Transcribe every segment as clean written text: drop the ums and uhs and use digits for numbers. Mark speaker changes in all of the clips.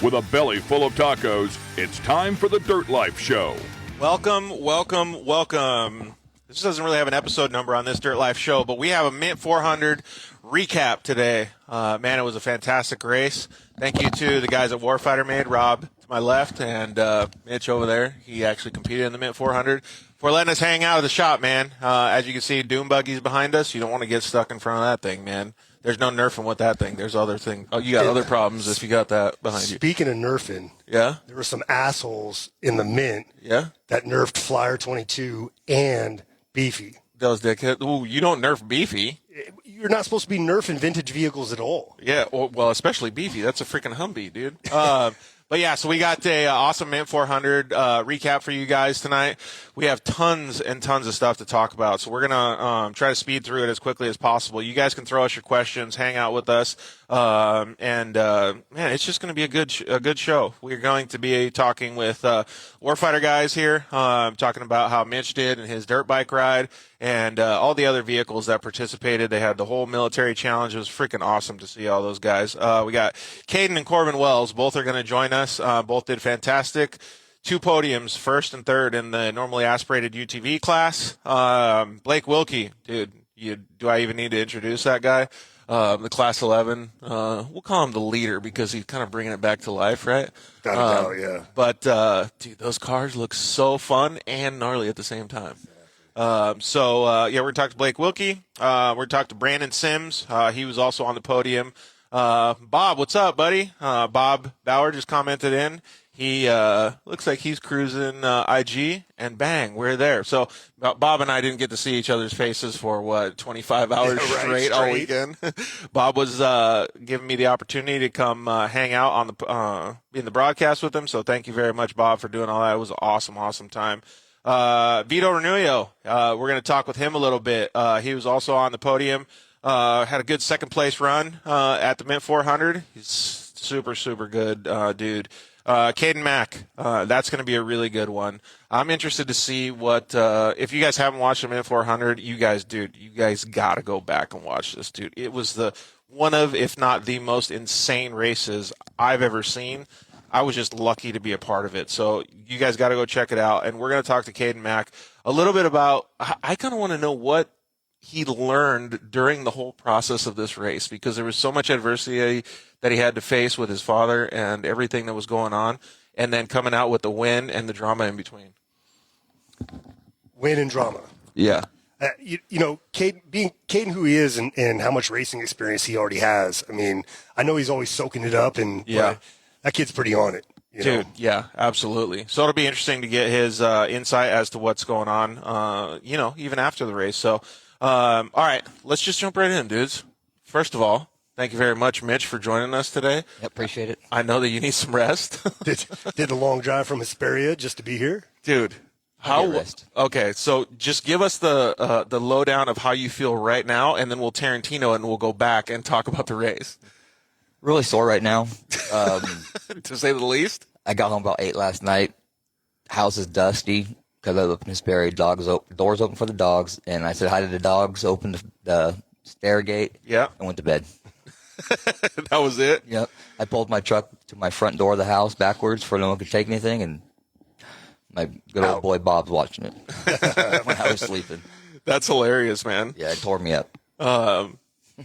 Speaker 1: With a belly full of tacos, it's time for the Dirt Life Show.
Speaker 2: Welcome, welcome, welcome. This doesn't really have an episode number on this Dirt Life Show, but we have a Mint 400 recap today. Man, it was a fantastic race. Thank you to the guys at Warfighter Made, Rob to my left, and Mitch over there. He actually competed in the Mint 400. For letting us hang out of the shop, man. As you can see, Doom Buggy's behind us. You don't want to get stuck in front of that thing, man. There's no nerfing with that thing. There's other things. Oh, you got other problems if you got that behind you.
Speaker 3: Speaking of nerfing,
Speaker 2: yeah,
Speaker 3: there were some assholes in the Mint that nerfed Flyer 22 and Beefy.
Speaker 2: Those dickheads. Ooh, you don't nerf Beefy.
Speaker 3: You're not supposed to be nerfing vintage vehicles at all.
Speaker 2: Yeah, well, especially Beefy. That's a freaking Humvee, dude. But yeah, so we got a awesome Mint 400 recap for you guys tonight. We have tons and tons of stuff to talk about, so we're gonna try to speed through it as quickly as possible. You guys can throw us your questions, hang out with us, and man, it's just gonna be a good show. We're going to be talking with Warfighter guys here, talking about how Mitch did in his dirt bike ride, and all the other vehicles that participated. They had the whole military challenge. It was freaking awesome to see all those guys. We got Caden and Corbin Wells. Both are going to join us. Both did fantastic. 2 podiums, first and third in the normally aspirated UTV class. Blake Wilkie, dude, do I even need to introduce that guy? The class 11. We'll call him the leader because he's kind of bringing it back to life, right?
Speaker 3: Without a doubt, yeah.
Speaker 2: But, dude, those cars look so fun and gnarly at the same time. We're going to talk to Blake Wilkie. We're going to talk to Brandon Sims. He was also on the podium. Bob, what's up, buddy? Bob Bauer just commented in. He looks like he's cruising IG, and bang, we're there. So Bob and I didn't get to see each other's faces for, 25 hours straight all weekend. Bob was giving me the opportunity to come hang out on in the broadcast with him. So thank you very much, Bob, for doing all that. It was an awesome time. Vito Renullo, we're going to talk with him a little bit. He was also on the podium, had a good second place run at the Mint 400. He's super good dude. Caden Mack, that's going to be a really good one. I'm interested to see what if you guys haven't watched the Mint 400, you guys got to go back and watch this, dude. It was one of, if not the most insane races I've ever seen. I was just lucky to be a part of it. So you guys got to go check it out. And we're going to talk to Caden Mack a little bit about, I kind of want to know what he learned during the whole process of this race, because there was so much adversity that he had to face with his father and everything that was going on, and then coming out with the win and the drama in between.
Speaker 3: Win and drama.
Speaker 2: Yeah.
Speaker 3: Caden who he is and how much racing experience he already has. I mean, I know he's always soaking it up, and that kid's pretty on it.
Speaker 2: Dude, yeah, absolutely. So it'll be interesting to get his insight as to what's going on, even after the race. So, all right, let's just jump right in, dudes. First of all, thank you very much, Mitch, for joining us today.
Speaker 4: Yep, appreciate it.
Speaker 2: I know that you need some rest.
Speaker 3: did a long drive from Hesperia just to be here.
Speaker 2: Dude, okay, so just give us the lowdown of how you feel right now, and then we'll Tarantino and we'll go back and talk about the race.
Speaker 4: Really sore right now.
Speaker 2: To say the least.
Speaker 4: I got home about 8 last night. House is dusty because I live in Hesperia. Doors open for the dogs, and I said hi to the dogs, opened the stair gate, and went to bed.
Speaker 2: That was it?
Speaker 4: Yep. I pulled my truck to my front door of the house backwards for no one could take anything, and my good old boy Bob's watching it when I was sleeping.
Speaker 2: That's hilarious, man.
Speaker 4: Yeah, it tore me up.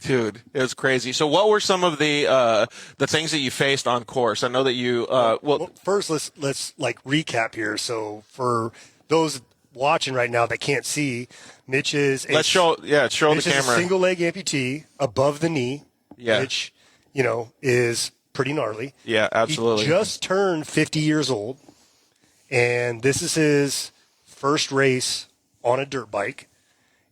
Speaker 2: Dude, it was crazy. So what were some of the things that you faced on course? I know that you
Speaker 3: well, first let's recap here. So for those watching right now that can't see, Mitch is
Speaker 2: show the camera.
Speaker 3: A single leg amputee above the knee, which is pretty gnarly.
Speaker 2: Yeah, absolutely.
Speaker 3: He just turned 50 years old, and this is his first race on a dirt bike.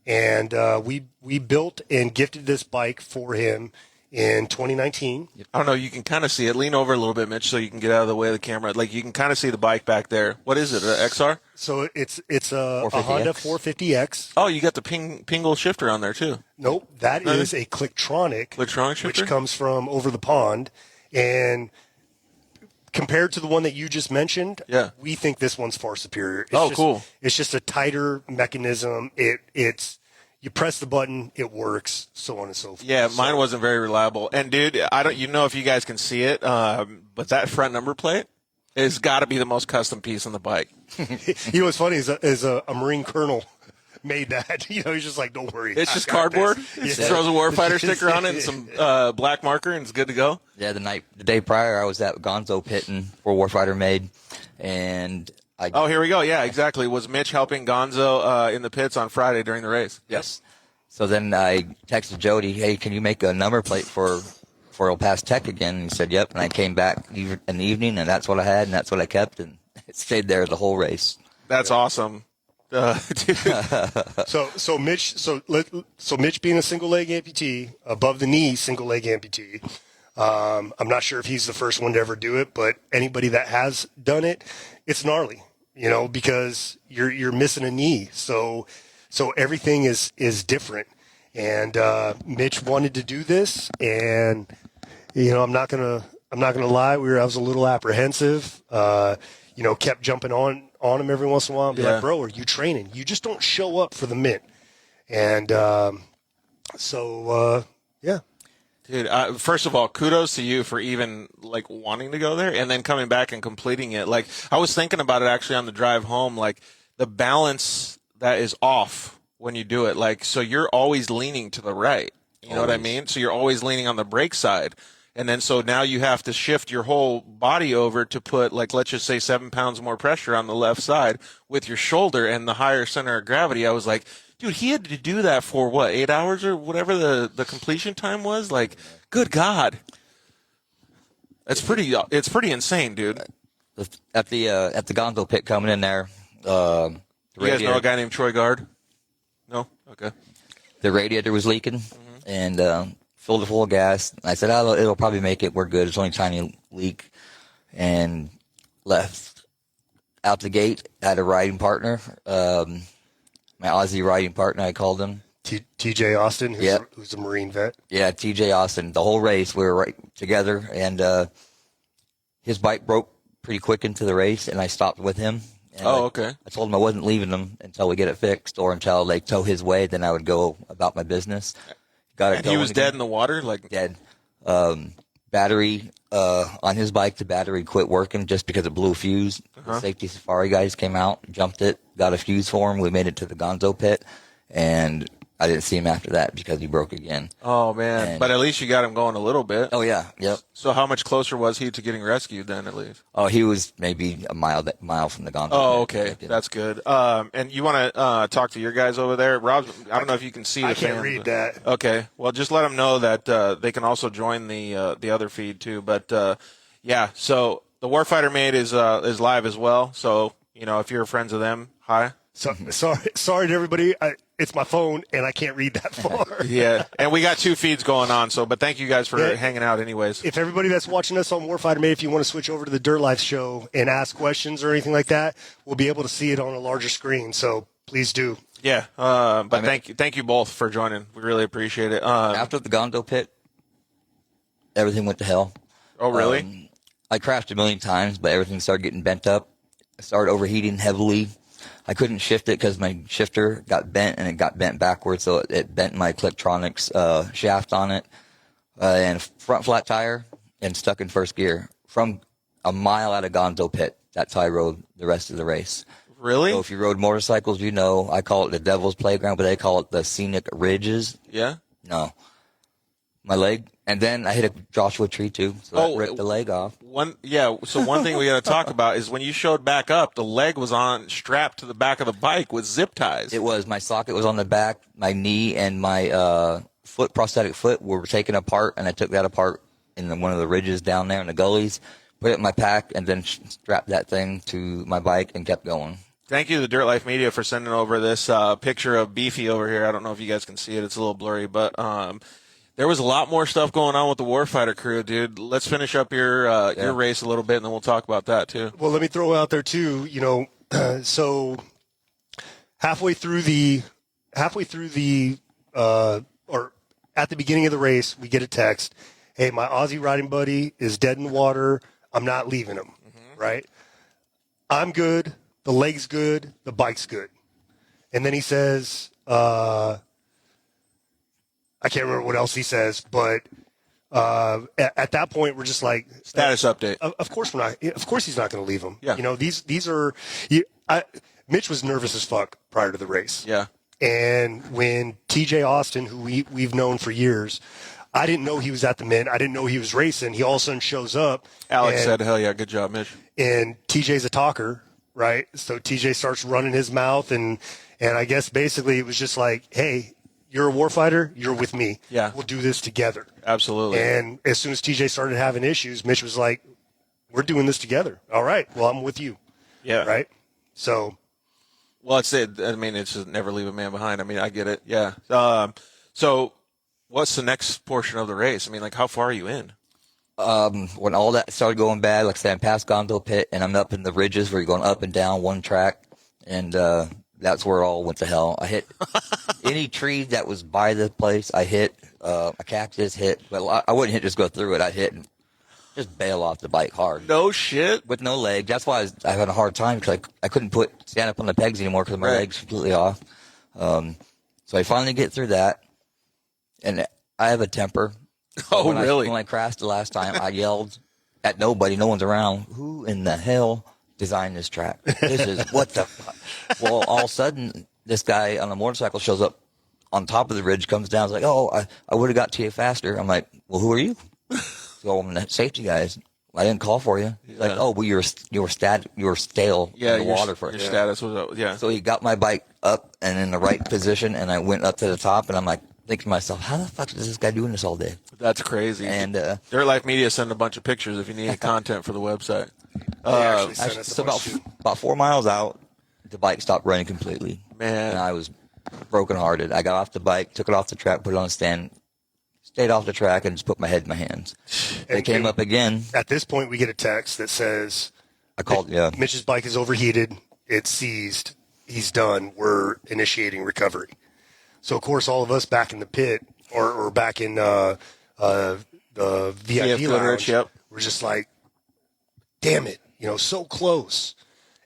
Speaker 3: And we built and gifted this bike for him in 2019.
Speaker 2: I don't know. You can kind of see it. Lean over a little bit, Mitch, so you can get out of the way of the camera. Like, you can kind of see the bike back there. What is it, an XR?
Speaker 3: So it's a Honda 450X.
Speaker 2: Oh, you got the Pingle shifter on there, too.
Speaker 3: Nope. That is a Clicktronic
Speaker 2: shifter?
Speaker 3: Which comes from over the pond. And compared to the one that you just mentioned, we think this one's far superior. It's
Speaker 2: cool.
Speaker 3: It's just a tighter mechanism. It's you press the button, it works, so on and so forth.
Speaker 2: Yeah, mine wasn't very reliable. And dude, I don't, you know, if you guys can see it, but that front number plate has got to be the most custom piece on the bike.
Speaker 3: You know what's funny is a Marine colonel made that. You know, he's just like, don't worry.
Speaker 2: It's just cardboard. He just throws a warfighter sticker on it and some black marker, and it's good to go.
Speaker 4: Yeah, the day prior, I was at Gonzo pitting for Warfighter Made, and
Speaker 2: oh, here we go. Yeah, exactly. Was Mitch helping Gonzo in the pits on Friday during the race?
Speaker 4: Yes. So then I texted Jody, hey, can you make a number plate for El Paso Tech again? And he said, yep. And I came back in the evening, and that's what I had, and that's what I kept, and it stayed there the whole race.
Speaker 2: That's awesome.
Speaker 3: So Mitch being a single leg amputee, above the knee single leg amputee. I'm not sure if he's the first one to ever do it, but anybody that has done it, it's gnarly, you know, because you're missing a knee. So everything is different. And Mitch wanted to do this, and you know, I'm not gonna lie, I was a little apprehensive. You know, kept jumping on him every once in a while and be like, bro, are you training? You just don't show up for the mint. And yeah.
Speaker 2: Dude, first of all, kudos to you for even like wanting to go there and then coming back and completing it. Like, I was thinking about it actually on the drive home, like the balance that is off when you do it. Like, so you're always leaning to the right. You know what I mean? So you're always leaning on the brake side. And then so now you have to shift your whole body over to put, like, let's just say 7 pounds more pressure on the left side with your shoulder and the higher center of gravity. I was like, dude, he had to do that for what, 8 hours or whatever the completion time was? Like, good God. It's pretty insane, dude.
Speaker 4: At the Gonzo pit coming in there,
Speaker 2: you guys know a guy named Troy Guard? No? Okay.
Speaker 4: The radiator was leaking, and filled it full of gas. I said, oh, it'll probably make it. We're good. It's only a tiny leak. And left out the gate. Had a riding partner, my Aussie riding partner, I called him.
Speaker 3: TJ Austin, who's a Marine vet. Yeah,
Speaker 4: TJ Austin. The whole race, we were right together. And his bike broke pretty quick into the race, and I stopped with him. And
Speaker 2: okay.
Speaker 4: I told him I wasn't leaving him until we get it fixed or until they tow his way. Then I would go about my business.
Speaker 2: And he was dead in the water? Like
Speaker 4: dead. Battery on his bike, the battery quit working just because it blew a fuse. The safety safari guys came out, jumped it, got a fuse for him. We made it to the Gonzo pit, and I didn't see him after that because he broke again.
Speaker 2: Oh, man. But at least you got him going a little bit.
Speaker 4: Oh, yeah. Yep.
Speaker 2: So how much closer was he to getting rescued then, at least?
Speaker 4: Oh, he was maybe a mile from the Gonzo.
Speaker 2: Oh, okay. That's good. And you want to talk to your guys over there? Rob, I don't know if you can see the fans.
Speaker 3: I can't read that.
Speaker 2: Okay. Well, just let them know that they can also join the other feed, too. But, yeah, so the Warfighter Made is live as well. So, you know, if you're friends of them, hi.
Speaker 3: So, sorry to everybody. It's my phone, and I can't read that far.
Speaker 2: Yeah, and we got 2 feeds going on, but thank you guys for hanging out anyways.
Speaker 3: If everybody that's watching us on Warfighter Made, if you want to switch over to the Dirt Life show and ask questions or anything like that, we'll be able to see it on a larger screen, so please do.
Speaker 2: Yeah, but thank you both for joining. We really appreciate it.
Speaker 4: After the Gonzo pit, everything went to hell.
Speaker 2: Oh, really?
Speaker 4: I crashed a million times, but everything started getting bent up. I started overheating heavily. I couldn't shift it because my shifter got bent, and it got bent backwards, so it bent my Electronics shaft on it. And front flat tire, and stuck in first gear. From a mile out of Gonzo pit, that's how I rode the rest of the race.
Speaker 2: Really?
Speaker 4: So if you rode motorcycles, you know, I call it the Devil's Playground, but they call it the Scenic Ridges.
Speaker 2: Yeah?
Speaker 4: No. My leg. And then I hit a Joshua tree, too, so that ripped the leg off.
Speaker 2: So one thing we got to talk about is when you showed back up, the leg was strapped to the back of the bike with zip ties.
Speaker 4: It was. My socket was on the back. My knee and my prosthetic foot were taken apart, and I took that apart in one of the ridges down there in the gullies, put it in my pack, and then strapped that thing to my bike and kept going.
Speaker 2: Thank you to Dirt Life Media for sending over this picture of Beefy over here. I don't know if you guys can see it. It's a little blurry, but there was a lot more stuff going on with the Warfighter crew, dude. Let's finish up your race a little bit, and then we'll talk about that, too.
Speaker 3: Well, let me throw out there, too, you know, so halfway through the or at the beginning of the race, we get a text, hey, my Aussie riding buddy is dead in the water. I'm not leaving him, right? I'm good. The leg's good. The bike's good. And then he says, I can't remember what else he says, but at that point, we're just like
Speaker 2: Status update.
Speaker 3: Of course we're not. Of course he's not going to leave him.
Speaker 2: Yeah.
Speaker 3: You know, these are. Mitch was nervous as fuck prior to the race.
Speaker 2: Yeah.
Speaker 3: And when TJ Austin, who we've known for years, I didn't know he was at the Mint. I didn't know he was racing. He all of a sudden shows up.
Speaker 2: Alex said, "Hell yeah, good job, Mitch."
Speaker 3: And TJ's a talker, right? So TJ starts running his mouth, and I guess basically it was just like, hey, you're a warfighter, you're with me.
Speaker 2: Yeah.
Speaker 3: We'll do this together.
Speaker 2: Absolutely.
Speaker 3: And as soon as TJ started having issues, Mitch was like, we're doing this together. All right, well, I'm with you.
Speaker 2: Yeah.
Speaker 3: Right? So.
Speaker 2: Well, it's just never leave a man behind. I mean, I get it. Yeah. So what's the next portion of the race? I mean, like, how far are you in?
Speaker 4: When all that started going bad, like I said, I'm past Gonzo Pit, and I'm up in the ridges where you're going up and down one track, and that's where it all went to hell. I hit any tree that was by the place. I hit a cactus, but I wouldn't just go through it. I'd hit and just bail off the bike hard.
Speaker 2: No shit.
Speaker 4: With no leg. That's why I had a hard time, because I couldn't stand up on the pegs anymore because my legs completely off. So I finally get through that, and I have a temper.
Speaker 2: Oh, really?
Speaker 4: When I crashed the last time, I yelled at nobody. No one's around. Who in the hell designed this track? This is what the fuck? Well, all of a sudden, this guy on a motorcycle shows up on top of the ridge, comes down. He's like, oh, I would have got to you faster. I'm like, well, who are you? So I'm the safety guys. I didn't call for you. He's like, oh, well, you were stale in the water for
Speaker 2: your status was yeah.
Speaker 4: So he got my bike up and in the right position, and I went up to the top, and I'm like, thinking to myself, how the fuck is this guy doing this all day?
Speaker 2: That's crazy.
Speaker 4: And
Speaker 2: Dirt Life Media sent a bunch of pictures if you need content for the website.
Speaker 3: So
Speaker 4: about 4 miles out, the bike stopped running completely.
Speaker 2: Man.
Speaker 4: And I was brokenhearted. I got off the bike, took it off the track, put it on a stand, stayed off the track, and just put my head in my hands. They came up again.
Speaker 3: At this point, we get a text that says,
Speaker 4: I called,
Speaker 3: Mitch's bike is overheated. It's seized. He's done. We're initiating recovery. So, of course, all of us back in the pit or back in the VIP lounge, we're just like, damn it, so close.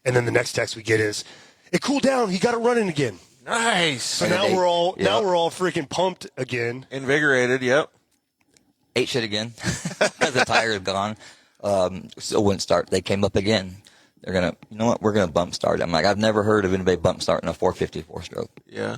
Speaker 3: And then the next text we get is, it cooled down. He got it running again.
Speaker 2: Nice.
Speaker 3: So now we're all freaking pumped again.
Speaker 2: Invigorated, yep.
Speaker 4: Ate shit again because the tire is gone. Still wouldn't start. They came up again. They're going to, you know what, we're going to bump start. I'm like, I've never heard of anybody bump starting a 454 stroke.
Speaker 2: Yeah.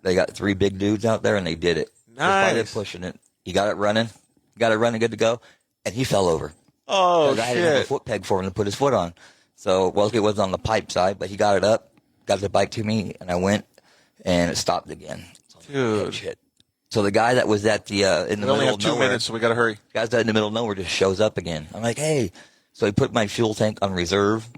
Speaker 4: They got 3 big dudes out there, and they did it.
Speaker 2: Nice.
Speaker 4: Just by pushing it. He got it running, good to go, and he fell over.
Speaker 2: Oh,
Speaker 4: shit. I didn't have a foot peg for him to put his foot on. So, well, it was on the pipe side, but he got it up, got the bike to me, and I went, and it stopped again.
Speaker 2: Dude.
Speaker 4: Shit. So the guy that was at the in the middle of nowhere.
Speaker 2: We only have 2 minutes, so we got to hurry.
Speaker 4: Guys that in the middle of nowhere just shows up again. I'm like, hey. So he put my fuel tank on reserve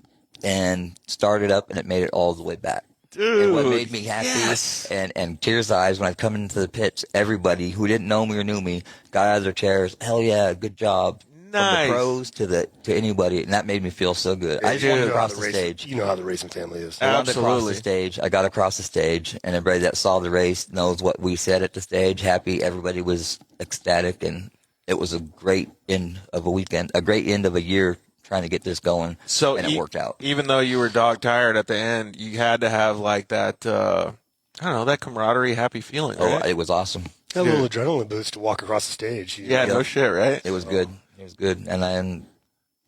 Speaker 4: and started up, and it made it all the way back.
Speaker 2: Dude,
Speaker 4: and what made me happy and tears eyes when I come into the pits, everybody who didn't know me or knew me got out of their chairs. Hell yeah, good job.
Speaker 2: Nice.
Speaker 4: From the pros to anybody, and that made me feel so good. I just wanted to cross the stage.
Speaker 3: You know how the racing family is.
Speaker 4: I wanted to cross the stage. I got across the stage, and everybody that saw the race knows what we said at the stage. Happy, everybody was ecstatic, and it was a great end of a weekend, a great end of a year trying to get this going, and it worked out.
Speaker 2: Even though you were dog tired at the end, you had to have like that, that camaraderie, happy feeling, right?
Speaker 4: Oh, it was awesome.
Speaker 3: A little adrenaline boost to walk across the stage.
Speaker 2: Yeah, no shit, right?
Speaker 4: It was good. It was good. And then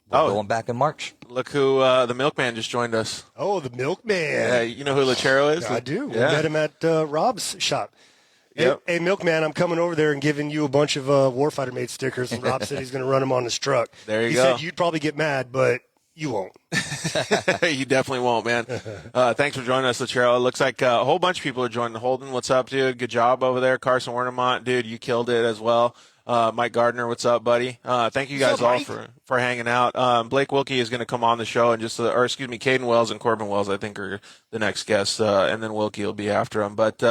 Speaker 4: we're going back in March.
Speaker 2: Look who the milkman just joined us.
Speaker 3: Oh, the milkman.
Speaker 2: Yeah, you know who Lachero is?
Speaker 3: I do.
Speaker 2: Yeah.
Speaker 3: We met him at Rob's shop.
Speaker 2: Yep.
Speaker 3: Hey, milkman, I'm coming over there and giving you a bunch of Warfighter Made stickers, and Rob said he's going to run them on his truck.
Speaker 2: There you
Speaker 3: go. He said you'd probably get mad, but you won't.
Speaker 2: You definitely won't, man. Thanks for joining us, Lachero. It looks like a whole bunch of people are joining. Holden, what's up, dude? Good job over there. Carson Wernemont, dude, you killed it as well. Mike Gardner, what's up, buddy? Thank you guys all for hanging out. Blake Wilkie is going to come on the show, and Caden Wells and Corbin Wells, I think, are the next guests, and then Wilkie will be after him. But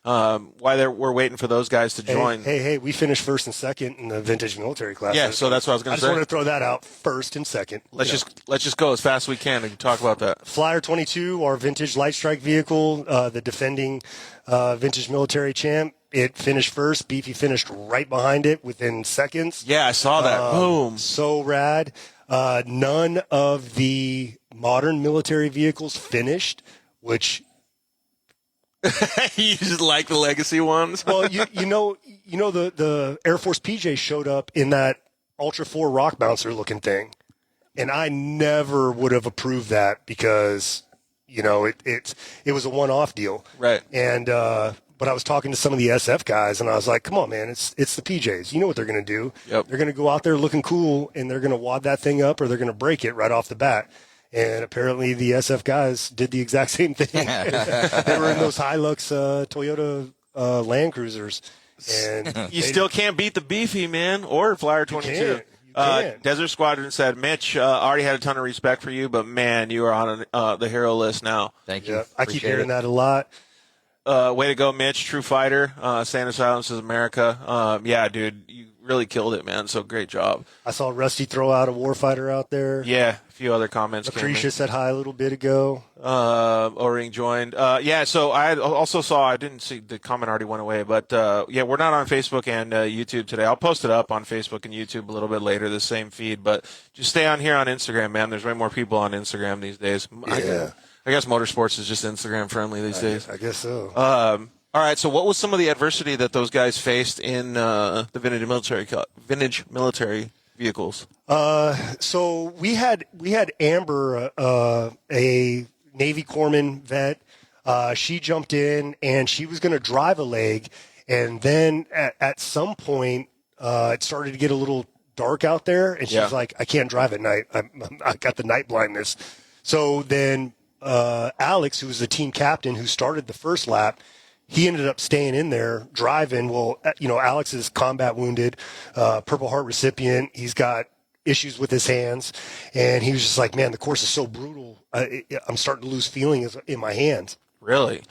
Speaker 2: we're waiting for those guys to join.
Speaker 3: Hey, we finished first and second in the vintage military class.
Speaker 2: Yeah, so that's what I was going to say.
Speaker 3: I just want to throw that out, first and second.
Speaker 2: Let's just go as fast as we can and talk about that.
Speaker 3: Flyer 22, our vintage light strike vehicle, the defending vintage military champ. It finished first. Beefy finished right behind it within seconds.
Speaker 2: Yeah, I saw that. Boom.
Speaker 3: So rad. None of the modern military vehicles finished, which
Speaker 2: You just like the legacy ones?
Speaker 3: Well, you know the Air Force PJ showed up in that Ultra 4 rock bouncer looking thing, and I never would have approved that because it was a one-off deal,
Speaker 2: Right.
Speaker 3: And but I was talking to some of the SF guys, and I was like, "Come on, man, it's the PJs. You know what they're going to do?
Speaker 2: Yep.
Speaker 3: They're going to go out there looking cool, and they're going to wad that thing up, or they're going to break it right off the bat." And apparently, the SF guys did the exact same thing. They were in those Hilux Toyota Land Cruisers, and
Speaker 2: You still can't beat the Beefy, man, or Flyer 22.
Speaker 3: You can't.
Speaker 2: Desert Squadron said, Mitch, already had a ton of respect for you, but, man, you are on the hero list now.
Speaker 4: Thank you.
Speaker 3: Yeah, I keep
Speaker 4: Appreciate
Speaker 3: hearing
Speaker 4: it.
Speaker 3: that a lot.
Speaker 2: Way to go, Mitch. True fighter. Santa Silence is America. Yeah, dude, you really killed it, man. So great job.
Speaker 3: I saw Rusty throw out a warfighter out there.
Speaker 2: Yeah, a few other comments came in.
Speaker 3: Lucretia said hi a little bit ago.
Speaker 2: O-Ring joined. Yeah, so I also saw, I didn't see, the comment already went away, but yeah, we're not on Facebook and YouTube today. I'll post it up on Facebook and YouTube a little bit later, the same feed, but just stay on here on Instagram, man. There's way more people on Instagram these days.
Speaker 3: Yeah.
Speaker 2: I guess motorsports is just Instagram friendly these days.
Speaker 3: I guess so.
Speaker 2: All right, so what was some of the adversity that those guys faced in the vintage military vehicles?
Speaker 3: So we had Amber, a Navy corpsman vet. She jumped in and she was going to drive a leg, and then at some point it started to get a little dark out there, and she's like, "I can't drive at night. I got the night blindness." So then Alex, who was the team captain who started the first lap, he ended up staying in there driving. Well, Alex is combat wounded, Purple Heart recipient. He's got issues with his hands, and he was just like, "Man, the course is so brutal. I'm starting to lose feeling in my hands."
Speaker 2: Really?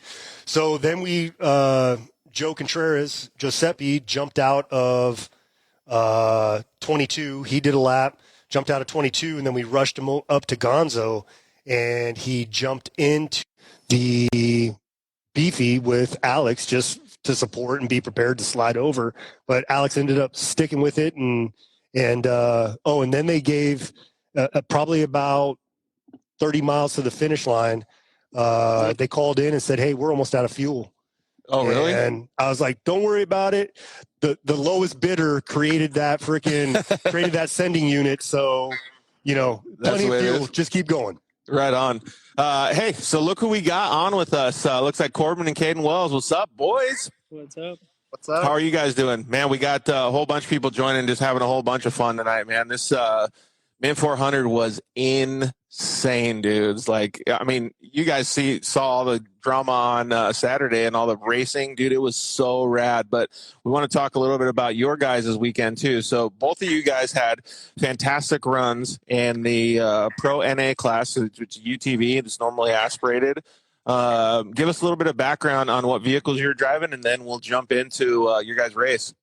Speaker 3: So then we, Joe Contreras, Giuseppe, jumped out of 22. He did a lap, jumped out of 22, and then we rushed him up to Gonzo, and he jumped into the Beefy with Alex just to support and be prepared to slide over. But Alex ended up sticking with it, and then they gave probably about 30 miles to the finish line. They called in and said, "Hey, we're almost out of fuel."
Speaker 2: Oh, really?
Speaker 3: And I was like, "Don't worry about it. The lowest bidder created that sending unit. So, plenty of fuel. Just keep going."
Speaker 2: Right on. Hey, so look who we got on with us. Looks like Corbin and Caden Wells. What's up, boys?
Speaker 5: What's up?
Speaker 6: What's up?
Speaker 2: How are you guys doing? Man, we got a whole bunch of people joining, just having a whole bunch of fun tonight, man. This Mint 400 was insane, dudes. Like, I mean, you guys saw all the drama on Saturday and all the racing. Dude, it was so rad. But we want to talk a little bit about your guys' weekend, too. So both of you guys had fantastic runs in the Pro NA class, which is UTV. It's normally aspirated. Give us a little bit of background on what vehicles you're driving, and then we'll jump into your guys' race.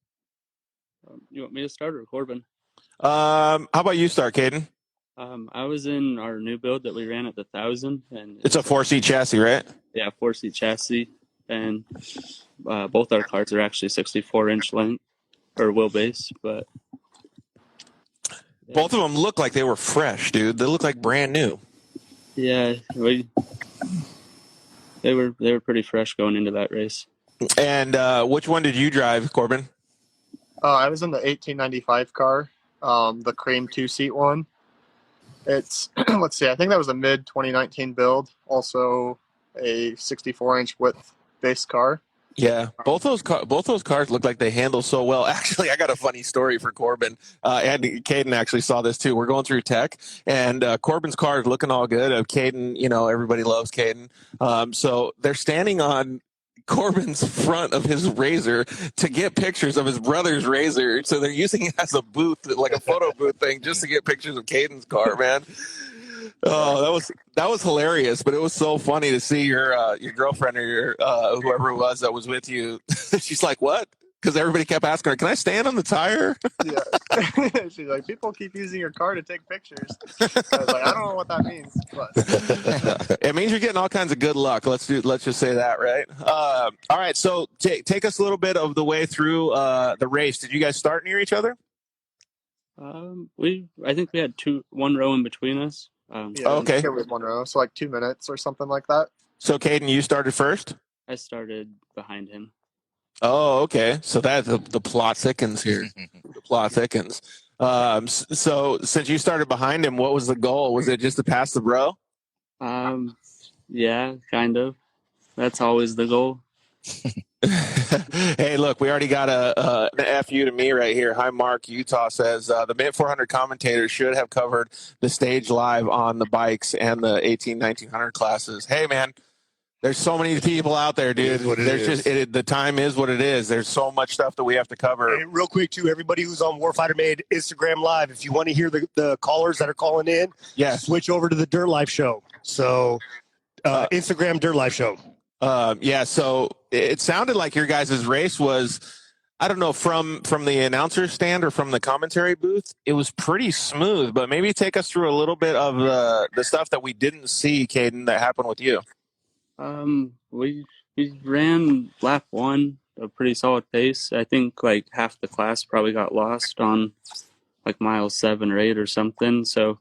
Speaker 5: You want me to start or Corbin?
Speaker 2: How about you start, Caden?
Speaker 5: I was in our new build that we ran at the 1,000, and
Speaker 2: It's a 4-seat chassis, right?
Speaker 5: yeah, 4-seat chassis, and both our cars are actually 64-inch length or wheelbase, but yeah.
Speaker 2: Both of them look like they were fresh, dude. They look like brand new.
Speaker 5: Yeah, they were pretty fresh going into that race.
Speaker 2: And which one did you drive, Corbin?
Speaker 6: I was in the 1895 car, the cream 2-seat one. It's, let's see, I think that was a mid-2019 build, also a 64-inch width base car.
Speaker 2: Yeah, both those cars look like they handle so well. Actually, I got a funny story for Corbin. And Caden actually saw this too. We're going through tech, and Corbin's car is looking all good. Caden, everybody loves Caden. So they're standing on Corbin's front of his Razor to get pictures of his brother's Razor. So they're using it as a booth, like a photo booth thing, just to get pictures of Caden's car, man. Oh, that was hilarious, but it was so funny to see your girlfriend or your whoever it was that was with you. She's like, "What?" Because everybody kept asking her, "Can I stand on the tire?"
Speaker 6: Yeah. She's like, "People keep using your car to take pictures." I was like, "I don't know what that means." But
Speaker 2: It means you're getting all kinds of good luck. Let's just say that, right? All right, so take us a little bit of the way through the race. Did you guys start near each other?
Speaker 5: I think we had one row in between us.
Speaker 6: yeah,
Speaker 2: Okay.
Speaker 6: it was one row, so like 2 minutes or something like that.
Speaker 2: So, Caden, you started first?
Speaker 5: I started behind him.
Speaker 2: Oh, okay. So that the plot thickens here. The plot thickens. So since you started behind him, what was the goal? Was it just to pass the bro?
Speaker 5: Yeah, kind of. That's always the goal.
Speaker 2: Hey, look, we already got an FU to me right here. Hi, Mark. Utah says the Mint 400 commentators should have covered the stage live on the bikes and the 1900 classes. Hey, man, there's so many people out there, dude. The time is what it is. There's so much stuff that we have to cover.
Speaker 3: Hey, real quick, too, everybody who's on Warfighter Made Instagram Live, if you want to hear the callers that are calling in, switch over to the Dirt Life Show. So Instagram Dirt Life Show.
Speaker 2: So it sounded like your guys' race was, I don't know, from the announcer stand or from the commentary booth, it was pretty smooth, but maybe take us through a little bit of the stuff that we didn't see, Caden, that happened with you.
Speaker 5: We ran lap 1 a pretty solid pace. I think like half the class probably got lost on like mile 7 or 8 or something. So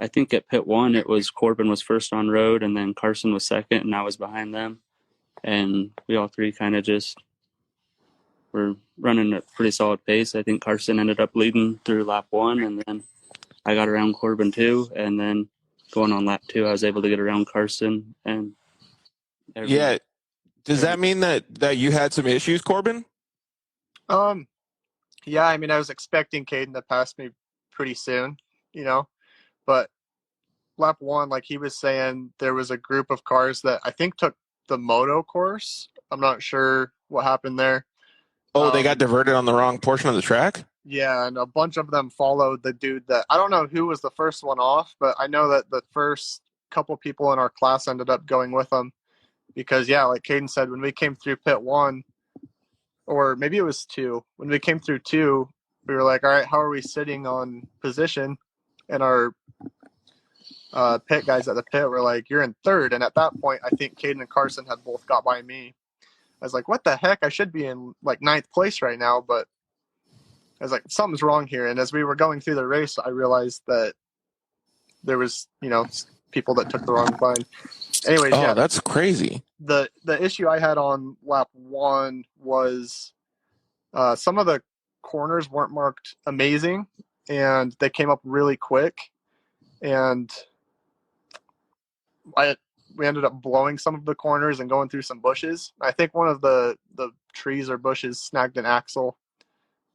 Speaker 5: I think at pit 1 it was Corbin was first on road, and then Carson was second, and I was behind them. And we all three kind of just were running at a pretty solid pace. I think Carson ended up leading through lap 1, and then I got around Corbin too, and then going on lap 2 I was able to get around Carson. And
Speaker 2: does that mean that you had some issues, Corbin?
Speaker 6: Yeah, I mean, I was expecting Caden to pass me pretty soon, but lap 1, like he was saying, there was a group of cars that I think took the moto course. I'm not sure what happened there.
Speaker 2: Oh, they got diverted on the wrong portion of the track?
Speaker 6: Yeah, and a bunch of them followed the dude that, I don't know who was the first one off, but I know that the first couple people in our class ended up going with them because, yeah, like Caden said, when we came through pit 1, or maybe it was 2, when we came through 2, we were like, all right, how are we sitting on position? And our pit guys at the pit were like, you're in 3rd. And at that point, I think Caden and Carson had both got by me. I was like, what the heck? I should be in like 9th place right now. But I was like, something's wrong here. And as we were going through the race, I realized that there was, people that took the wrong line. Anyways, yeah,
Speaker 2: that's crazy.
Speaker 6: The issue I had on lap 1 was some of the corners weren't marked amazing, and they came up really quick, and we ended up blowing some of the corners and going through some bushes. I think one of the trees or bushes snagged an axle,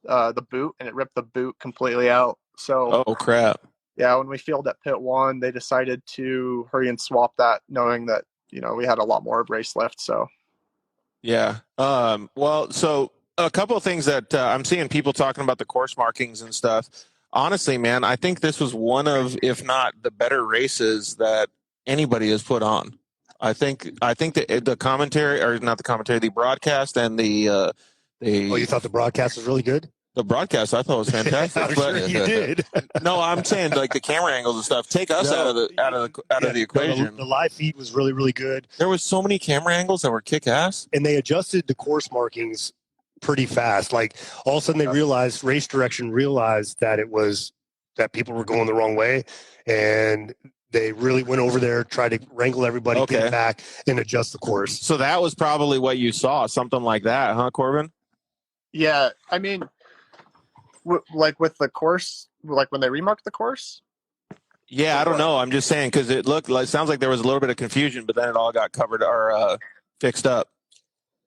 Speaker 6: the boot, and it ripped the boot completely out. So,
Speaker 2: oh crap!
Speaker 6: Yeah, when we failed at pit 1, they decided to hurry and swap that, knowing that we had a lot more race left. So,
Speaker 2: yeah. Well, so a couple of things that I'm seeing people talking about the course markings and stuff. Honestly, man, I think this was one of, if not the better races that anybody has put on. I think the commentary, or not the commentary, the broadcast and the
Speaker 3: Oh, you thought the broadcast was really good?
Speaker 2: The broadcast I thought was fantastic.
Speaker 3: I'm sure you did.
Speaker 2: No, I'm saying like the camera angles and stuff. Take us out of the equation.
Speaker 3: The live feed was really, really good.
Speaker 2: There was so many camera angles that were kick ass,
Speaker 3: and they adjusted the course markings pretty fast. Like all of a sudden they realized, race direction realized that it was that people were going the wrong way, and they really went over there, tried to wrangle everybody, get back, and adjust the course.
Speaker 2: So that was probably what you saw, something like that, huh, Corbin?
Speaker 6: Yeah, I mean, like with the course, like when they remarked the course.
Speaker 2: Yeah, I don't know. I'm just saying because it sounds like there was a little bit of confusion, but then it all got covered or fixed up.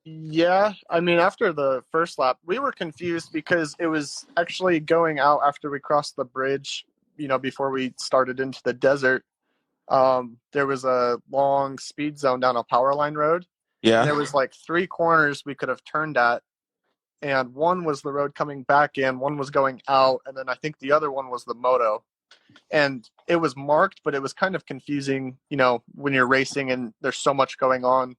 Speaker 6: Yeah, I mean, after the first lap, we were confused because it was actually going out after we crossed the bridge, before we started into the desert. There was a long speed zone down a power line road.
Speaker 2: Yeah.
Speaker 6: And there was like 3 corners we could have turned at. And one was the road coming back in, one was going out, and then I think the other one was the moto. And it was marked, but it was kind of confusing, when you're racing and there's so much going on.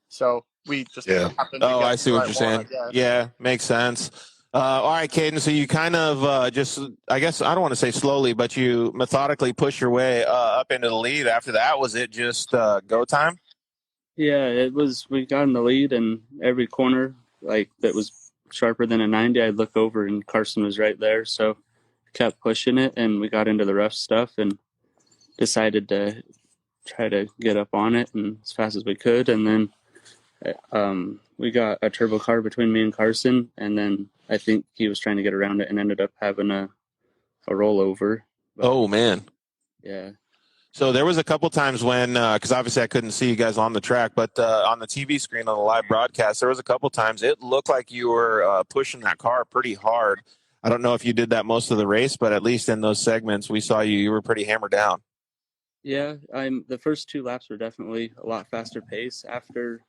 Speaker 6: So we just happened to get
Speaker 2: I see what you're saying.
Speaker 6: One,
Speaker 2: yeah, makes sense. All right, Caden, so you kind of just, I guess, I don't want to say slowly, but you methodically push your way up into the lead. After that, was it just go time?
Speaker 5: Yeah, it was. We got in the lead, and every corner, like, that was sharper than a 90, I'd look over, and Carson was right there. So kept pushing it, and we got into the rough stuff and decided to try to get up on it and as fast as we could. And then We got a turbo car between me and Carson, and then I think he was trying to get around it and ended up having a rollover. But,
Speaker 2: Oh man.
Speaker 5: yeah.
Speaker 2: So there was a couple times when, because obviously I couldn't see you guys on the track, but on the TV screen on the live broadcast, there was a couple times it looked like you were pushing that car pretty hard. I don't know if you did that most of the race, but at least in those segments, we saw you were pretty hammered down.
Speaker 5: Yeah, the first 2 laps were definitely a lot faster pace. After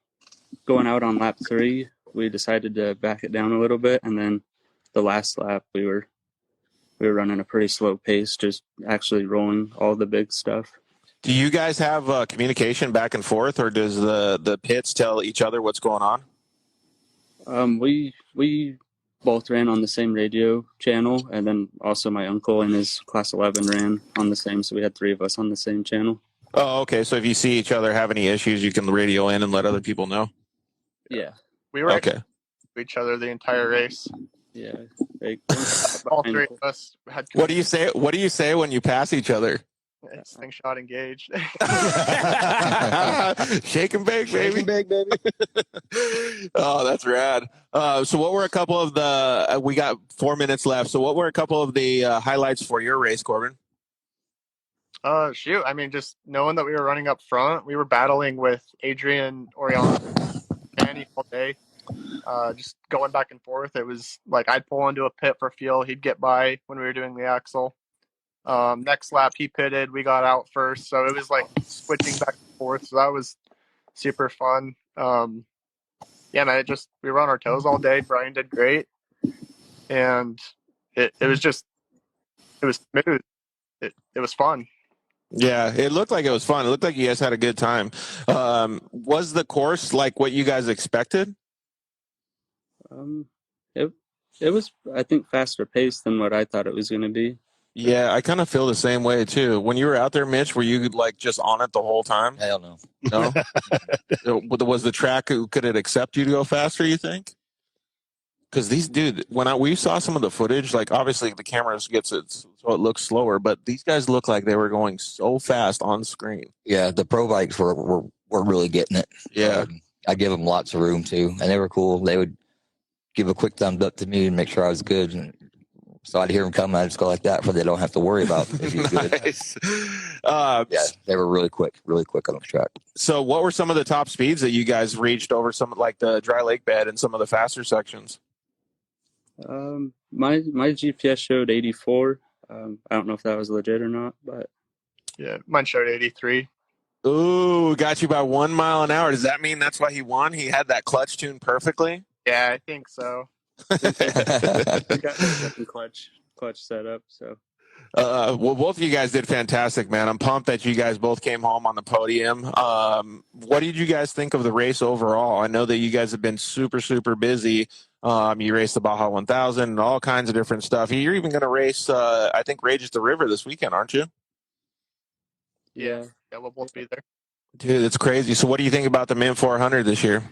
Speaker 5: going out on lap 3, we decided to back it down a little bit, and then the last lap we were running a pretty slow pace, just actually rolling all the big stuff.
Speaker 2: Do you guys have communication back and forth, or does the pits tell each other what's going on?
Speaker 5: We both ran on the same radio channel, and then also my uncle and his class 11 ran on the same, so we had 3 of us on the same channel.
Speaker 2: Oh, okay. So if you see each other have any issues, you can radio in and let other people know.
Speaker 5: Yeah.
Speaker 6: We were
Speaker 2: Okay.
Speaker 6: to each other the entire race.
Speaker 5: Yeah. Like,
Speaker 6: All 3 of us had.
Speaker 2: What do you say? What do you say when you pass each other?
Speaker 6: It's slingshot engaged.
Speaker 2: Shake and bake, baby.
Speaker 3: Shake and bake, baby.
Speaker 2: Oh, that's rad. So what were a couple of the, we got 4 minutes left. So what were a couple of the highlights for your race, Corbin?
Speaker 6: Shoot. I mean, just knowing that we were running up front, we were battling with Adrian Orion Danny all day. Just going back and forth. It was like I'd pull into a pit for fuel. He'd get by when we were doing the axle. Next lap he pitted. We got out first. So it was like switching back and forth. So that was super fun. Yeah, man, we were on our toes all day. Brian did great. And it was smooth. It was fun.
Speaker 2: Yeah, it looked like it was fun. It looked like you guys had a good time. Was the course like what you guys expected?
Speaker 5: It was, I think, faster paced than what I thought it was going to be.
Speaker 2: Yeah, I kind of feel the same way too. When you were out there, Mitch, were you like just on it the whole time?
Speaker 4: Hell no.
Speaker 2: No. Was the track, could it accept you to go faster, you think? Because we saw some of the footage, like obviously the cameras gets it so it looks slower, but these guys look like they were going so fast on screen.
Speaker 4: Yeah, the pro bikes were really getting it.
Speaker 2: Yeah.
Speaker 4: I give them lots of room too, and they were cool. They would give a quick thumbs up to me and make sure I was good. And so I'd hear them come, and I'd just go like that, so they don't have to worry about if you're good.
Speaker 2: Nice.
Speaker 4: Yeah, they were really quick on the track.
Speaker 2: So what were some of the top speeds that you guys reached over some like the dry lake bed and some of the faster sections?
Speaker 5: My GPS showed 84. I don't know if that was legit or not, but
Speaker 6: Yeah, mine showed 83.
Speaker 2: Ooh, got you by 1 mile an hour. Does that mean that's why he won? He had that clutch tuned perfectly?
Speaker 6: Yeah, I think so.
Speaker 5: we got the second clutch set up. So,
Speaker 2: well, both of you guys did fantastic, man. I'm pumped that you guys both came home on the podium. What did you guys think of the race overall? I know that you guys have been super, super busy. You raced the Baja 1000 and all kinds of different stuff. You're even going to race, I think, Rage at the River this weekend, aren't you?
Speaker 6: Yeah, we'll both be there.
Speaker 2: Dude, it's crazy. So what do you think about the Mint 400 this year?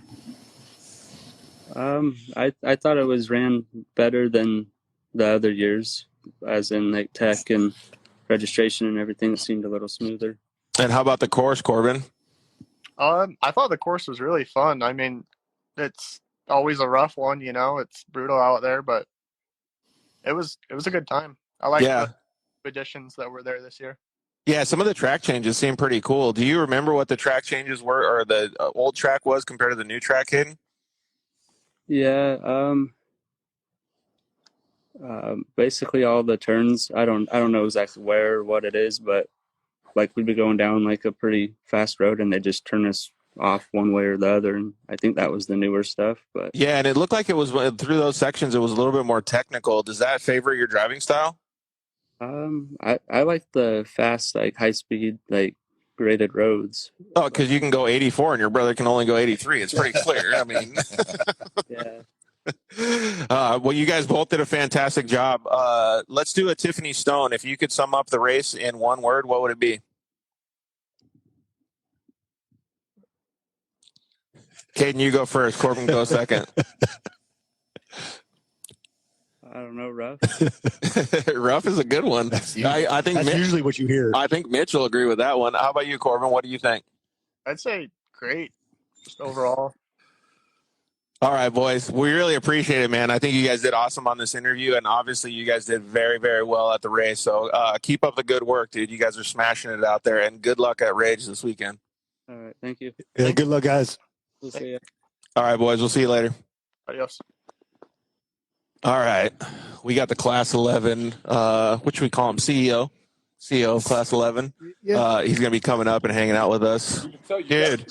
Speaker 5: I thought it was ran better than the other years, as in like tech and registration and everything seemed a little smoother.
Speaker 2: And how about the course, Corbin?
Speaker 6: I thought the course was really fun. I mean, it's always a rough one, it's brutal out there, but it was a good time. I like the additions that were there this year.
Speaker 2: Yeah, some of the track changes seem pretty cool. Do you remember what the track changes were, or the old track was compared to the new track, Hayden?
Speaker 5: Yeah, basically all the turns. I don't know exactly where or what it is, but like we'd be going down like a pretty fast road, and they just turn us off one way or the other. And I think that was the newer stuff. But
Speaker 2: yeah, and it looked like it was through those sections. It was a little bit more technical. Does that favor your driving style?
Speaker 5: I like the fast, like high speed, like graded roads.
Speaker 2: Oh, because you can go 84 and your brother can only go 83. It's pretty clear. I mean,
Speaker 5: yeah.
Speaker 2: Well, you guys both did a fantastic job. Let's do a Tiffany Stone. If you could sum up the race in one word, what would it be? Caden, you go first. Corbin, go second.
Speaker 5: I don't know, rough.
Speaker 2: Rough is a good one. I think
Speaker 3: that's usually what you hear.
Speaker 2: I think Mitch will agree with that one. How about you, Corbin? What do you think?
Speaker 6: I'd say great, just overall.
Speaker 2: All right, boys. We really appreciate it, man. I think you guys did awesome on this interview, and obviously you guys did very, very well at the race. So keep up the good work, dude. You guys are smashing it out there, and good luck at Rage this weekend.
Speaker 5: All right, thank you.
Speaker 3: Yeah, good luck, guys.
Speaker 5: We'll see you.
Speaker 2: All right, boys. We'll see you later.
Speaker 6: Adios.
Speaker 2: All right. We got the Class 11, what should we call him? CEO of Class 11.
Speaker 3: Yeah.
Speaker 2: He's going to be coming up and hanging out with us. Dude,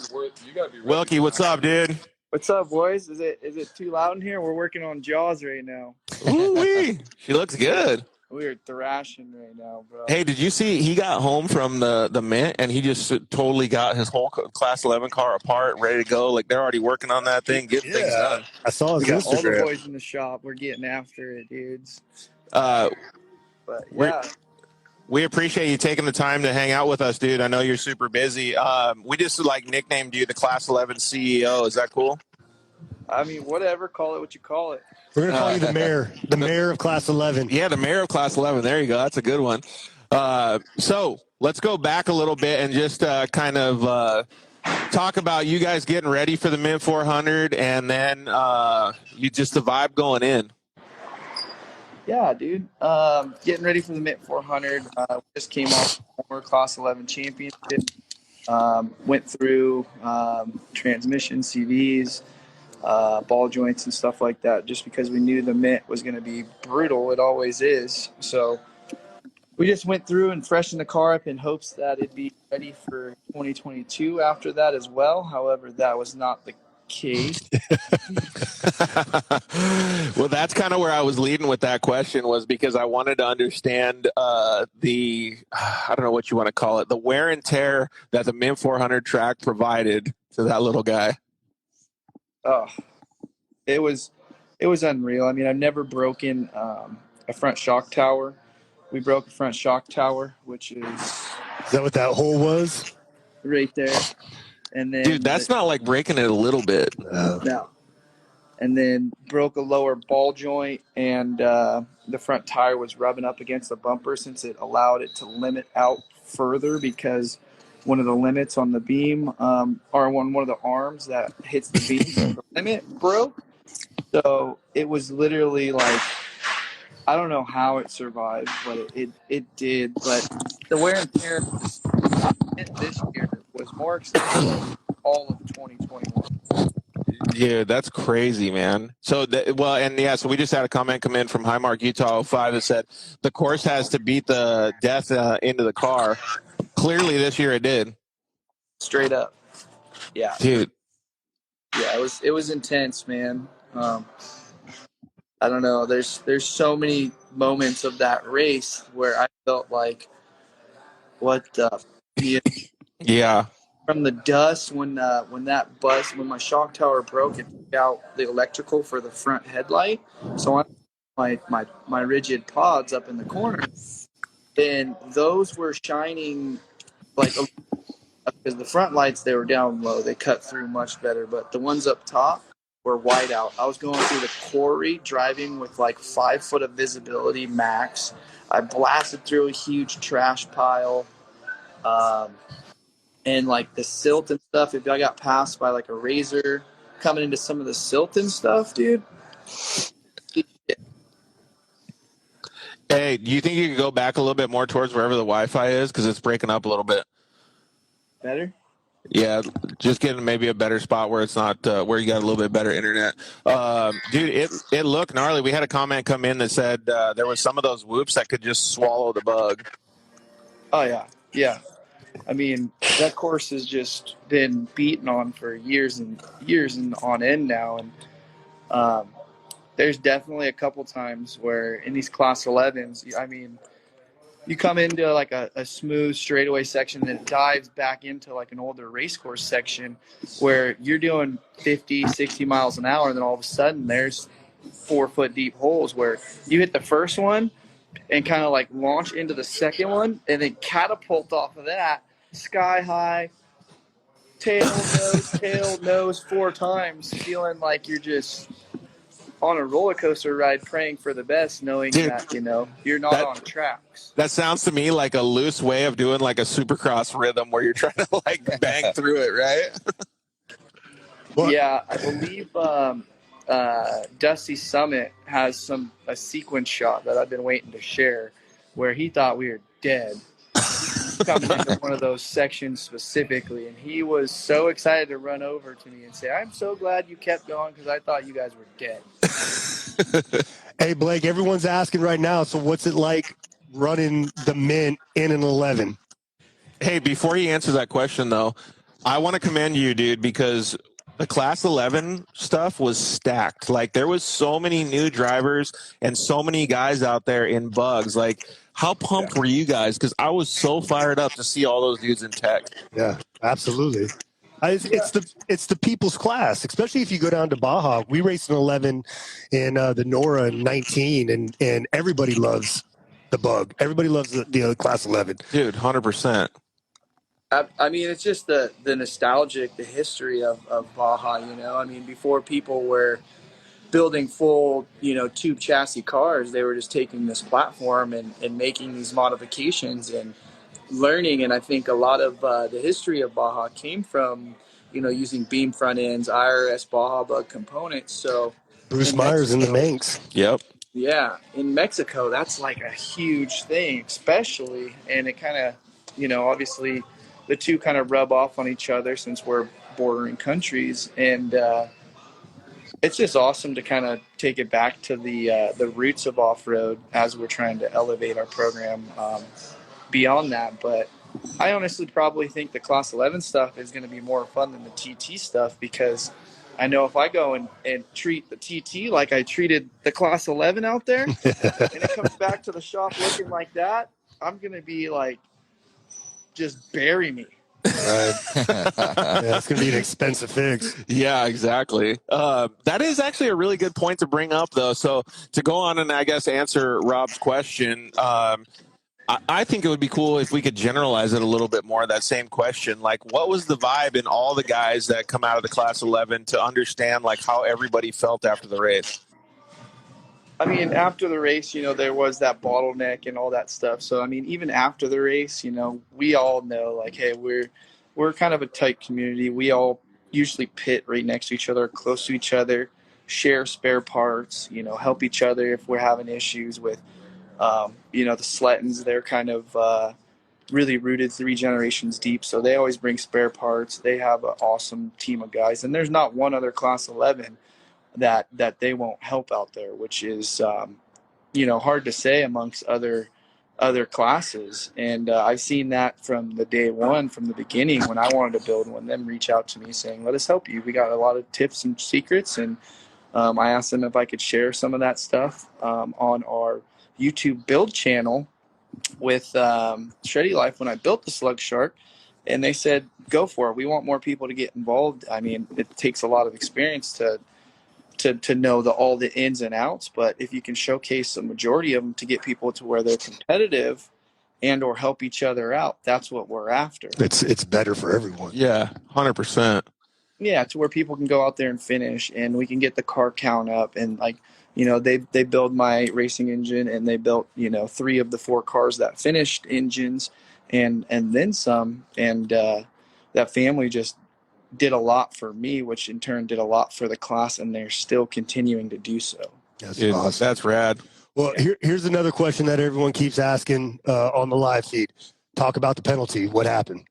Speaker 2: Wilkie, what's up, dude?
Speaker 7: What's up, boys? Is it too loud in here? We're working on Jaws right now.
Speaker 2: Ooh-wee. She looks good.
Speaker 7: We are thrashing right now, bro.
Speaker 2: Hey, did you see he got home from the mint and he just totally got his whole Class 11 car apart, ready to go? Like they're already working on that thing, getting things done.
Speaker 3: I saw his
Speaker 7: We got all the
Speaker 3: Instagram.
Speaker 7: boys in the shop. We're getting after it, dudes.
Speaker 2: Uh,
Speaker 7: But
Speaker 2: We're-
Speaker 7: yeah,
Speaker 2: we appreciate you taking the time to hang out with us, dude. I know you're super busy. We just like nicknamed you the Class 11 CEO. Is that cool?
Speaker 7: I mean, whatever. Call it what you call it.
Speaker 3: We're going to call you the mayor of Class 11.
Speaker 2: Yeah, the mayor of Class 11. There you go. That's a good one. So let's go back a little bit and just kind of talk about you guys getting ready for the Mint 400 and then you just the vibe going in.
Speaker 7: Yeah, dude. Getting ready for the Mint 400. We just came off former Class 11 championship. Went through transmission, CVs, ball joints, and stuff like that. Just because we knew the Mint was going to be brutal, it always is. So we just went through and freshened the car up in hopes that it'd be ready for 2022 after that as well. However, that was not the case.
Speaker 2: Well, that's kind of where I was leading with that question, was because I wanted to understand I don't know what you want to call it, the wear and tear that the Mint 400 track provided to that little guy.
Speaker 7: Oh, it was unreal. I mean, I've never broken a front shock tower. We broke a front shock tower, which is
Speaker 3: Is that what that hole was?
Speaker 7: right there. And then
Speaker 2: Dude, that's not like breaking it a little bit.
Speaker 7: no. And then broke a lower ball joint, and the front tire was rubbing up against the bumper since it allowed it to limit out further, because one of the limits on the beam, or one of the arms that hits the beam, the limit broke. So it was literally like, I don't know how it survived, but it did. But the wear and tear this year was more extensive than all of 2021.
Speaker 2: Yeah, that's crazy, man. So, so we just had a comment come in from Highmark Utah 05 that said the course has to beat the death into the car. Clearly, this year it did.
Speaker 7: Straight up, yeah,
Speaker 2: Dude.
Speaker 7: yeah. It was intense, man. I don't know. There's so many moments of that race where I felt like, what the,
Speaker 2: Yeah.
Speaker 7: from the dust when my shock tower broke, it took out the electrical for the front headlight. So my rigid pods up in the corner, and those were shining like, because the front lights, they were down low, they cut through much better, but the ones up top were white out. I was going through the quarry driving with like 5 foot of visibility max. I blasted through a huge trash pile. And like the silt and stuff, if I got passed by like a razor coming into some of the silt and stuff, dude.
Speaker 2: Hey, do you think you could go back a little bit more towards wherever the Wi-Fi is? Because it's breaking up a little bit.
Speaker 7: Better?
Speaker 2: Yeah, just getting maybe a better spot where it's not where you got a little bit better internet. Dude, it looked gnarly. We had a comment come in that said there was some of those whoops that could just swallow the bug.
Speaker 7: Oh, yeah. Yeah. I mean, that course has just been beaten on for years and on end now. And there's definitely a couple times where in these Class 11s, I mean, you come into like a smooth straightaway section, and it dives back into like an older race course section where you're doing 50, 60 miles an hour. And then all of a sudden there's 4 foot deep holes where you hit the first one and kind of like launch into the second one and then catapult off of that sky high, tail, nose 4 times, feeling like you're just on a roller coaster ride, praying for the best, knowing that, you know, you're not on tracks.
Speaker 2: That sounds to me like a loose way of doing like a supercross rhythm where you're trying to like bang through it, right?
Speaker 3: Well,
Speaker 7: Yeah, I believe Dusty Summit has a sequence shot that I've been waiting to share, where he thought we were dead coming into one of those sections specifically, and he was so excited to run over to me and say, "I'm so glad you kept going because I thought you guys were dead."
Speaker 3: Hey, Blake, everyone's asking right now, so what's it like running the Mint in an 11?
Speaker 2: Hey, before you answer that question, though, I want to commend you, dude, because the Class 11 stuff was stacked. Like, there was so many new drivers and so many guys out there in bugs. Like, how pumped were you guys? Because I was so fired up to see all those dudes in tech.
Speaker 3: Yeah, absolutely. It's the people's class, especially if you go down to Baja. We raced an 11 in the Nora in 19, and everybody loves the bug. Everybody loves the Class 11.
Speaker 2: Dude, 100%.
Speaker 7: I mean, it's just the nostalgic, the history of Baja, you know. I mean, before people were building full, tube chassis cars, they were just taking this platform and making these modifications and learning. And I think a lot of the history of Baja came from, using beam front ends, IRS Baja bug components. So
Speaker 3: Bruce
Speaker 7: in
Speaker 3: Myers in the
Speaker 7: Mexico,
Speaker 3: Manx.
Speaker 2: Yep.
Speaker 7: yeah, in Mexico, that's like a huge thing, especially, and it kind of, obviously the two kind of rub off on each other since we're bordering countries, and it's just awesome to kind of take it back to the roots of off-road as we're trying to elevate our program beyond that. But I honestly probably think the Class 11 stuff is going to be more fun than the TT stuff, because I know if I go and treat the TT like I treated the Class 11 out there, and it comes back to the shop looking like that, I'm going to be like, just bury me.
Speaker 3: Right. Yeah, it's going to be an expensive fix.
Speaker 2: Yeah, exactly. That is actually a really good point to bring up, though. So to go on and I guess answer Rob's question, I think it would be cool if we could generalize it a little bit more, that same question. Like, what was the vibe in all the guys that come out of the Class 11 to understand, like, how everybody felt after the race?
Speaker 7: I mean, after the race, there was that bottleneck and all that stuff. So, I mean, even after the race, we all know, like, hey, we're kind of a tight community. We all usually pit right next to each other, close to each other, share spare parts, help each other if we're having issues with, the Slettons. They're kind of really rooted 3 generations deep, so they always bring spare parts. They have an awesome team of guys, and there's not one other Class 11 that they won't help out there, which is hard to say amongst other classes. And I've seen that from the day one, from the beginning, when I wanted to build one, them reach out to me saying, let us help you. We got a lot of tips and secrets. And I asked them if I could share some of that stuff on our YouTube build channel with Shreddy Life when I built the Slug Shark. And they said, go for it. We want more people to get involved. I mean, it takes a lot of experience to know all the ins and outs, but if you can showcase the majority of them to get people to where they're competitive and or help each other out, that's what we're after.
Speaker 3: It's better for everyone.
Speaker 2: Yeah, 100%.
Speaker 7: Yeah, to where people can go out there and finish, and we can get the car count up. And like, they build my racing engine, and they built 3 of the 4 cars that finished engines, and then some. And that family just did a lot for me, which in turn did a lot for the class, and they're still continuing to do so.
Speaker 3: That's
Speaker 2: Dude,
Speaker 3: awesome.
Speaker 2: That's rad.
Speaker 3: Well, here's another question that everyone keeps asking on the live feed. Talk about the penalty. What happened?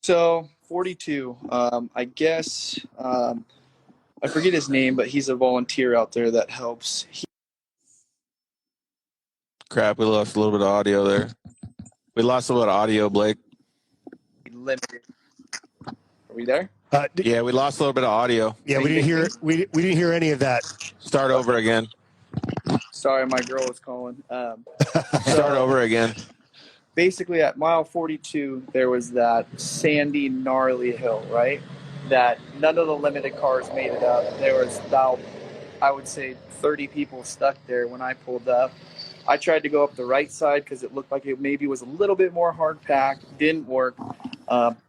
Speaker 7: So 42, I guess, I forget his name, but he's a volunteer out there that helps.
Speaker 2: Crap, we lost a little bit of audio there. We lost a little bit of audio, Blake.
Speaker 7: Limited. Are we there?
Speaker 2: Yeah, we lost a little bit of audio.
Speaker 3: Yeah, we didn't hear we didn't hear any of that.
Speaker 2: Start over again.
Speaker 7: Sorry, my girl was calling.
Speaker 2: Start over again.
Speaker 7: Basically, at mile 42, there was that sandy, gnarly hill, right? That none of the limited cars made it up. There was about, I would say, 30 people stuck there when I pulled up. I tried to go up the right side because it looked like it maybe was a little bit more hard packed. Didn't work.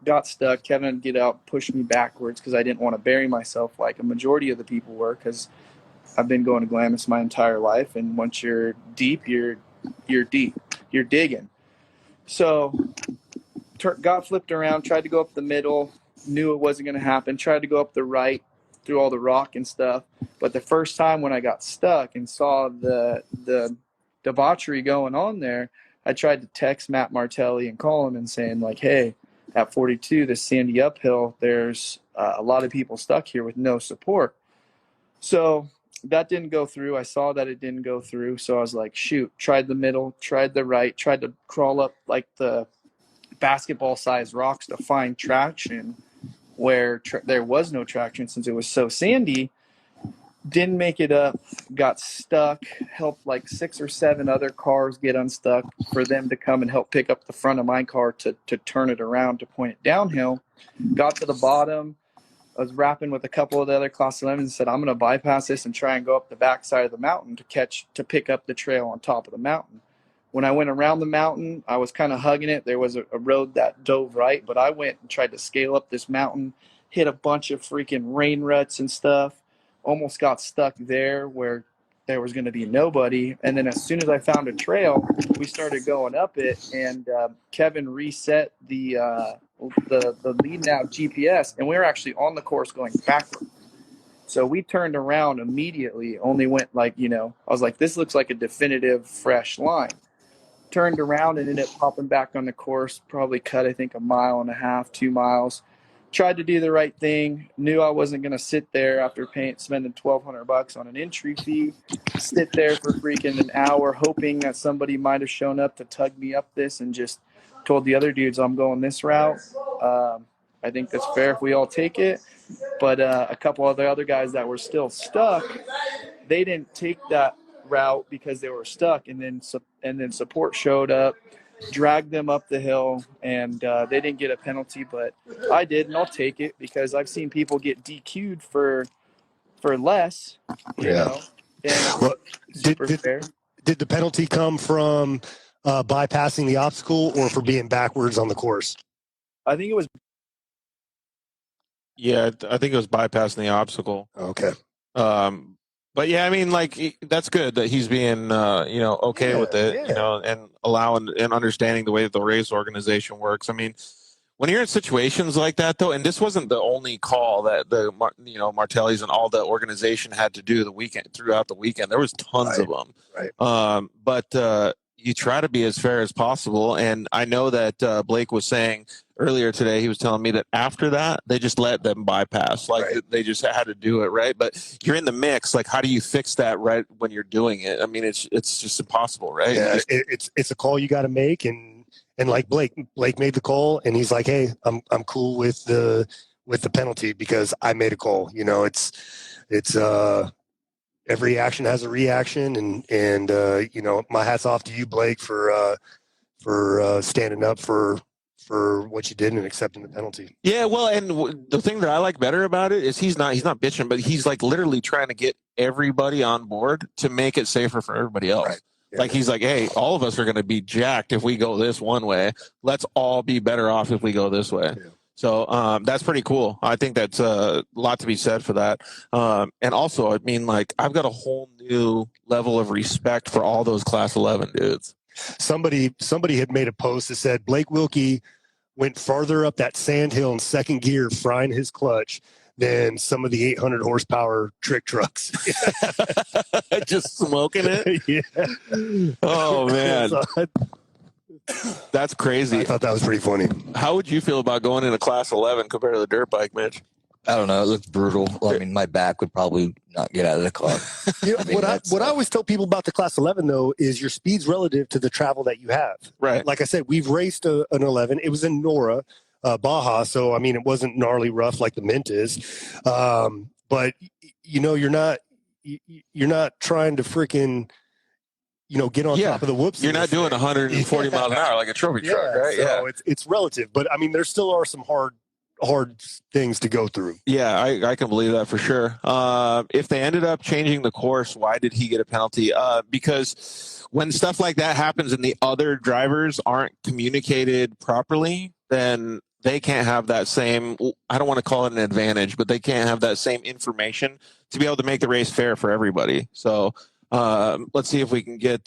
Speaker 7: Got stuck. Kevin had to get out, push me backwards because I didn't want to bury myself like a majority of the people were, because I've been going to Glamis my entire life, and once you're deep, you're deep. You're digging. So got flipped around, tried to go up the middle, knew it wasn't going to happen, tried to go up the right through all the rock and stuff, But the first time when I got stuck and saw the debauchery going on there, I tried to text Matt Martelli and call him and saying like, hey, at 42, this sandy uphill, there's a lot of people stuck here with no support. So that didn't go through. I saw that it didn't go through. So I was like, shoot, tried the middle, tried the right, tried to crawl up like the basketball sized rocks to find traction where there was no traction since it was so sandy. Didn't make it up, got stuck, helped like 6 or 7 other cars get unstuck for them to come and help pick up the front of my car to turn it around to point it downhill. Got to the bottom. I was rapping with a couple of the other Class 11s and said, I'm going to bypass this and try and go up the backside of the mountain to pick up the trail on top of the mountain. When I went around the mountain, I was kind of hugging it. There was a road that dove right, but I went and tried to scale up this mountain, hit a bunch of freaking rain ruts and stuff. Almost got stuck there where there was going to be nobody. And then as soon as I found a trail, we started going up it, and Kevin reset the lead nav GPS, and we were actually on the course going backward. So we turned around immediately, only went like, I was like, this looks like a definitive fresh line. Turned around and ended up popping back on the course, probably cut, I think, 1.5 miles, 2 miles. Tried to do the right thing, knew I wasn't going to sit there after spending $1,200 on an entry fee, sit there for freaking an hour hoping that somebody might have shown up to tug me up this, and just told the other dudes I'm going this route. I think that's fair if we all take it. But a couple of the other guys that were still stuck, they didn't take that route because they were stuck, and then support showed up, dragged them up the hill, and they didn't get a penalty, but I did, and I'll take it because I've seen people get DQ'd for less, you know. And
Speaker 3: Well,
Speaker 7: super fair.
Speaker 3: Did the penalty come from bypassing the obstacle or for being backwards on the course?
Speaker 7: I think it was.
Speaker 2: Yeah, I think it was bypassing the obstacle.
Speaker 3: Okay.
Speaker 2: But yeah, I mean, like, that's good that he's being, okay with it, and allowing and understanding the way that the race organization works. I mean, when you're in situations like that, though, and this wasn't the only call that the Martellis and all the organization had to do throughout the weekend. There was tons of them.
Speaker 3: Right.
Speaker 2: But you try to be as fair as possible. And I know that Blake was saying earlier today, he was telling me that after that, they just let them bypass. Like, they just had to do it, right? But you're in the mix. Like, how do you fix that right when you're doing it? I mean, it's just impossible, right?
Speaker 3: Yeah, it's a call you got to make. And like Blake made the call, and he's like, hey, I'm cool with the penalty because I made a call. It's every action has a reaction, and my hat's off to you, Blake, for standing up for what you did and accepting the penalty.
Speaker 2: Yeah, well, and the thing that I like better about it is he's not bitching, but he's like literally trying to get everybody on board to make it safer for everybody else.
Speaker 3: Right. Yeah.
Speaker 2: Like, he's like, hey, all of us are going to be jacked if we go this one way. Let's all be better off if we go this way. Yeah. So that's pretty cool. I think that's a lot to be said for that. And also, I mean, like, I've got a whole new level of respect for all those Class 11 dudes.
Speaker 3: Somebody had made a post that said Blake Wilkie went farther up that sand hill in second gear, frying his clutch, than some of the 800 horsepower trick trucks.
Speaker 2: Just smoking it?
Speaker 3: Yeah.
Speaker 2: Oh, man. That's crazy.
Speaker 3: I thought that was pretty funny.
Speaker 2: How would you feel about going in a Class 11 compared to the dirt bike, Mitch?
Speaker 4: I don't know. It looks brutal. Well, I mean, my back would probably not get out of the car.
Speaker 3: What I always tell people about the Class 11, though, is your speed's relative to the travel that you have.
Speaker 2: Right.
Speaker 3: Like I said, we've raced an 11. It was in Nora, Baja, so, I mean, it wasn't gnarly rough like the Mint is. But, you're not trying to freaking – get on top of the whoops.
Speaker 2: You're not doing 140 miles an hour like a trophy truck, right?
Speaker 3: So it's relative. But, I mean, there still are some hard things to go through.
Speaker 2: Yeah, I can believe that for sure. If they ended up changing the course, why did he get a penalty? Because when stuff like that happens and the other drivers aren't communicated properly, then they can't have that same, I don't want to call it an advantage, but they can't have that same information to be able to make the race fair for everybody. So let's see if we can get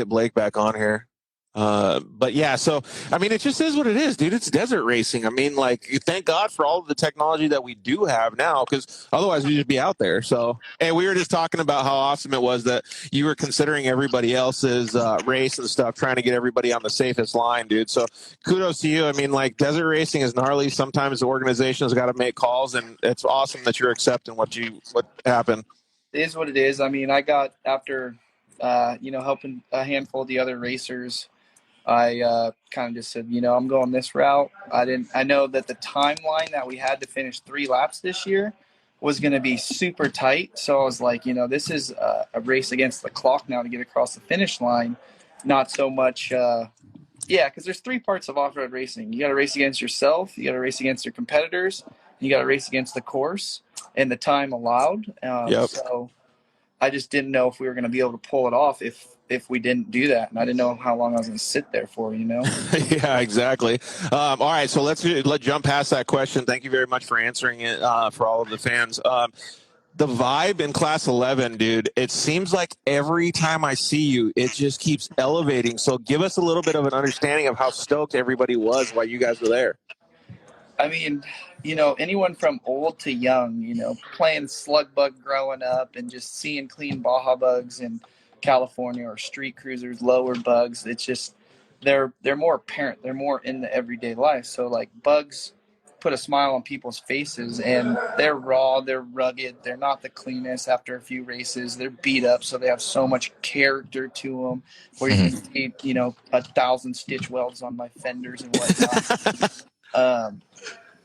Speaker 2: Blake back on here. But yeah, so I mean, it just is what it is, dude. It's desert racing. I mean, like, you thank God for all of the technology that we do have now, because otherwise we'd just be out there. So, and we were just talking about how awesome it was that you were considering everybody else's race and stuff, trying to get everybody on the safest line, dude. So, kudos to you. I mean, like, desert racing is gnarly. Sometimes the organization has got to make calls, and it's awesome that you're accepting what happened.
Speaker 7: It is what it is. I mean, I got after, helping a handful of the other racers. I kind of just said, I'm going this route. I know that the timeline that we had to finish 3 laps this year was going to be super tight. So I was like, this is a race against the clock now to get across the finish line. Not so much, because there's 3 parts of off-road racing. You got to race against yourself, you got to race against your competitors, and you got to race against the course and the time allowed.
Speaker 2: Yep.
Speaker 7: So I just didn't know if we were going to be able to pull it off if we didn't do that, and I didn't know how long I was going to sit there for.
Speaker 2: Yeah, exactly. All right, so let's jump past that question. Thank you very much for answering it for all of the fans. The vibe in Class 11, dude, it seems like every time I see you, it just keeps elevating. So give us a little bit of an understanding of how stoked everybody was while you guys were there.
Speaker 7: I mean, anyone from old to young, playing slug bug growing up and just seeing clean Baja bugs in California or street cruisers, lower bugs. It's just they're more apparent. They're more in the everyday life. So like bugs put a smile on people's faces, and they're raw, they're rugged, they're not the cleanest after a few races. They're beat up, so they have so much character to them. Where you can see, 1,000 stitch welds on my fenders and whatnot.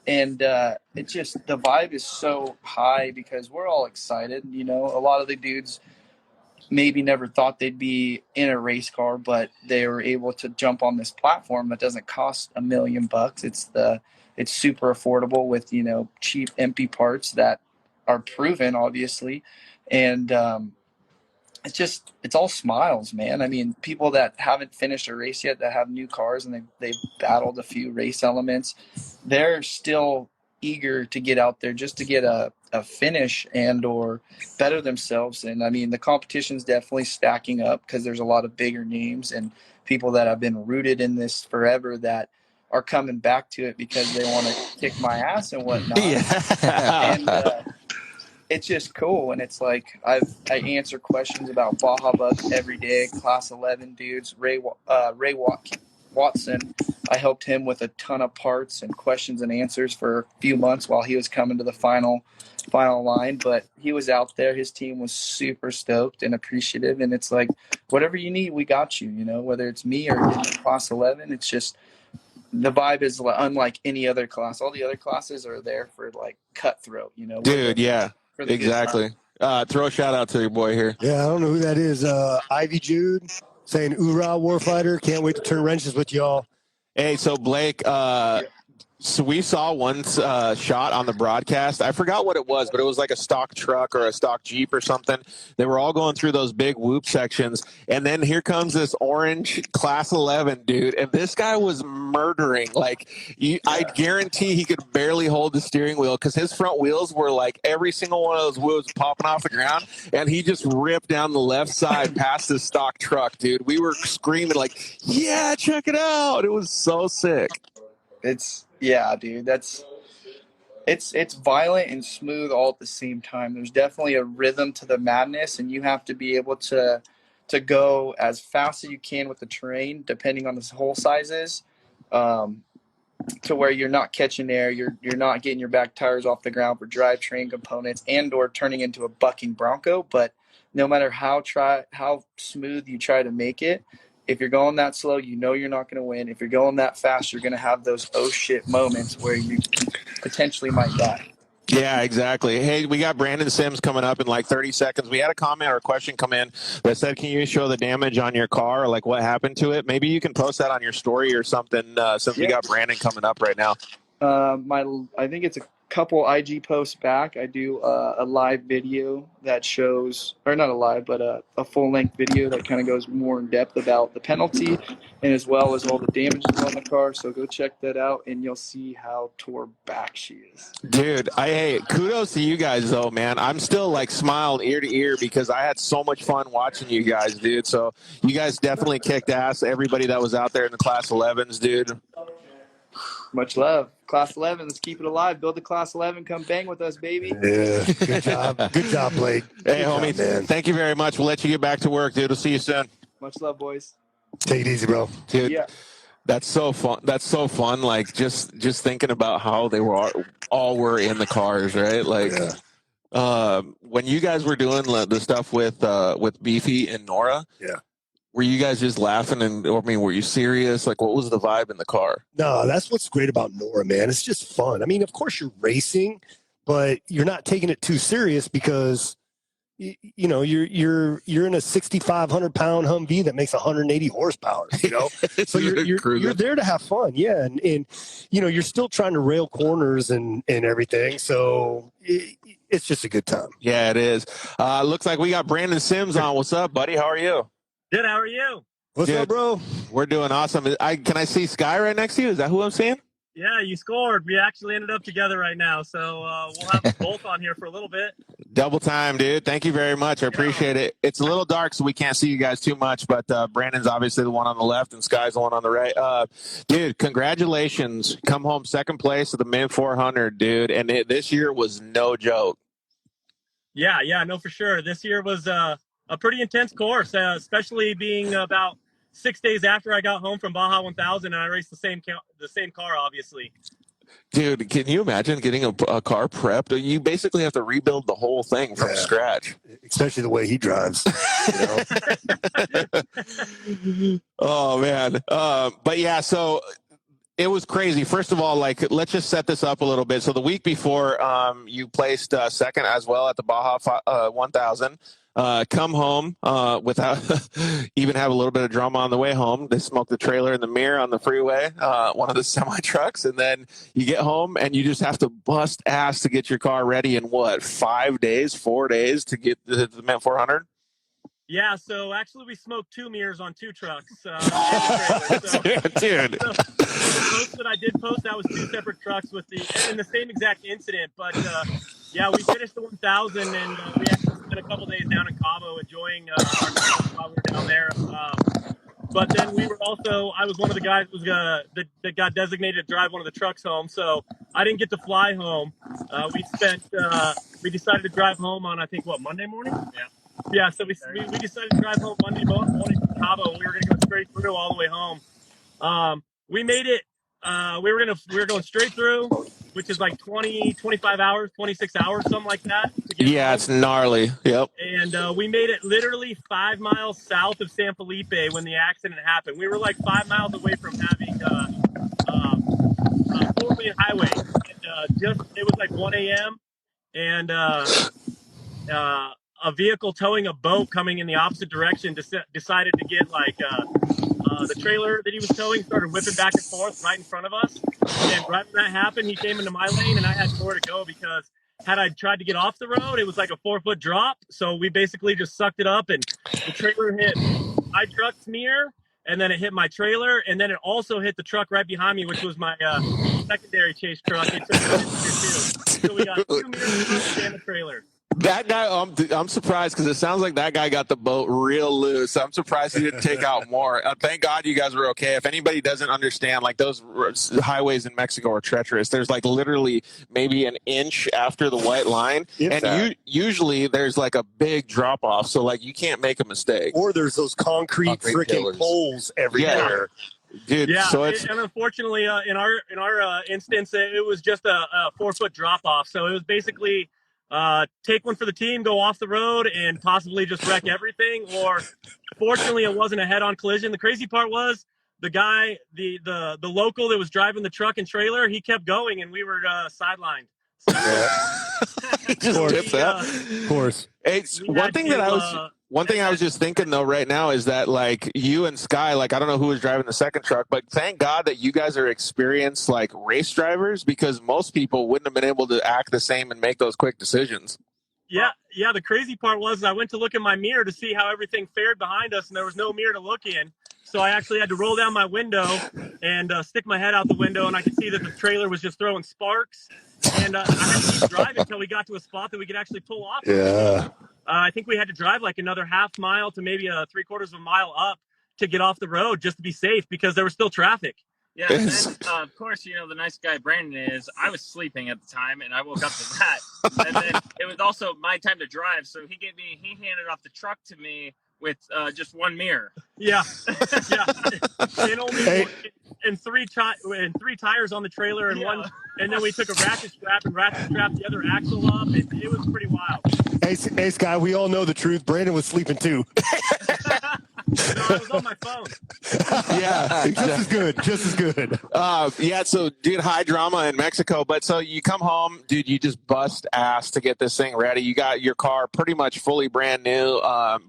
Speaker 7: And it just, the vibe is so high because we're all excited. A lot of the dudes maybe never thought they'd be in a race car, but they were able to jump on this platform that doesn't cost $1 million. It's super affordable with, cheap empty parts that are proven, obviously. And it's all smiles, man. I mean, people that haven't finished a race yet, that have new cars and they've battled a few race elements, they're still eager to get out there just to get a finish and or better themselves. And I mean, the competition's definitely stacking up because there's a lot of bigger names and people that have been rooted in this forever that are coming back to it because they want to kick my ass and whatnot.
Speaker 2: Yeah.
Speaker 7: And it's just cool. And it's like I answer questions about Baja Bugs every day. Class 11 dudes, Ray Watson, I helped him with a ton of parts and questions and answers for a few months while he was coming to the final line. But he was out there. His team was super stoked and appreciative. And it's like, whatever you need, we got you. Whether it's me or Class 11, it's just the vibe is unlike any other class. All the other classes are there for like cutthroat.
Speaker 2: Dude, yeah, exactly. Throw a shout out to your boy here.
Speaker 3: Yeah, I don't know who that is. Ivy Jude saying, "Oorah, Warfighter! Can't wait to turn wrenches with y'all."
Speaker 2: Hey, so Blake, so we saw one shot on the broadcast. I forgot what it was, but it was like a stock truck or a stock Jeep or something. They were all going through those big whoop sections. And then here comes this orange Class 11 dude. And this guy was murdering. Like, I guarantee he could barely hold the steering wheel because his front wheels were like every single one of those wheels popping off the ground. And he just ripped down the left side past this stock truck, dude. We were screaming like, yeah, check it out. It was so sick.
Speaker 7: Yeah, dude, it's violent and smooth all at the same time. There's definitely a rhythm to the madness, and you have to be able to go as fast as you can with the terrain, depending on the hole sizes, to where you're not catching air, you're not getting your back tires off the ground for drivetrain components and or turning into a bucking Bronco. But no matter how smooth you try to make it, if you're going that slow, you're not going to win. If you're going that fast, you're going to have those oh shit moments where you potentially might die.
Speaker 2: Yeah, exactly. Hey, we got Brandon Sims coming up in like 30 seconds. We had a comment or a question come in that said, can you show the damage on your car or like what happened to it? Maybe you can post that on your story or something since we got Brandon coming up right now.
Speaker 7: I think it's couple IG posts back, I do a live video that shows, or not a live, but a full length video that kind of goes more in depth about the penalty and as well as all the damages on the car. So go check that out, and you'll see how tore back she is.
Speaker 2: Dude, hey, kudos to you guys though, man. I'm still like smiling ear to ear because I had so much fun watching you guys, dude. So you guys definitely kicked ass. Everybody that was out there in the Class 11s, dude.
Speaker 7: Much love. Class 11, let's keep it alive. Build the Class 11. Come bang with us, baby.
Speaker 3: Yeah, good job. Good job, Blake.
Speaker 2: Hey,
Speaker 3: Good
Speaker 2: homie,
Speaker 3: job, man.
Speaker 2: thank you very much. We'll let you get back to work, dude. We'll see you soon.
Speaker 7: Much love, boys.
Speaker 3: Take it easy, bro.
Speaker 2: Dude,
Speaker 7: Yeah.
Speaker 2: that's so fun. That's so fun. Like just thinking about how they were all were in the cars, right? Like when you guys were doing the stuff with Beefy and Nora,
Speaker 3: Yeah.
Speaker 2: were you guys just laughing were you serious? Like, what was the vibe in the car?
Speaker 3: No, that's what's great about Nora, man. It's just fun. I mean, of course you're racing, but you're not taking it too serious because you know you're in a 6,500-pound Humvee that makes 180 horsepower. You know, so you're there to have fun, yeah, and you know you're still trying to rail corners and everything. So it's just a good time.
Speaker 2: Yeah, it is. Looks like we got Brandon Sims on. What's up, buddy? How are you?
Speaker 8: Good. How are you?
Speaker 3: What's up, bro?
Speaker 2: We're doing awesome. Can I see Sky right next to you? Is that who I'm seeing?
Speaker 8: Yeah, you scored. We actually ended up together right now, so we'll have us both on here for a little bit.
Speaker 2: Double time, dude. Thank you very much. I appreciate it. It's a little dark, so we can't see you guys too much, but Brandon's obviously the one on the left, and Sky's the one on the right. Dude, congratulations. Come home second place at the Min 400, dude, and this year was no joke.
Speaker 8: Yeah, no, for sure. This year was a pretty intense course, especially being about 6 days after I got home from Baja 1000, and I raced the same car, obviously.
Speaker 2: Dude, can you imagine getting a car prepped? You basically have to rebuild the whole thing from scratch.
Speaker 3: Especially the way he drives. You know?
Speaker 2: Oh, man. But, yeah, so it was crazy. First of all, like, let's just set this up a little bit. So the week before, you placed second as well at the Baja 1000. Come home without even have a little bit of drama on the way home. They smoked the trailer in the mirror on the freeway, one of the semi trucks, and then you get home and you just have to bust ass to get your car ready in 4 days to get the Mint 400.
Speaker 8: Yeah, so actually we smoked 2 mirrors on 2 trucks.
Speaker 2: Dude.
Speaker 8: So the post that I did post, that was 2 separate trucks in the same exact incident. But yeah, we finished the 1000, and we actually spent a couple days down in Cabo enjoying our time while we were down there. But then I was one of the guys that got designated to drive one of the trucks home, so I didn't get to fly home. We decided to drive home on, I think, Monday morning? Yeah, so we decided to drive home Monday morning to Cabo, and we were going to go straight through all the way home. We made it. We were going straight through, which is like 25 hours, 26 hours, something like that.
Speaker 2: Yeah, it's gnarly. Yep.
Speaker 8: And we made it literally 5 miles south of San Felipe when the accident happened. We were like 5 miles away from having 4-lane highway. And it was like 1 a.m. and a vehicle towing a boat coming in the opposite direction decided to get the trailer that he was towing started whipping back and forth right in front of us. And right when that happened, he came into my lane, and I had nowhere to go because had I tried to get off the road, it was like a 4-foot drop. So we basically just sucked it up, and the trailer hit my truck's mirror, and then it hit my trailer, and then it also hit the truck right behind me, which was my secondary chase truck. It took it too. So we got 2 mirrors and a trailer.
Speaker 2: That guy, I'm surprised because it sounds like that guy got the boat real loose. I'm surprised he didn't take out more. Thank God you guys were okay. If anybody doesn't understand, like those highways in Mexico are treacherous. There's like literally maybe an inch after the white line, and usually there's like a big drop off, so like you can't make a mistake.
Speaker 3: Or there's those concrete freaking poles everywhere.
Speaker 2: Yeah. Dude,
Speaker 8: yeah,
Speaker 2: so
Speaker 8: and unfortunately, in our instance, it was just a 4-foot drop off. So it was basically take one for the team, go off the road, and possibly just wreck everything. Or fortunately, it wasn't a head-on collision. The crazy part was the guy, the local that was driving the truck and trailer, he kept going, and we were sidelined. So
Speaker 2: He just
Speaker 3: course.
Speaker 2: tips out.
Speaker 3: Of course.
Speaker 2: It's
Speaker 8: we
Speaker 2: one
Speaker 8: had
Speaker 2: thing
Speaker 8: to,
Speaker 2: that I was just thinking though right now is that like you and Sky, like I don't know who was driving the second truck, but thank God that you guys are experienced like race drivers, because most people wouldn't have been able to act the same and make those quick decisions.
Speaker 8: Yeah. The crazy part was I went to look in my mirror to see how everything fared behind us, and there was no mirror to look in. So I actually had to roll down my window and stick my head out the window, and I could see that the trailer was just throwing sparks. And I had to keep driving until we got to a spot that we could actually pull off.
Speaker 3: Yeah.
Speaker 8: I think we had to drive like another half mile to maybe a 3/4 of a mile up to get off the road just to be safe because there was still traffic.
Speaker 9: Yeah, and then, of course, you know, the nice guy Brandon is, I was sleeping at the time, and I woke up to that. And then it was also my time to drive, so he handed off the truck to me with just one mirror.
Speaker 8: Yeah. And only and three tires on the trailer and one, and then we took a ratchet strap and ratchet strapped the other axle up. It was pretty wild.
Speaker 3: Hey, Sky, we all know the truth. Brandon was sleeping too.
Speaker 8: No, I was on my phone.
Speaker 2: Yeah,
Speaker 3: just as good.
Speaker 2: Yeah, so dude, high drama in Mexico. But so you come home, dude, you just bust ass to get this thing ready. You got your car pretty much fully brand new.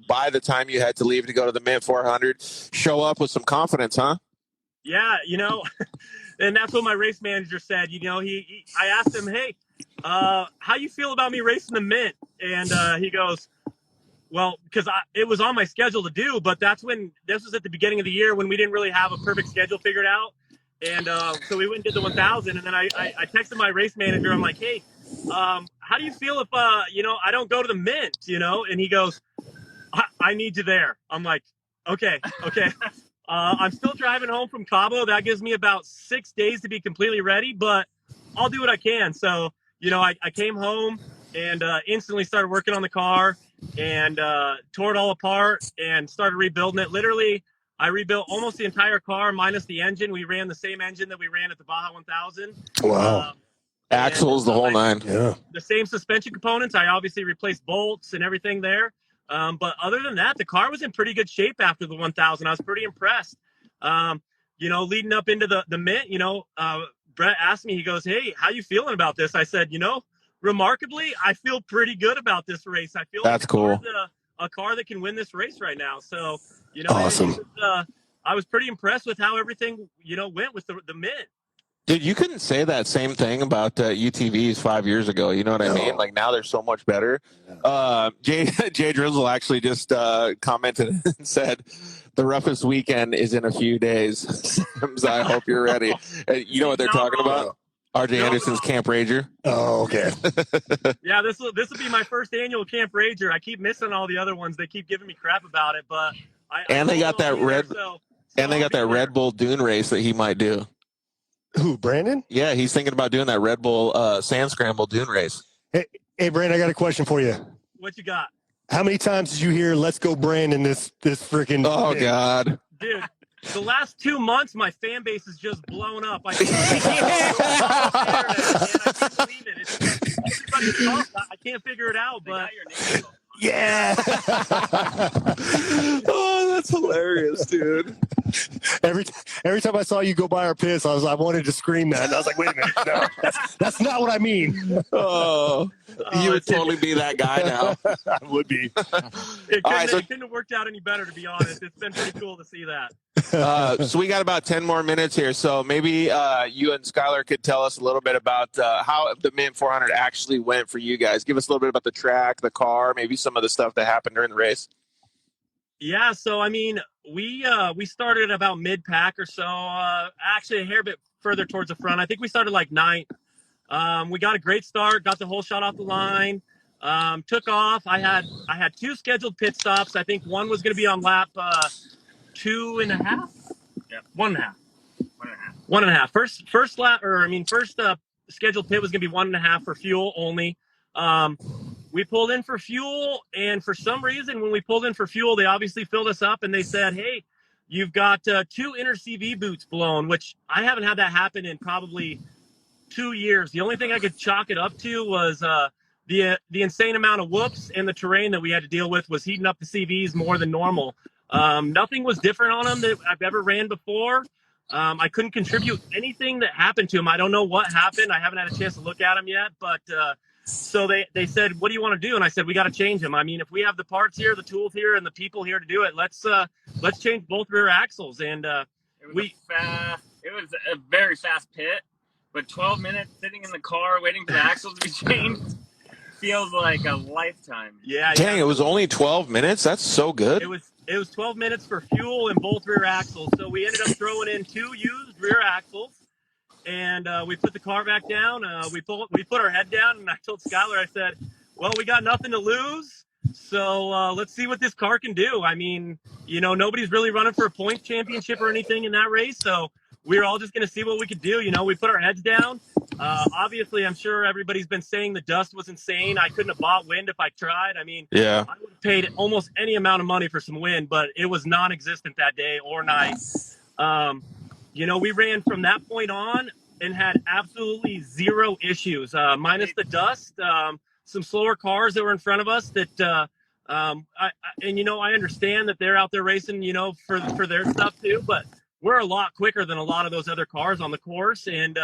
Speaker 2: By the time you had to leave to go to the Mint 400, show up with some confidence, huh?
Speaker 8: Yeah, you know, and that's what my race manager said. You know, I asked him, hey, how you feel about me racing the Mint? And he goes, well, because it was on my schedule to do, but this was at the beginning of the year when we didn't really have a perfect schedule figured out. And so we went and did the 1000. And then I texted my race manager. I'm like, hey, how do you feel if, I don't go to the Mint, And he goes, I need you there. I'm like, okay. I'm still driving home from Cabo. That gives me about 6 days to be completely ready, but I'll do what I can. So, I came home and instantly started working on the car and tore it all apart and started rebuilding it. Literally, I rebuilt almost the entire car minus the engine. We ran the same engine that we ran at the Baja 1000.
Speaker 3: Wow.
Speaker 2: Axles, the whole nine.
Speaker 3: Yeah.
Speaker 8: The same suspension components. I obviously replaced bolts and everything there. But other than that, the car was in pretty good shape after the 1000. I was pretty impressed. Leading up into the Mint, Brett asked me, he goes, hey, how you feeling about this? I said, remarkably, I feel pretty good about this race. I feel
Speaker 2: that's
Speaker 8: like
Speaker 2: cool.
Speaker 8: A car that can win this race right now. So,
Speaker 3: awesome.
Speaker 8: I was pretty impressed with how everything, went with the Mint.
Speaker 2: Dude, you couldn't say that same thing about UTVs 5 years ago. You know what I mean? Like now they're so much better. Jay Drizzle actually just commented and said, the roughest weekend is in a few days. Sims, I hope you're ready. You know what they're talking about? RJ Anderson's Camp Rager.
Speaker 3: Oh, okay.
Speaker 8: Yeah, this will be my first annual Camp Rager. I keep missing all the other ones. They keep giving me crap about it, but
Speaker 2: they got that Red Bull Dune race that he might do.
Speaker 3: Who, Brandon?
Speaker 2: Yeah, he's thinking about doing that Red Bull Sand Scramble Dune race.
Speaker 3: Hey, Brandon, I got a question for you.
Speaker 8: What you got?
Speaker 3: How many times did you hear "Let's go, Brandon"? This freaking.
Speaker 2: Oh
Speaker 3: thing?
Speaker 2: God,
Speaker 8: dude! The last 2 months, my fan base has just blown up. I can't believe it. Everybody's talking. I can't figure it out, but.
Speaker 3: Yeah.
Speaker 2: Oh, that's hilarious, dude.
Speaker 3: Every time I saw you go by our piss, I wanted to scream that. And I was like, wait a minute, no, that's not what I mean.
Speaker 2: Oh, you would totally be that guy now.
Speaker 3: I would be.
Speaker 8: It couldn't have worked out any better, to be honest. It's been pretty cool to see that.
Speaker 2: So we got about 10 more minutes here. So maybe you and Skylar could tell us a little bit about how the Mint 400 actually went for you guys. Give us a little bit about the track, the car, maybe some of the stuff that happened during the race.
Speaker 8: Yeah, so I mean, we started about mid-pack or so. Actually, a hair bit further towards the front. I think we started like 9th. We got a great start. Got the whole shot off the line. Took off. I had 2 scheduled pit stops. I think one was going to be on lap 2.5. Yeah, 1.5. 1.5. First lap, first scheduled pit was going to be 1.5 for fuel only. We pulled in for fuel, and for some reason, when we pulled in for fuel, they obviously filled us up, and they said, hey, you've got 2 inner CV boots blown, which I haven't had that happen in probably 2 years. The only thing I could chalk it up to was the insane amount of whoops and the terrain that we had to deal with was heating up the CVs more than normal. Nothing was different on them that I've ever ran before, I couldn't contribute anything that happened to him. I don't know what happened. I haven't had a chance to look at him yet, but so they said, "What do you want to do?" And I said, "We got to change him. I mean, if we have the parts here, the tools here, and the people here to do it, let's change both rear axles." And
Speaker 9: It was a very fast pit, but 12 minutes sitting in the car waiting for the axles to be changed feels like a lifetime.
Speaker 8: Yeah,
Speaker 2: Dang,
Speaker 8: yeah.
Speaker 2: it was only 12 minutes? That's so good.
Speaker 8: It was 12 minutes for fuel and both rear axles. So we ended up throwing in 2 used rear axles, and we put the car back down. We put our head down, and I told Skylar, I said, "Well, we got nothing to lose, so let's see what this car can do." I mean, you know, nobody's really running for a points championship or anything in that race, so we were all just going to see what we could do. You know, we put our heads down. Obviously, I'm sure everybody's been saying the dust was insane. I couldn't have bought wind if I tried. I mean,
Speaker 2: Yeah.
Speaker 8: I would have paid almost any amount of money for some wind, but it was non-existent that day or night. You know, we ran from that point on and had absolutely zero issues, minus the dust, some slower cars that were in front of us that, and, you know, I understand that they're out there racing, you know, for their stuff too, but we're a lot quicker than a lot of those other cars on the course. And,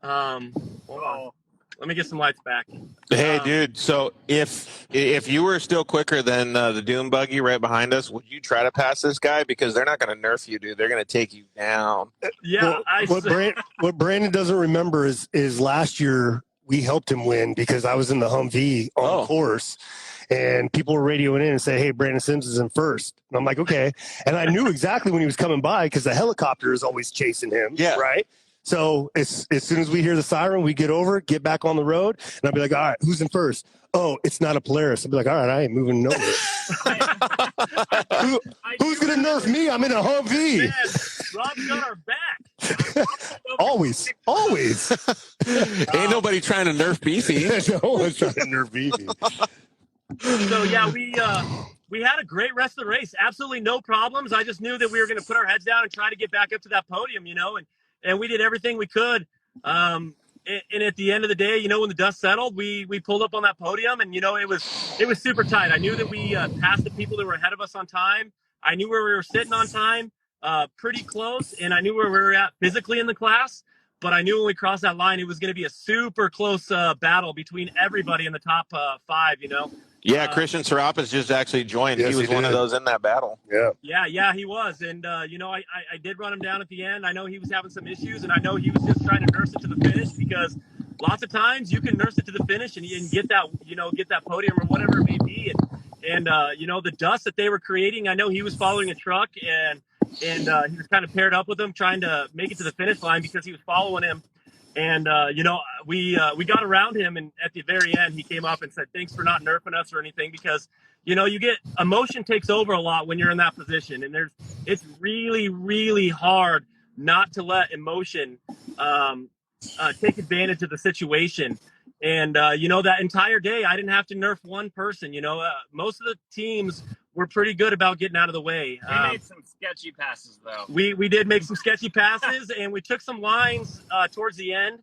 Speaker 8: hold on. Let me get some lights back.
Speaker 2: Hey, dude. So if you were still quicker than the Doom buggy right behind us, would you try to pass this guy? Because they're not going to nerf you, dude. They're going to take you down.
Speaker 8: Yeah.
Speaker 3: What Brandon doesn't remember is last year we helped him win because I was in the Humvee on the course. And people were radioing in and say, "Hey, Brandon Sims is in first." And I'm like, "Okay." And I knew exactly when he was coming by because the helicopter is always chasing him.
Speaker 2: Yeah.
Speaker 3: Right. So as soon as we hear the siren, we get over, get back on the road, and I'll be like, "All right, who's in first?" "Oh, it's not a Polaris." I'll be like, "All right, I ain't moving nowhere." Who's gonna nerf me? I'm in a Humvee.
Speaker 8: Man, Rob's got our back.
Speaker 3: Always.
Speaker 2: Ain't nobody trying to nerf Beefy.
Speaker 3: No one's trying to nerf Beefy.
Speaker 8: So yeah, we had a great rest of the race. Absolutely no problems. I just knew that we were going to put our heads down and try to get back up to that podium, you know, and we did everything we could. And at the end of the day, you know, when the dust settled, we pulled up on that podium, and you know, it was super tight. I knew that we passed the people that were ahead of us on time. I knew where we were sitting on time, pretty close, and I knew where we were at physically in the class. But I knew when we crossed that line, it was going to be a super close battle between everybody in the top 5, you know.
Speaker 2: Yeah, Christian Serapis just actually joined.
Speaker 3: Yes,
Speaker 2: he was one of those in that battle.
Speaker 3: Yeah,
Speaker 8: he was. And, you know, I did run him down at the end. I know he was having some issues, and I know he was just trying to nurse it to the finish because lots of times you can nurse it to the finish and get that, you know, get that podium or whatever it may be. And you know, the dust that they were creating, I know he was following a truck and he was kind of paired up with him trying to make it to the finish line because he was following him. And, you know, we got around him, and at the very end, he came up and said, "Thanks for not nerfing us or anything," because, you know, emotion takes over a lot when you're in that position. And it's really, really hard not to let emotion take advantage of the situation. And, you know, that entire day, I didn't have to nerf one person. You know, most of the teams were pretty good about getting out of the way.
Speaker 9: They made some sketchy passes, though.
Speaker 8: We did make some sketchy passes, and we took some lines towards the end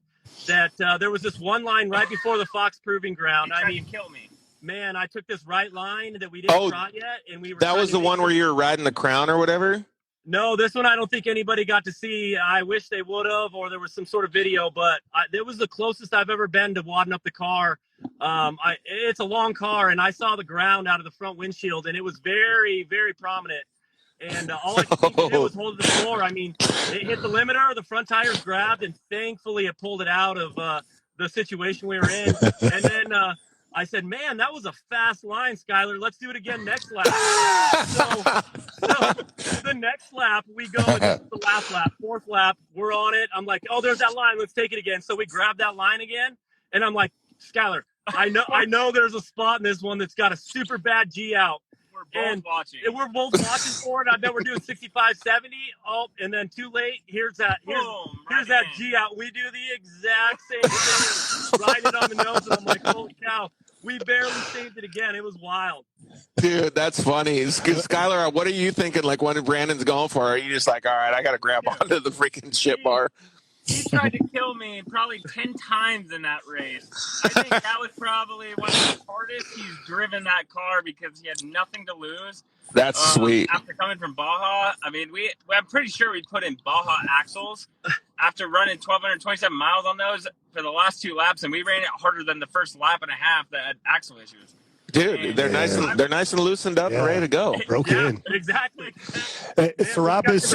Speaker 8: that there was this one line right before the Fox Proving Ground.
Speaker 9: I mean, kill me.
Speaker 8: Man, I took this right line that we didn't try yet, and we were.
Speaker 2: That was the one where you were riding the crown or whatever?
Speaker 8: No, this one I don't think anybody got to see. I wish they would have, or there was some sort of video, but it was the closest I've ever been to wadding up the car. It's a long car, and I saw the ground out of the front windshield, and it was very, very prominent. And all I could do was hold the floor. I mean, it hit the limiter, the front tires grabbed, and thankfully it pulled it out of the situation we were in. And then I said, "Man, that was a fast line, Skylar. Let's do it again next lap." So the next lap, we go, the last lap, 4th lap, we're on it. I'm like, "Oh, there's that line. Let's take it again." So we grab that line again, and I'm like, "Skylar, I know there's a spot in this one that's got a super bad G out."
Speaker 9: We're both watching.
Speaker 8: We're both watching for it. I bet we're doing 65, 70. Oh, and then too late. Here's that G out. We do the exact same thing. Ride it on the nose, and I'm like, holy cow. We barely saved it again. It was wild.
Speaker 2: Dude, that's funny. Skylar, what are you thinking, like, when Brandon's going for? Are you just like, all right, I got to grab onto the freaking shit bar?
Speaker 9: he tried to kill me probably 10 times in that race. I think that was probably one of the hardest he's driven that car because he had nothing to lose.
Speaker 2: That's sweet.
Speaker 9: After coming from Baja, I mean, I'm pretty sure we put in Baja axles after running 1,227 miles on those for the last 2 laps, and we ran it harder than the first lap and a half that had axle issues.
Speaker 2: Dude,
Speaker 9: And
Speaker 2: they're nice and loosened up and ready to go.
Speaker 3: Broke in.
Speaker 8: Exactly.
Speaker 3: Serapis.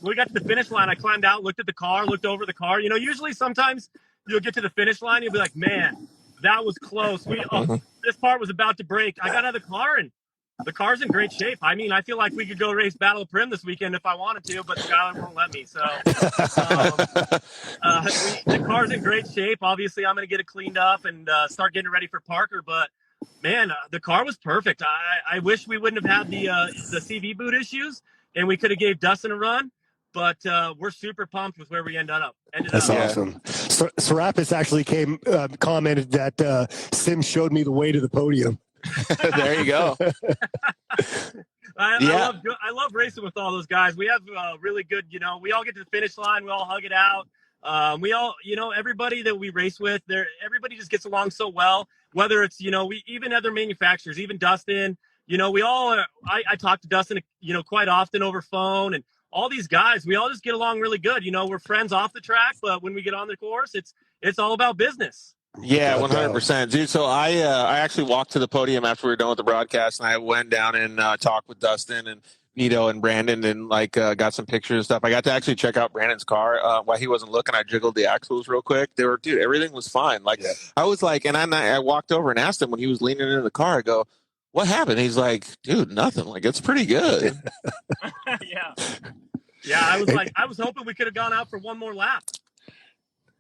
Speaker 8: We got to the finish line. I climbed out, looked at the car, looked over the car. You know, usually sometimes you'll get to the finish line, you'll be like, man, that was close. This part was about to break. I got out of the car, and the car's in great shape. I mean, I feel like we could go race Battle of Prim this weekend if I wanted to, but Skylar won't let me. So the car's in great shape. Obviously, I'm going to get it cleaned up and start getting it ready for Parker. But man, the car was perfect. I wish we wouldn't have had the CV boot issues, and we could have gave Dustin a run. But we're super pumped with where we ended up.
Speaker 3: That's awesome. Serapis actually commented that Sim showed me the way to the podium.
Speaker 2: There you go.
Speaker 8: I love racing with all those guys. We have really good, we all get to the finish line. We all hug it out. We all, everybody that we race with, everybody just gets along so well. Whether it's, even other manufacturers, even Dustin, we all are, I talk to Dustin, quite often over phone, and all these guys, we all just get along really good. We're friends off the track, but when we get on the course, it's all about business.
Speaker 2: Yeah, 100%, dude. So I actually walked to the podium after we were done with the broadcast, and I went down and talked with Dustin and Nito and Brandon, and got some pictures and stuff. I got to actually check out Brandon's car while he wasn't looking. I jiggled the axles real quick. Everything was fine. I was like, and I walked over and asked him when he was leaning into the car. I go, "What happened?" He's like, "Dude, nothing. Like, it's pretty good."
Speaker 8: Yeah. I was hoping we could have gone out for one more lap.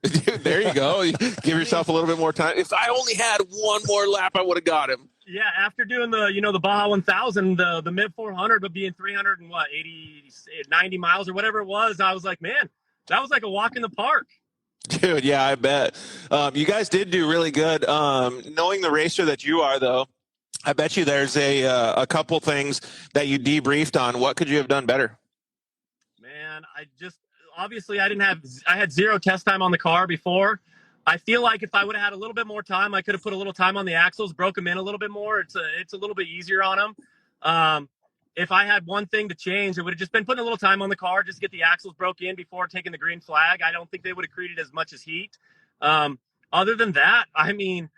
Speaker 2: Dude, there you go. Give yourself a little bit more time. If I only had one more lap, I would have got him.
Speaker 8: Yeah, after doing the Baja 1000, the mid 400, but being 90 miles or whatever it was, I was like, man, that was like a walk in the park.
Speaker 2: Dude, yeah, I bet. You guys did do really good. Knowing the racer that you are, though, I bet you there's a couple things that you debriefed on. What could you have done better?
Speaker 8: Man, obviously I had 0 test time on the car before. I feel like if I would have had a little bit more time, I could have put a little time on the axles, broke them in a little bit more. It's a little bit easier on them. If I had one thing to change, it would have just been putting a little time on the car, just get the axles broke in before taking the green flag. I don't think they would have created as much as heat. Other than that, I mean,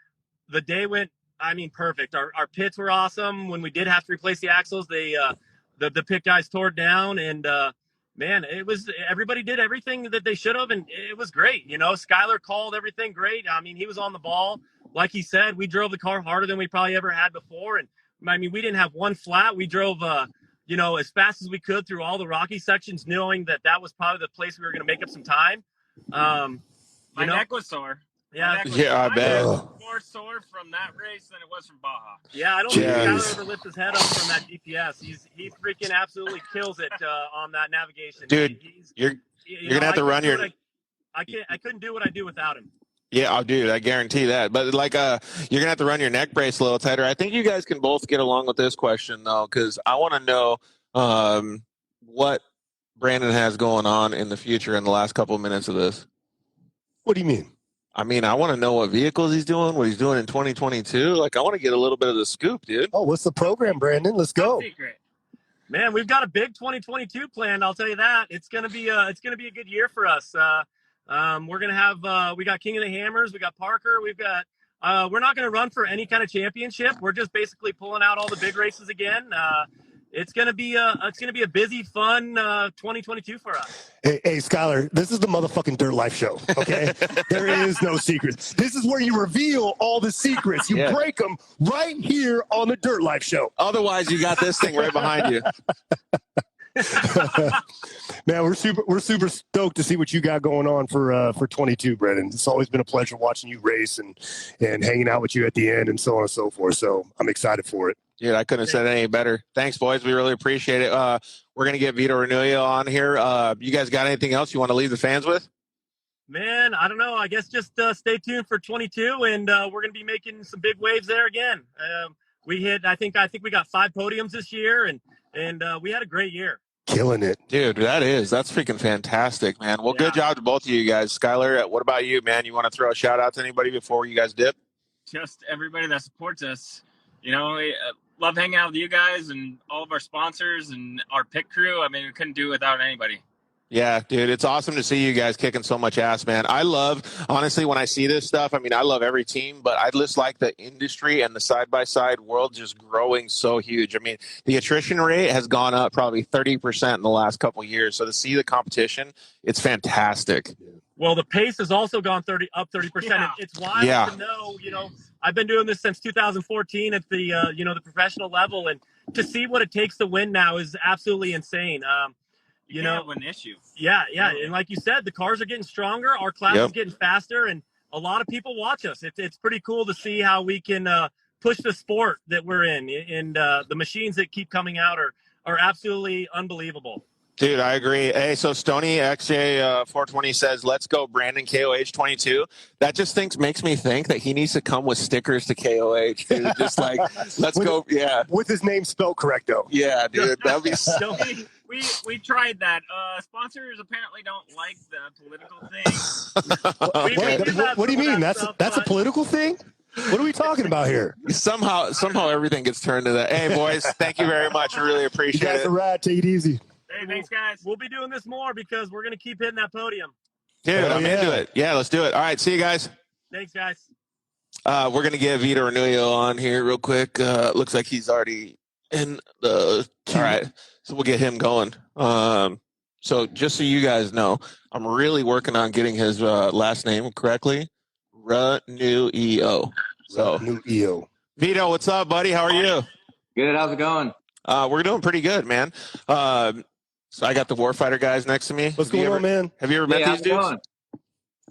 Speaker 8: the day went, perfect. Our pits were awesome. When we did have to replace the axles, the pit guys tore it down, and man, everybody did everything that they should have, and it was great. Skylar called everything great. I mean, he was on the ball. Like he said, we drove the car harder than we probably ever had before. And I mean, we didn't have one flat. We drove, as fast as we could through all the rocky sections, knowing that was probably the place we were going to make up some time.
Speaker 9: My neck was sore.
Speaker 2: Yeah, I bet.
Speaker 9: More sore from that race than it was from Baja.
Speaker 8: Yeah, I don't think Skylar ever lifts his head up from that GPS. He freaking absolutely kills it on that navigation.
Speaker 2: Dude, you're gonna have to run your.
Speaker 8: I couldn't do what I do without him.
Speaker 2: Yeah, dude, I guarantee that. But you're gonna have to run your neck brace a little tighter. I think you guys can both get along with this question though, because I want to know what Brandon has going on in the future in the last couple of minutes of this.
Speaker 3: What do you mean?
Speaker 2: I mean, I want to know what vehicles he's doing, what he's doing in 2022. I want to get a little bit of the scoop, dude.
Speaker 3: Oh, what's the program, Brandon? Let's go.
Speaker 8: Man, we've got a big 2022 planned. I'll tell you that. It's gonna be a good year for us. We're gonna have we got King of the Hammers, we got Parker, we've got. We're not gonna run for any kind of championship. We're just basically pulling out all the big races again. It's gonna be a busy, fun 2022 for us.
Speaker 3: Hey, Skylar, this is the motherfucking Dirt Life show, okay? There is no secrets. This is where you reveal all the secrets. You break them right here on the Dirt Life show.
Speaker 2: Otherwise, you got this thing right behind you.
Speaker 3: Man, we're super stoked to see what you got going on for 22, Brendan. It's always been a pleasure watching you race and hanging out with you at the end and so on and so forth. So I'm excited for it.
Speaker 2: Dude, I couldn't have said it any better. Thanks, boys. We really appreciate it. We're going to get Vito Renulio on here. You guys got anything else you want to leave the fans with?
Speaker 8: Man, I don't know. I guess just stay tuned for 22, and we're going to be making some big waves there again. I think we got 5 podiums this year, and we had a great year.
Speaker 3: Killing it.
Speaker 2: Dude, that's freaking fantastic, man. Well, good job to both of you guys. Skylar, what about you, man? You want to throw a shout out to anybody before you guys dip?
Speaker 9: Just everybody that supports us. You know, we love hanging out with you guys and all of our sponsors and our pit crew. I mean, we couldn't do it without anybody.
Speaker 2: Yeah, dude, it's awesome to see you guys kicking so much ass, man. I love, honestly, when I see this stuff, I mean, I love every team, but I just like the industry and the side-by-side world just growing so huge. I mean, the attrition rate has gone up probably 30% in the last couple of years. So to see the competition, it's fantastic.
Speaker 8: Well, the pace has also gone 30%.
Speaker 9: Yeah.
Speaker 8: It's wild to know, you know, I've been doing this since 2014 at the, the professional level, and to see what it takes to win now is absolutely insane.
Speaker 9: You know, have an issue.
Speaker 8: Yeah. And like you said, the cars are getting stronger. Our class is getting faster, and a lot of people watch us. It's pretty cool to see how we can push the sport that we're in. And the machines that keep coming out are absolutely unbelievable.
Speaker 2: Dude, I agree. Hey, so Stony XJ 420 says, "Let's go, Brandon KOH 22." That just makes me think that he needs to come with stickers to KOH, dude. Just like, let's go,
Speaker 3: with his name spelled correct, though.
Speaker 2: Yeah, dude, that'd be.
Speaker 9: So we tried that. Sponsors apparently don't like the political thing.
Speaker 3: What do you mean? That's a political thing? What are we talking about here?
Speaker 2: Somehow everything gets turned to that. Hey, boys, thank you very much. I really appreciate it.
Speaker 3: You guys are rad. Take it easy.
Speaker 9: Hey, thanks, guys.
Speaker 8: We'll be doing this more because we're going to keep hitting that podium.
Speaker 2: Dude, I'm into it. Yeah, let's do it. All right, see you guys.
Speaker 8: Thanks, guys.
Speaker 2: We're going to get Vito Renulio on here real quick. Looks like he's already in the – all right, so we'll get him going. So just so you guys know, I'm really working on getting his last name correctly, Renulio. So,
Speaker 3: Renulio.
Speaker 2: Vito, what's up, buddy? How are you?
Speaker 10: Good. How's it going?
Speaker 2: We're doing pretty good, man. So I got the Warfighter guys next to me.
Speaker 3: What's going on, man?
Speaker 2: Have you ever met these dudes?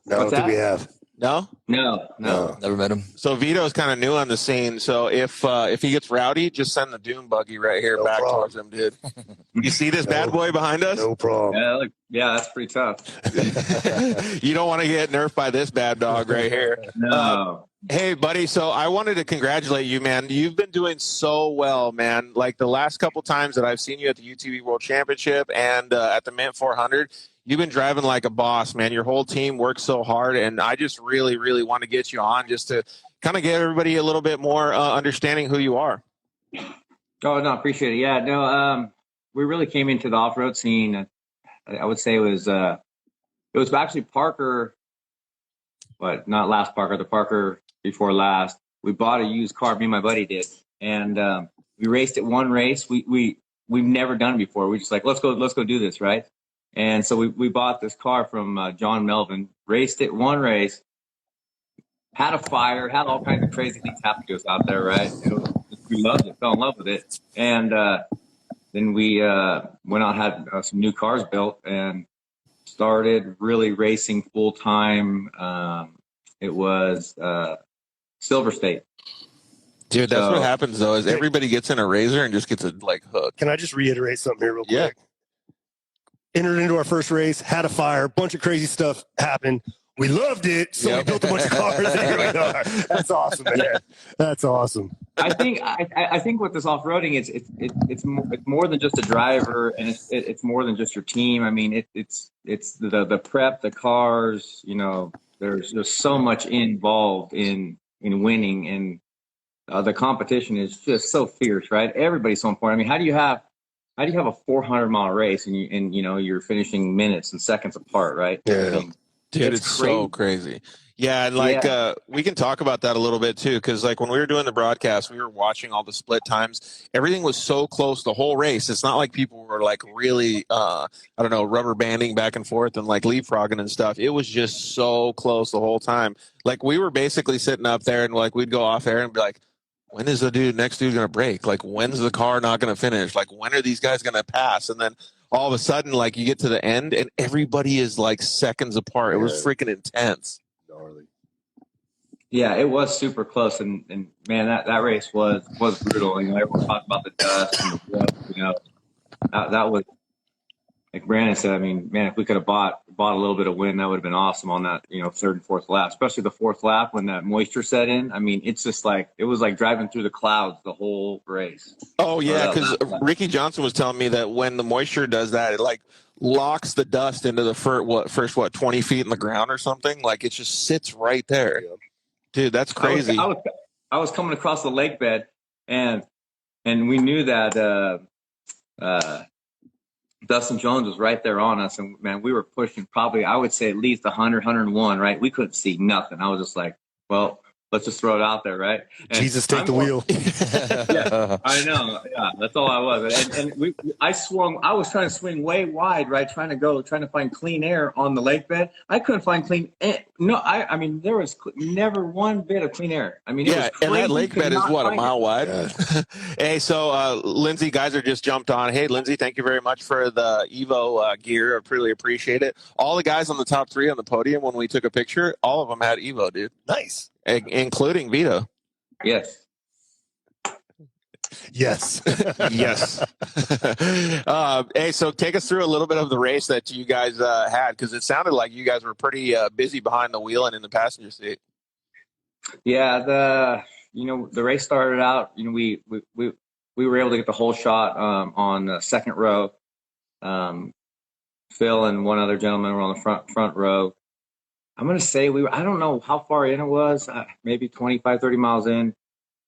Speaker 3: No, I don't think we have.
Speaker 2: No?
Speaker 10: No.
Speaker 4: Never met him.
Speaker 2: So Vito's kind of new on the scene. So if he gets rowdy, just send the Dune buggy right here back towards him, dude. You see this bad boy behind us?
Speaker 3: No problem.
Speaker 10: Yeah, that's pretty tough.
Speaker 2: You don't want to get nerfed by this bad dog right here.
Speaker 10: No.
Speaker 2: Hey, buddy. So I wanted to congratulate you, man. You've been doing so well, man. Like the last couple times that I've seen you at the UTV World Championship and at the Mint 400, you've been driving like a boss, man. Your whole team works so hard, and I just really, really want to get you on just to kind of get everybody a little bit more understanding who you are.
Speaker 10: Oh, no, appreciate it. Yeah, no, we really came into the off-road scene. I would say it was actually Parker, but not last Parker, the Parker before last. We bought a used car, me and my buddy did, and we raced it one race. We've never done it before. We just like, let's go do this, right? And so we bought this car from John Melvin, raced it one race, had a fire, had all kinds of crazy things happen to us out there, right? We loved it, fell in love with it. And then we went out and had some new cars built and started really racing full time. It was Silver State.
Speaker 2: Dude, that's what happens, though, is everybody gets in a razor and just gets a hook.
Speaker 3: Can I just reiterate something here real quick?
Speaker 2: Yeah.
Speaker 3: Entered into our first race, had a fire, bunch of crazy stuff happened. We loved it, so we built a bunch of cars. And here we are. That's awesome, man. That's awesome.
Speaker 10: I think with this off-roading, it's more than just a driver, and it's more than just your team. I mean, it's the prep, the cars. You know, there's so much involved in winning, and the competition is just so fierce, right? Everybody's so important. I mean, how do you have a 400-mile race and you're finishing minutes and seconds apart, right?
Speaker 3: Yeah.
Speaker 10: I mean,
Speaker 2: dude, it's so crazy. Yeah, and we can talk about that a little bit too, because like when we were doing the broadcast, we were watching all the split times. Everything was so close the whole race. It's not like people were like really, rubber banding back and forth and like leapfrogging and stuff. It was just so close the whole time. Like we were basically sitting up there and like we'd go off air and be like, when is the next dude going to break? Like, when's the car not going to finish? Like, when are these guys going to pass? And then all of a sudden, like, you get to the end and everybody is like seconds apart. It was freaking intense.
Speaker 3: Gnarly.
Speaker 10: Yeah, it was super close. And man, that race was brutal. You know, everyone talked about the dust and the dust, that like Brandon said, I mean, man, if we could have bought a little bit of wind, that would have been awesome on that, third and fourth lap, especially the fourth lap when that moisture set in. I mean, it's just like, it was like driving through the clouds the whole race.
Speaker 2: Oh yeah, because Ricky Johnson was telling me that when the moisture does that, it like locks the dust into the first 20 feet in the ground or something. Like it just sits right there, dude. That's crazy.
Speaker 10: I was coming across the lake bed, and we knew that Dustin Jones was right there on us, and man, we were pushing probably, I would say, at least 100, 101. Right, we couldn't see nothing. I was just like, well, let's just throw it out there, right? And
Speaker 3: Jesus, take the wheel.
Speaker 10: Yeah, I know. Yeah, that's all I was. And I was trying to swing way wide, right? Trying to find clean air on the lake bed. I couldn't find clean air. No, I mean, there was never one bit of clean air. I mean, it was crazy.
Speaker 2: And that lake bed is what, a mile wide? Hey, so Lindsay Geyser just jumped on. Hey, Lindsay, thank you very much for the Evo gear. I really appreciate it. All the guys on the top 3 on the podium, when we took a picture, all of them had Evo, dude.
Speaker 3: Nice.
Speaker 2: Including Vito.
Speaker 10: Yes.
Speaker 3: Yes.
Speaker 2: Yes. Hey, so take us through a little bit of the race that you guys had, because it sounded like you guys were pretty busy behind the wheel and in the passenger seat.
Speaker 10: Yeah, the race started out. We were able to get the whole shot on the second row. Phil and one other gentleman were on the front row. I'm going to say I don't know how far in it was, maybe 25, 30 miles in.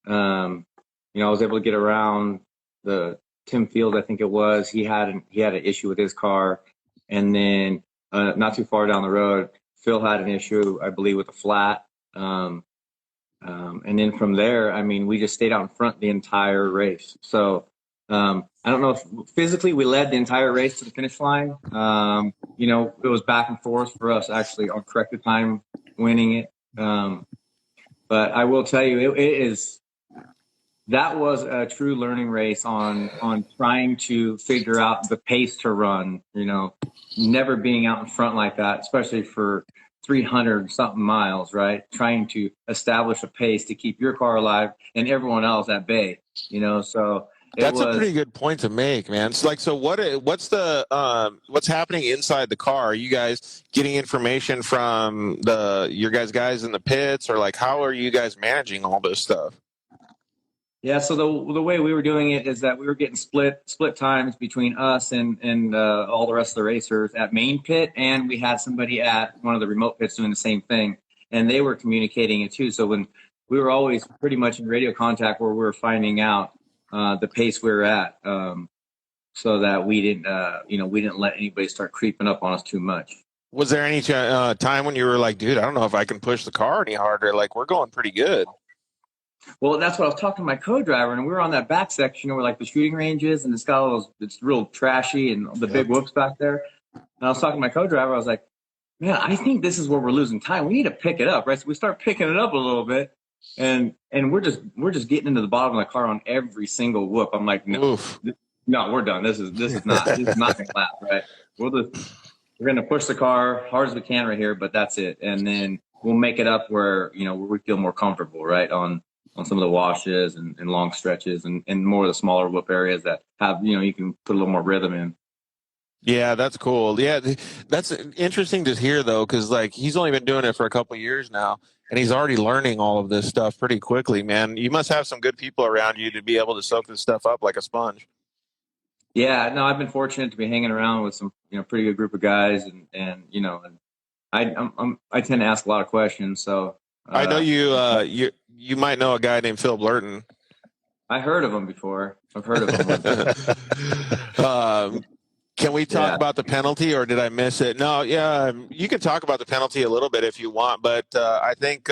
Speaker 10: I was able to get around Tim Field, I think it was. He had an issue with his car. And then not too far down the road, Phil had an issue, I believe, with a flat. And then from there, I mean, we just stayed out in front the entire race. So I don't know if physically we led the entire race to the finish line. It was back and forth for us actually on corrected time winning it. But I will tell you, that was a true learning race on trying to figure out the pace to run, never being out in front like that, especially for 300 something miles, right? Trying to establish a pace to keep your car alive and everyone else at bay, so
Speaker 2: that's a pretty good point to make, man. It's like, so what's happening inside the car? Are you guys getting information from your guys in the pits, or like, how are you guys managing all this stuff?
Speaker 10: Yeah, so the way we were doing it is that we were getting split times between us and all the rest of the racers at main pit, and we had somebody at one of the remote pits doing the same thing, and they were communicating it too. So when we were always pretty much in radio contact, where we were finding out the pace we were at, so that we didn't let anybody start creeping up on us too much.
Speaker 2: Was there any time when you were like, dude, I don't know if I can push the car any harder? Like, we're going pretty good.
Speaker 10: Well, that's what I was talking to my co-driver, and we were on that back section where like the shooting range is, and it's real trashy and the big whoops back there. And I was talking to my co-driver, I was like, man, I think this is where we're losing time. We need to pick it up, right? So we start picking it up a little bit, and we're just getting into the bottom of the car on every single whoop. I'm like, no, we're done. This is not gonna last, right? We're gonna push the car hard as we can right here, but that's it. And then we'll make it up where we feel more comfortable, right, on some of the washes and long stretches and more of the smaller whoop areas that have, you can put a little more rhythm in.
Speaker 2: Yeah, that's cool. Yeah, that's interesting to hear, though, because like he's only been doing it for a couple of years now, and he's already learning all of this stuff pretty quickly, man. You must have some good people around you to be able to soak this stuff up like a sponge.
Speaker 10: Yeah, no, I've been fortunate to be hanging around with some, pretty good group of guys, and I tend to ask a lot of questions, so.
Speaker 2: I know you might know a guy named Phil Blurton.
Speaker 10: I heard of him before. I've heard of him.
Speaker 2: Can we talk about the penalty, or did I miss it? No, yeah, you can talk about the penalty a little bit if you want, but I think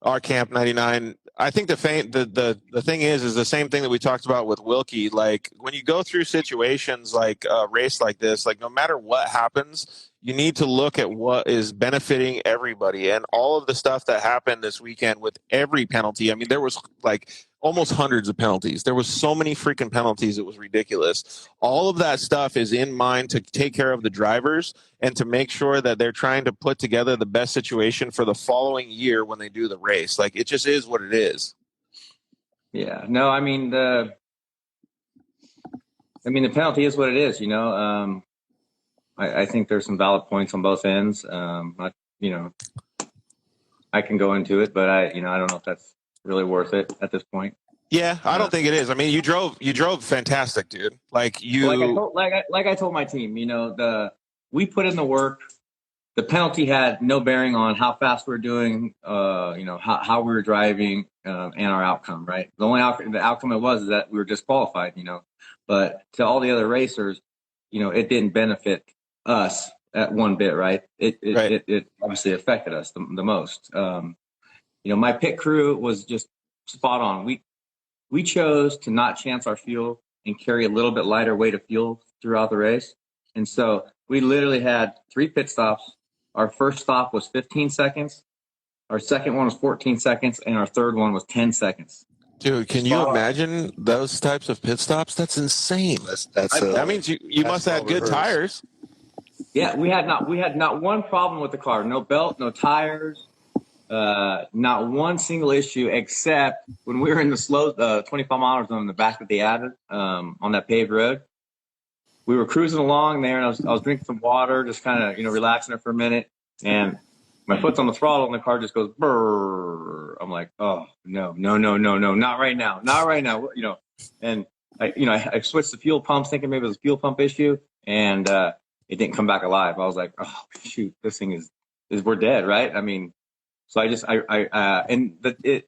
Speaker 2: our Camp 99, I think the thing is the same thing that we talked about with Wilkie. Like, when you go through situations like a race like this, like no matter what happens, you need to look at what is benefiting everybody, and all of the stuff that happened this weekend with every penalty. I mean, there was like almost hundreds of penalties. There was so many freaking penalties. It was ridiculous. All of that stuff is in mind to take care of the drivers and to make sure that they're trying to put together the best situation for the following year when they do the race. Like, it just is what it is.
Speaker 10: Yeah, no, I mean, the penalty is what it is, I think there's some valid points on both ends. I can go into it, but I don't know if that's really worth it at this point.
Speaker 2: Yeah, I don't think it is. I mean, you drove fantastic, dude. Like
Speaker 10: I told my team, we put in the work. The penalty had no bearing on how fast we're doing, how we were driving, and our outcome, right? The only the outcome it was is that we were disqualified, but to all the other racers, it didn't benefit us at one bit, right? It obviously affected us the most. My pit crew was just spot on. We chose to not chance our fuel and carry a little bit lighter weight of fuel throughout the race. And so we literally had 3 pit stops. Our first stop was 15 seconds. Our second one was 14 seconds. And our third one was 10 seconds.
Speaker 2: Dude, can you imagine those types of pit stops? That's insane. That means you must have had good tires.
Speaker 10: Yeah, we had not one problem with the car. No belt, no tires. Not one single issue except when we were in the slow 25 miles on the back that they added on that paved road. We were cruising along there, and I was drinking some water, just kind of relaxing it for a minute, and my foot's on the throttle, and the car just goes brrr. I'm like, oh no, not right now, And I switched the fuel pumps, thinking maybe it was a fuel pump issue, and it didn't come back alive. I was like, oh shoot, this thing is we're dead, right? I mean. So it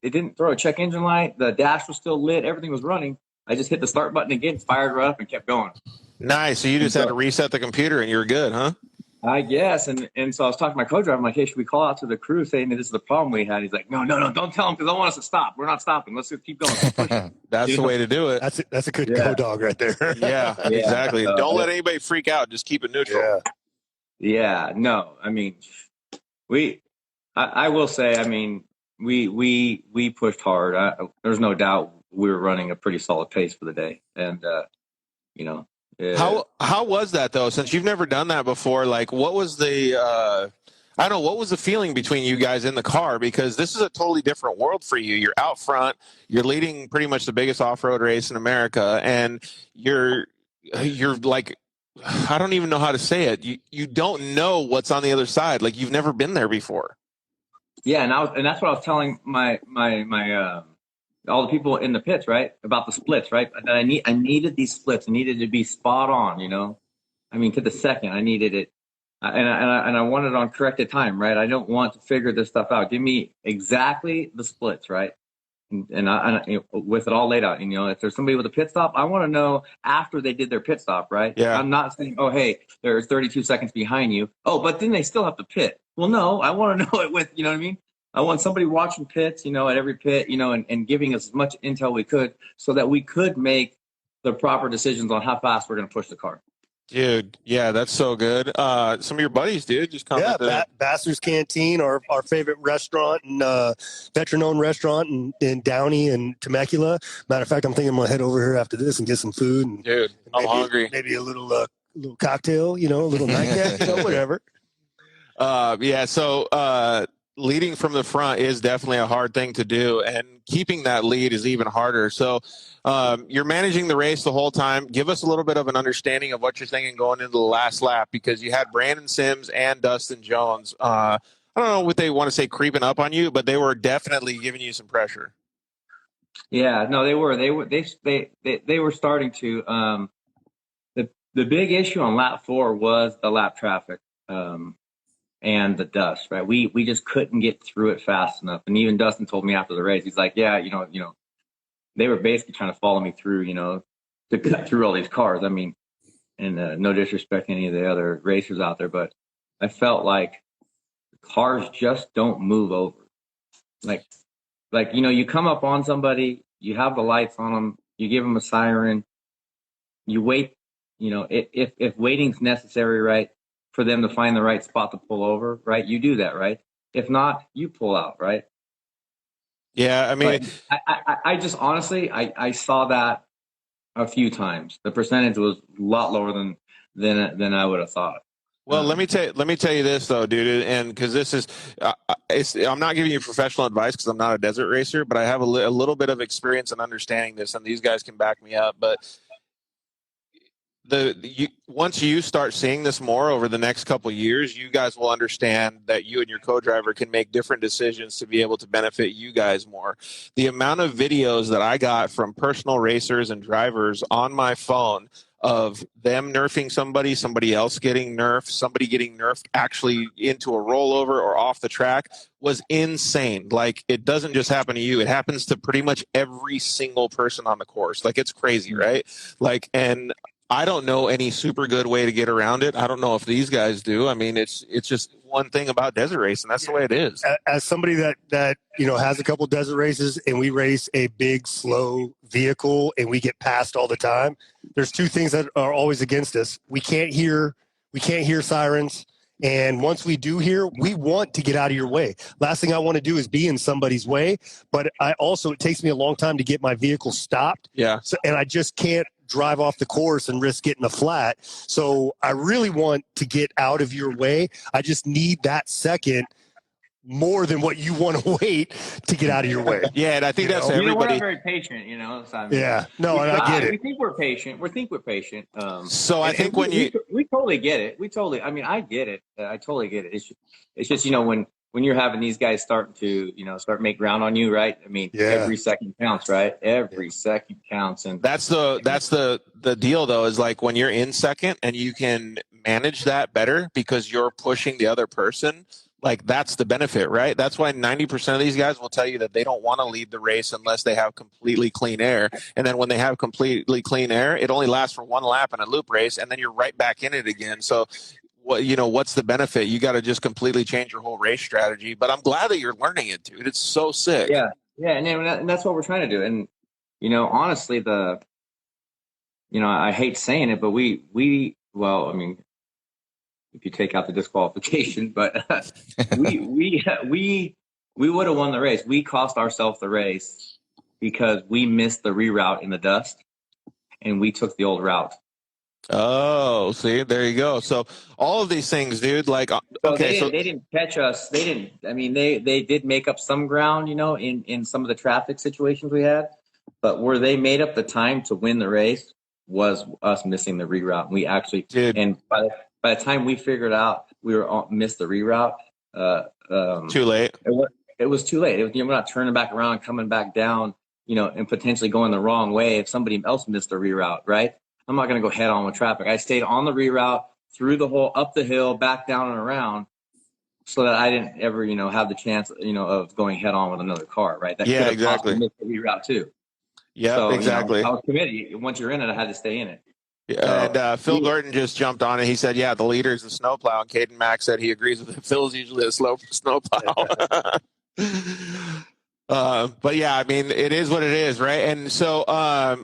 Speaker 10: didn't throw a check engine light. The dash was still lit. Everything was running. I just hit the start button again, fired right up, and kept going.
Speaker 2: Nice. So you just had to reset the computer, and you were good, huh?
Speaker 10: I guess. And so I was talking to my co-driver. I'm like, hey, should we call out to the crew saying that this is the problem we had? He's like, no, don't tell them because they want us to stop. We're not stopping. Let's just keep going.
Speaker 2: That's the way to do it.
Speaker 3: That's a good co-dog right there.
Speaker 2: Yeah, exactly. Don't let anybody freak out. Just keep it neutral.
Speaker 10: Yeah. No, I mean, I will say, I mean, we pushed hard. There's no doubt we were running a pretty solid pace for the day. And,
Speaker 2: How was that, though? Since you've never done that before, like, what was the what was the feeling between you guys in the car? Because this is a totally different world for you. You're out front. You're leading pretty much the biggest off-road race in America. And you're like, I don't even know how to say it. You don't know what's on the other side. Like, you've never been there before.
Speaker 10: Yeah, and that's what I was telling my all the people in the pits, right, about the splits, right? That I needed these splits. I needed to be spot on, I mean, to the second. I needed it, and I want it on corrected time, right? I don't want to figure this stuff out. Give me exactly the splits, right? And I with it all laid out. And, if there's somebody with a pit stop, I want to know after they did their pit stop, right?
Speaker 2: Yeah.
Speaker 10: I'm not saying, oh, hey, they're 32 seconds behind you. Oh, but then they still have to pit. Well, no, I want to know it with, you know what I mean? I want somebody watching pits, at every pit, and giving us as much intel we could so that we could make the proper decisions on how fast we're going to push the car.
Speaker 2: Dude, yeah, that's so good. Some of your buddies, dude, just come.
Speaker 3: Yeah, Bastards Canteen, our favorite restaurant and veteran-owned restaurant in Downey and Temecula. Matter of fact, I'm thinking I'm gonna head over here after this and get some food. And
Speaker 2: dude, I'm hungry.
Speaker 3: Maybe a little cocktail, a little nightcap, whatever.
Speaker 2: So leading from the front is definitely a hard thing to do, and keeping that lead is even harder. So you're managing the race the whole time. Give us a little bit of an understanding of what you're thinking going into the last lap, because you had Brandon Sims and Dustin Jones. I don't know what they want to say creeping up on you, but they were definitely giving you some pressure.
Speaker 10: Yeah, no, they were starting to. The big issue on lap 4 was the lap traffic. And the dust, right? We just couldn't get through it fast enough. And even Dustin told me after the race, he's like, yeah, they were basically trying to follow me through, to cut through all these cars. I mean, and no disrespect to any of the other racers out there, but I felt like cars just don't move over. Like, you come up on somebody, you have the lights on them, you give them a siren, you wait, if waiting's necessary, right? For them to find the right spot to pull over, right? You do that, right? If not, you pull out, right?
Speaker 2: Yeah, I mean,
Speaker 10: I just honestly, I saw that a few times. The percentage was a lot lower than I would have thought.
Speaker 2: Well, let me tell you this though, dude, and because this is, I'm not giving you professional advice because I'm not a desert racer, but I have a little bit of experience in understanding this, and these guys can back me up. But once you start seeing this more over the next couple of years, you guys will understand that you and your co-driver can make different decisions to be able to benefit you guys more. The amount of videos that I got from personal racers and drivers on my phone of them nerfing somebody else getting nerfed, somebody getting nerfed actually into a rollover or off the track was insane. Like, it doesn't just happen to you. It happens to pretty much every single person on the course. Like, it's crazy, right? Like, and I don't know any super good way to get around it. I don't know if these guys do. I mean, it's just one thing about desert racing. That's the way it is.
Speaker 3: As somebody that has a couple desert races, and we race a big slow vehicle and we get passed all the time, there's two things that are always against us. We can't hear sirens, and once we do hear, we want to get out of your way. Last thing I want to do is be in somebody's way, but it takes me a long time to get my vehicle stopped.
Speaker 2: Yeah.
Speaker 3: So, and I just can't drive off the course and risk getting a flat. So I really want to get out of your way. I just need that second more than what you want to wait to get out of your way.
Speaker 2: Yeah, and I think that's
Speaker 10: we're
Speaker 2: everybody.
Speaker 10: not very patient, So, I mean,
Speaker 3: Yeah, no, and I get it.
Speaker 10: We think we're patient.
Speaker 2: So I think when
Speaker 10: we totally get it. I get it. I totally get it. It's just when you're having these guys starting to start make ground on you, right? I mean, every second counts, right? Every second counts, and
Speaker 2: that's the deal though, is like when you're in second and you can manage that better because you're pushing the other person. Like, that's the benefit, right? That's why 90% of these guys will tell you that they don't want to lead the race unless they have completely clean air. And then when they have completely clean air, it only lasts for one lap in a loop race, and then you're right back in it again. So, what's the benefit? You got to just completely change your whole race strategy. But I'm glad that you're learning it, dude. It's so sick.
Speaker 10: Yeah, and that's what we're trying to do. And honestly, I hate saying it, but if you take out the disqualification, but we would have won the race. We cost ourselves the race because we missed the reroute in the dust, and we took the old route.
Speaker 2: Oh, see, there you go. So all of these things, dude, like,
Speaker 10: they didn't catch us. They didn't. I mean, they did make up some ground, in some of the traffic situations we had, but where they made up the time to win the race was us missing the reroute. We actually did, and by the time we figured out we were missed the reroute,
Speaker 2: too late.
Speaker 10: It was too late. We're not turning back around, coming back down, and potentially going the wrong way if somebody else missed the reroute, right? I'm not going to go head on with traffic. I stayed on the reroute, through the hole, up the hill, back down and around, so that I didn't ever, have the chance, of going head on with another car, right? That could have
Speaker 2: exactly.
Speaker 10: missed the reroute too.
Speaker 2: Yeah, so, exactly.
Speaker 10: I was committed. Once you're in it, I had to stay in it.
Speaker 2: Yeah, so, and Phil Gordon just jumped on it. He said, "Yeah, the leader is the snowplow." And Caden Mack said he agrees with it. Phil's usually a slow snowplow. But yeah, I mean, it is what it is, right? And so,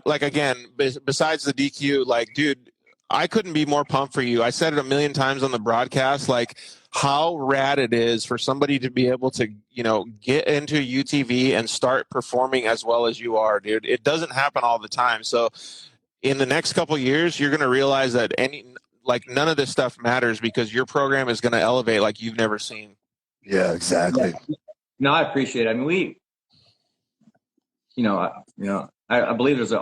Speaker 2: again, besides the DQ, dude, I couldn't be more pumped for you. I said it a million times on the broadcast, how rad it is for somebody to be able to, get into UTV and start performing as well as you are, dude. It doesn't happen all the time. So in the next couple of years, you're going to realize that none of this stuff matters because your program is going to elevate like you've never seen.
Speaker 3: Yeah, exactly.
Speaker 10: Yeah. No, I appreciate it. I mean, I believe there's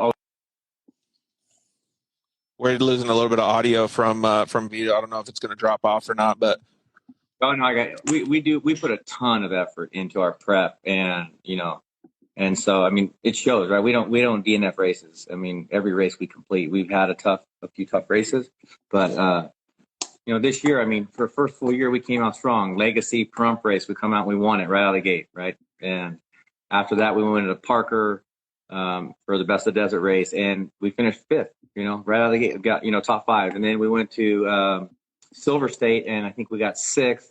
Speaker 2: we're losing a little bit of audio from Vito. I don't know if it's going to drop off or not, but
Speaker 10: we put a ton of effort into our prep, and and so I mean it shows, right? We don't DNF races. I mean, every race we complete. We've had a few tough races, but this year, I mean, for first full year we came out strong. Legacy Prump race, we come out and we won it right out of the gate, right? And after that, we went into Parker for the Best of Desert race, and we finished fifth. Right out of the gate, we got top five, and then we went to Silver State, and I think we got sixth.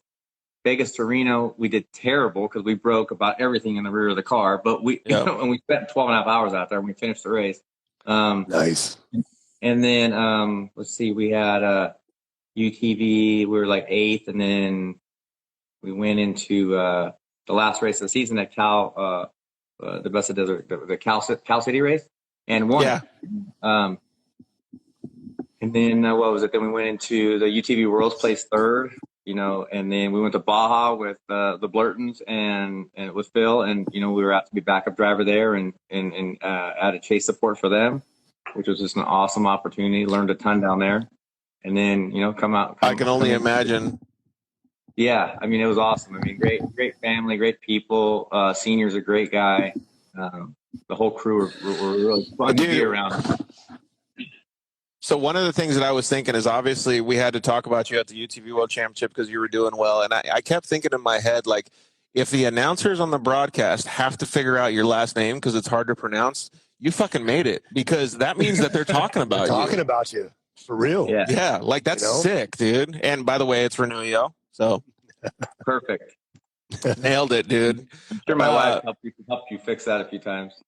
Speaker 10: Vegas to Reno, we did terrible because we broke about everything in the rear of the car, but and we spent 12 and a half hours out there and we finished the race.
Speaker 3: Nice.
Speaker 10: And then let's see, we had UTV, we were eighth, and then we went into the last race of the season at Cal, the Best of Desert, the Cal City race, and won.
Speaker 2: Yeah.
Speaker 10: And then what was it? Then we went into the UTV Worlds, placed third, and then we went to Baja with the Blurtons and with Phil, and we were asked to be backup driver there and added chase support for them. which was just an awesome opportunity. Learned a ton down there, and then
Speaker 2: I can only imagine.
Speaker 10: Yeah, I mean, it was awesome. I mean, great family, great people. Senior's a great guy. The whole crew were really fun to be around.
Speaker 2: So one of the things that I was thinking is obviously we had to talk about you at the UTV World Championship because you were doing well. And I kept thinking in my head, like, if the announcers on the broadcast have to figure out your last name because it's hard to pronounce, you fucking made it, because that means that they're talking about
Speaker 3: They're
Speaker 2: you.
Speaker 3: talking about you. For real.
Speaker 2: Yeah, like that's sick, dude. And by the way, it's Renuyo. So
Speaker 10: perfect.
Speaker 2: Nailed it, dude.
Speaker 10: I'm sure my wife helped you fix that a few times.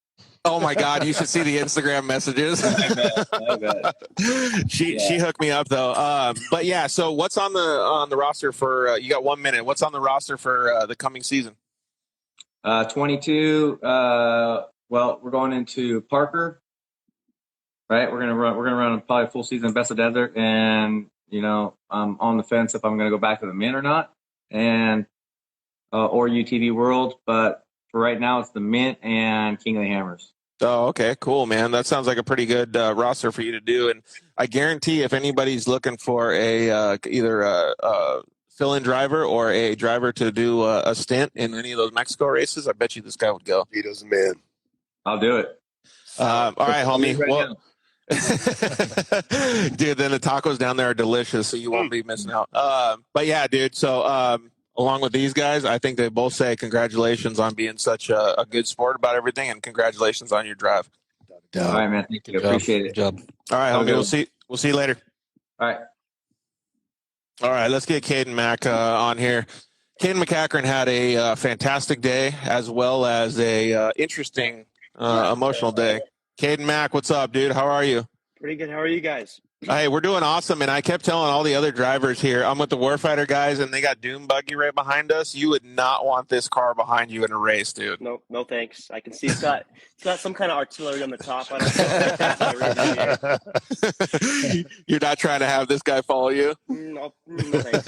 Speaker 2: Oh my God, you should see the Instagram messages.
Speaker 10: I bet.
Speaker 2: She hooked me up though. But yeah, so what's on the roster for? You got 1 minute. What's on the roster for the coming season?
Speaker 10: 22. Well, we're going into Parker, right? We're gonna run probably full season Best of Desert, and I'm on the fence if I'm gonna go back to the Mint or not, and or UTV World. But for right now, it's the Mint and King of the Hammers.
Speaker 2: Oh, okay, cool, man. That sounds like a pretty good roster for you to do. And I guarantee if anybody's looking for either a fill-in driver or a driver to do a stint in any of those Mexico races, I bet you this guy would go.
Speaker 3: Vito's a man.
Speaker 10: I'll do it.
Speaker 2: All right, homie.
Speaker 10: Right
Speaker 2: well, dude, then the tacos down there are delicious, so you won't be missing out. But yeah, dude. So along with these guys, I think they both say congratulations on being such a good sport about everything, and congratulations on your drive.
Speaker 10: All right, man. Thank you. Appreciate it.
Speaker 4: Good job.
Speaker 2: All right, homie. We'll see you later.
Speaker 10: All right.
Speaker 2: All right, let's get Caden Mack on here. Caden McCachran had a fantastic day as well as a interesting, emotional day. Caden Mack, what's up, dude? How are you?
Speaker 11: Pretty good. How are you guys?
Speaker 2: Hey, we're doing awesome, and I kept telling all the other drivers here, I'm with the Warfighter guys, and they got Doom Buggy right behind us. You would not want this car behind you in a race, dude.
Speaker 11: No thanks. I can see it's got some kind of artillery on the top. I don't know.
Speaker 2: You're not trying to have this guy follow you?
Speaker 11: No thanks.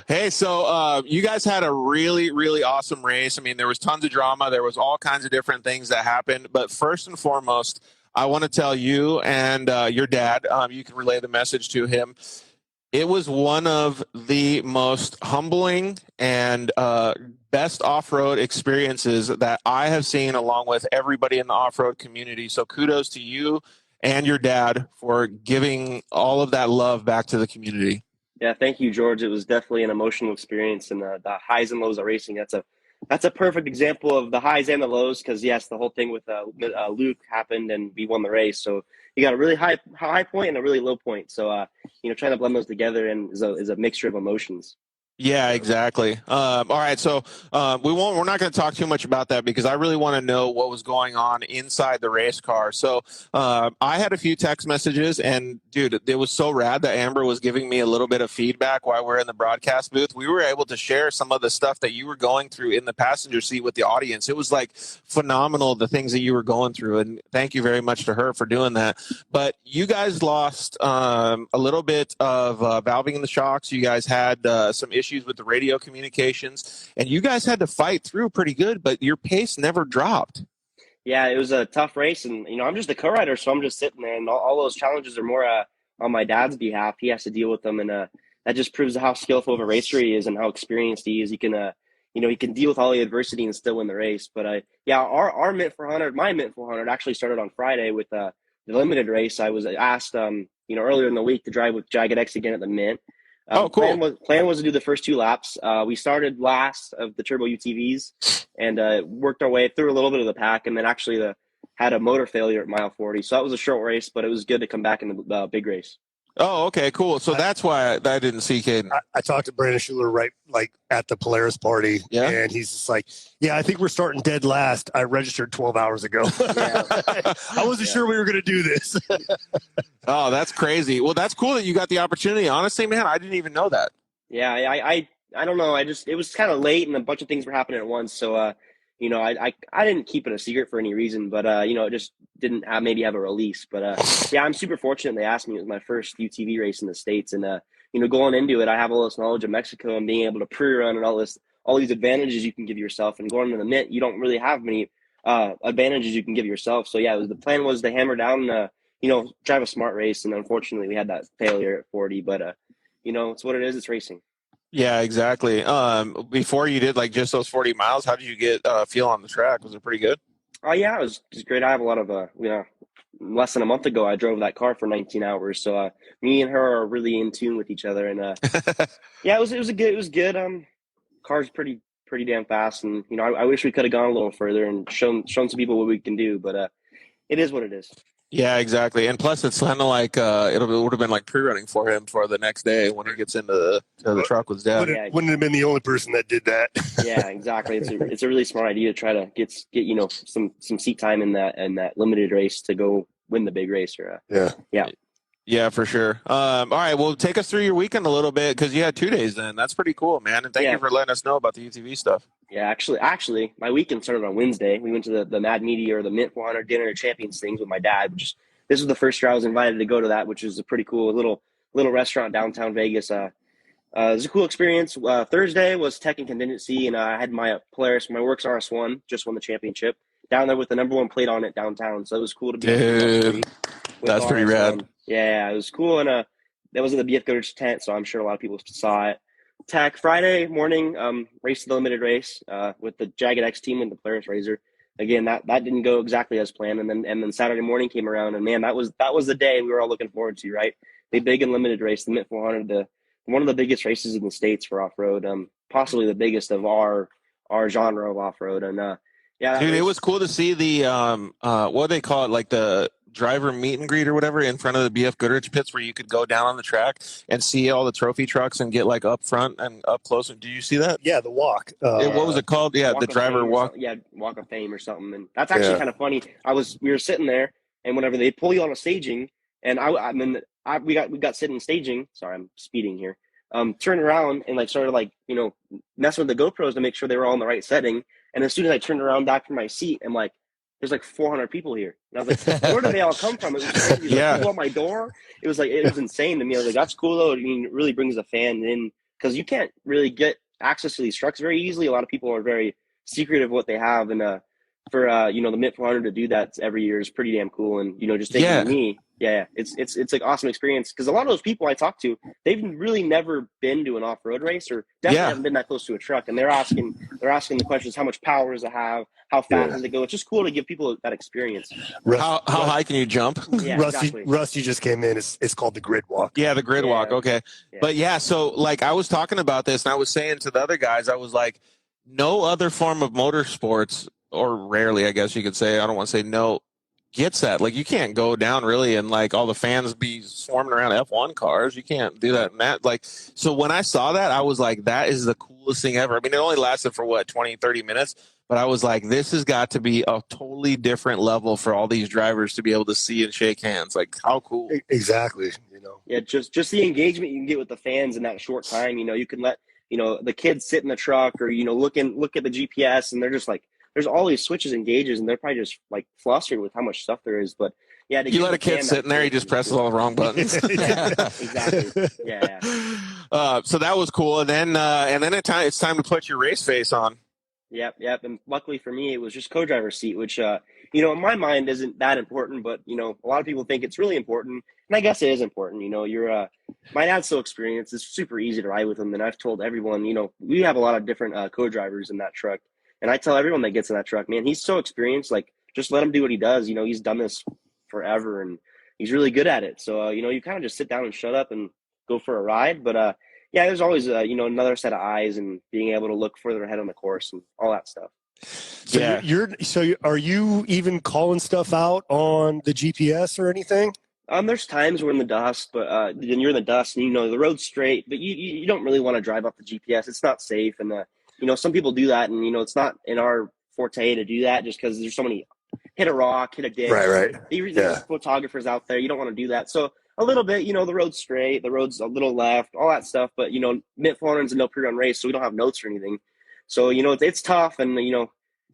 Speaker 2: Hey, so you guys had a really, really awesome race. I mean, there was tons of drama. There was all kinds of different things that happened. But first and foremost, I want to tell you and your dad, you can relay the message to him. It was one of the most humbling and best off-road experiences that I have seen, along with everybody in the off-road community. So kudos to you and your dad for giving all of that love back to the community.
Speaker 11: Yeah, thank you, George. It was definitely an emotional experience, and the highs and lows of racing. That's a perfect example of the highs and the lows, because yes, the whole thing with Luke happened and we won the race. So you got a really high point and a really low point. So trying to blend those together and is a mixture of emotions.
Speaker 2: Yeah, exactly. All right, so we're not going to talk too much about that because I really want to know what was going on inside the race car. So I had a few text messages, and dude, it was so rad that Amber was giving me a little bit of feedback while we're in the broadcast booth. We were able to share some of the stuff that you were going through in the passenger seat with the audience. It was like phenomenal, the things that you were going through, and thank you very much to her for doing that. But you guys lost a little bit of valving in the shocks. You guys had some issues with the radio communications, and you guys had to fight through pretty good, but your pace never dropped.
Speaker 11: Yeah, it was a tough race, and I'm just the co-rider, so I'm just sitting there, and all those challenges are more on my dad's behalf. He has to deal with them, and that just proves how skillful of a racer he is and how experienced he is. He can he can deal with all the adversity and still win the race. But our Mint 400, my Mint 400 actually started on Friday with the limited race. I was asked earlier in the week to drive with Jagged X again at the Mint.
Speaker 2: Oh, cool.
Speaker 11: Plan was to do the first 2 laps. We started last of the turbo UTVs and worked our way through a little bit of the pack, and then actually had a motor failure at mile 40. So that was a short race, but it was good to come back in the big race.
Speaker 2: Oh, okay, cool. So that's why I didn't see Caden.
Speaker 3: I talked to Brandon Schuler right at the Polaris party, and he's just like, yeah, I think we're starting dead last. I registered 12 hours ago. I wasn't sure we were going to do this.
Speaker 2: Oh, that's crazy. Well, that's cool that you got the opportunity. Honestly, man, I didn't even know that.
Speaker 11: Yeah, I don't know. It was kind of late and a bunch of things were happening at once. So, I didn't keep it a secret for any reason, but, it just didn't maybe have a release. But, I'm super fortunate they asked me. It was my first UTV race in the States. And, going into it, I have all this knowledge of Mexico and being able to pre-run and all these advantages you can give yourself. And going into the Mint, you don't really have many advantages you can give yourself. So yeah, the plan was to hammer down, drive a smart race, and unfortunately we had that failure at 40. But it's what it is. It's racing.
Speaker 2: Yeah, exactly. Before you did like just those 40 miles, how did you get feel on the track? Was it pretty good?
Speaker 11: Oh yeah, it was great. I have a lot of less than a month ago I drove that car for 19 hours. So me and her are really in tune with each other, and yeah, it was good. Car's pretty damn fast, and I wish we could have gone a little further and shown some people what we can do, but it is what it is.
Speaker 2: Yeah, exactly. And plus, it's kind of like it would have been like pre-running for him for the next day when he gets into the truck with Dad.
Speaker 3: Wouldn't have been the only person that did that.
Speaker 11: Yeah, exactly. It's a really smart idea to try to get some seat time in that limited race to go win the big race.
Speaker 2: Yeah, for sure. All right, well, take us through your weekend a little bit because you had 2 days then. That's pretty cool, man. And thank you for letting us know about the UTV stuff.
Speaker 11: Yeah, actually, my weekend started on Wednesday. We went to the Mad Media or the Mint 400 Dinner of Champions things with my dad. This was the first year I was invited to go to that, which is a pretty cool little restaurant downtown Vegas. It was a cool experience. Thursday was Tech and Contingency, and I had my Polaris, my Works RS1, just won the championship down there with the #1 plate on it downtown. So it was cool to be.
Speaker 2: Dude, that's pretty rad.
Speaker 11: Yeah, it was cool, and that was in the BF Goodrich tent, so I'm sure a lot of people saw it. Tech Friday morning, race to the limited race with the Jagged X team and the Polaris Razor. Again, that didn't go exactly as planned, and then Saturday morning came around, and man, that was the day we were all looking forward to, right? The big and limited race, the Mint 400, one of the biggest races in the States for off road, possibly the biggest of our genre of off road, and yeah,
Speaker 2: dude, it was cool to see the what do they call it, like the driver meet and greet or whatever in front of the BF Goodrich pits where you could go down on the track and see all the trophy trucks and get like up front and up close. Did you see that?
Speaker 3: Yeah, the walk.
Speaker 2: What was it called? Yeah, the driver walk.
Speaker 11: Yeah, Walk of Fame or something. And that's actually kind of funny. We were sitting there, and whenever they pull you on a staging, and we got sitting staging. Sorry, I'm speeding here. Turned around and like started like messing with the GoPros to make sure they were all in the right setting. And as soon as I turned around back from my seat, I'm like, there's like 400 people here. And I was like, where did they all come from? It was crazy.
Speaker 2: Yeah.
Speaker 11: People at my door. It was insane to me. I was like, that's cool though. I mean, it really brings a fan in because you can't really get access to these trucks very easily. A lot of people are very secretive of what they have. And for the Mint 400 to do that every year is pretty damn cool. And, just thinking of me, it's like awesome experience because a lot of those people I talk to, they've really never been to an off-road race or definitely haven't been that close to a truck. And they're asking the questions, how much power does it have? How fast does it go? It's just cool to give people that experience.
Speaker 2: How high can you jump?
Speaker 11: Yeah, exactly.
Speaker 3: Rusty just came in. It's called the grid walk.
Speaker 2: Yeah, the grid walk. Okay. Yeah. But so like I was talking about this and I was saying to the other guys, I was like, no other form of motorsports, or rarely, I guess you could say, I don't want to say no, gets that. Like you can't go down really and like all the fans be swarming around F1 cars. You can't do that. And that so when I saw that, I was like, that is the coolest thing ever. I mean, it only lasted for 20, 30 minutes, but I was like, this has got to be a totally different level for all these drivers to be able to see and shake hands. Like how cool.
Speaker 3: Exactly.
Speaker 11: Yeah. Just the engagement you can get with the fans in that short time, you can let, the kids sit in the truck or, look at the GPS and they're just like, there's all these switches and gauges, and they're probably just like flustered with how much stuff there is. But yeah,
Speaker 2: you let a kid sit in there, he just presses all the wrong buttons.
Speaker 11: Yeah, exactly. Yeah.
Speaker 2: So that was cool, and then it's time to put your race face on.
Speaker 11: Yep. And luckily for me, it was just co-driver seat, which in my mind isn't that important, but a lot of people think it's really important, and I guess it is important. You're my dad's so experienced; it's super easy to ride with him, and I've told everyone, we have a lot of different co-drivers in that truck. And I tell everyone that gets in that truck, man, he's so experienced. Like, just let him do what he does. He's done this forever, and he's really good at it. So, you kind of just sit down and shut up and go for a ride. But, there's always, another set of eyes and being able to look further ahead on the course and all that stuff.
Speaker 3: So are you even calling stuff out on the GPS or anything?
Speaker 11: There's times we're in the dust, but then you're in the dust and the road's straight, but you don't really want to drive off the GPS. It's not safe, and some people do that, and it's not in our forte to do that just because there's so many hit a rock, hit a ditch.
Speaker 3: Right.
Speaker 11: There's photographers out there. You don't want to do that. So a little bit, the road's straight, the road's a little left, all that stuff. But Mint 400's a no pre-run race, so we don't have notes or anything. So it's tough, and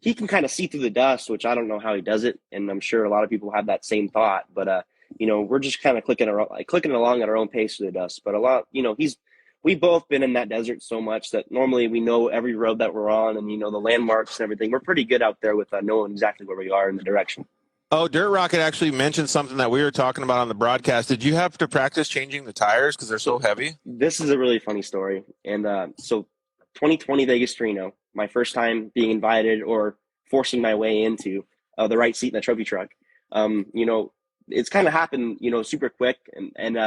Speaker 11: he can kind of see through the dust, which I don't know how he does it, and I'm sure a lot of people have that same thought. But we're just kind of clicking along at our own pace through the dust. But a lot, we've both been in that desert so much that normally we know every road that we're on and, the landmarks and everything. We're pretty good out there with knowing exactly where we are in the direction.
Speaker 2: Oh, Dirt Rocket actually mentioned something that we were talking about on the broadcast. Did you have to practice changing the tires because they're so heavy?
Speaker 11: This is a really funny story. And so 2020 Vegas to Reno, my first time being invited or forcing my way into the right seat in the trophy truck. It's kind of happened, super quick. And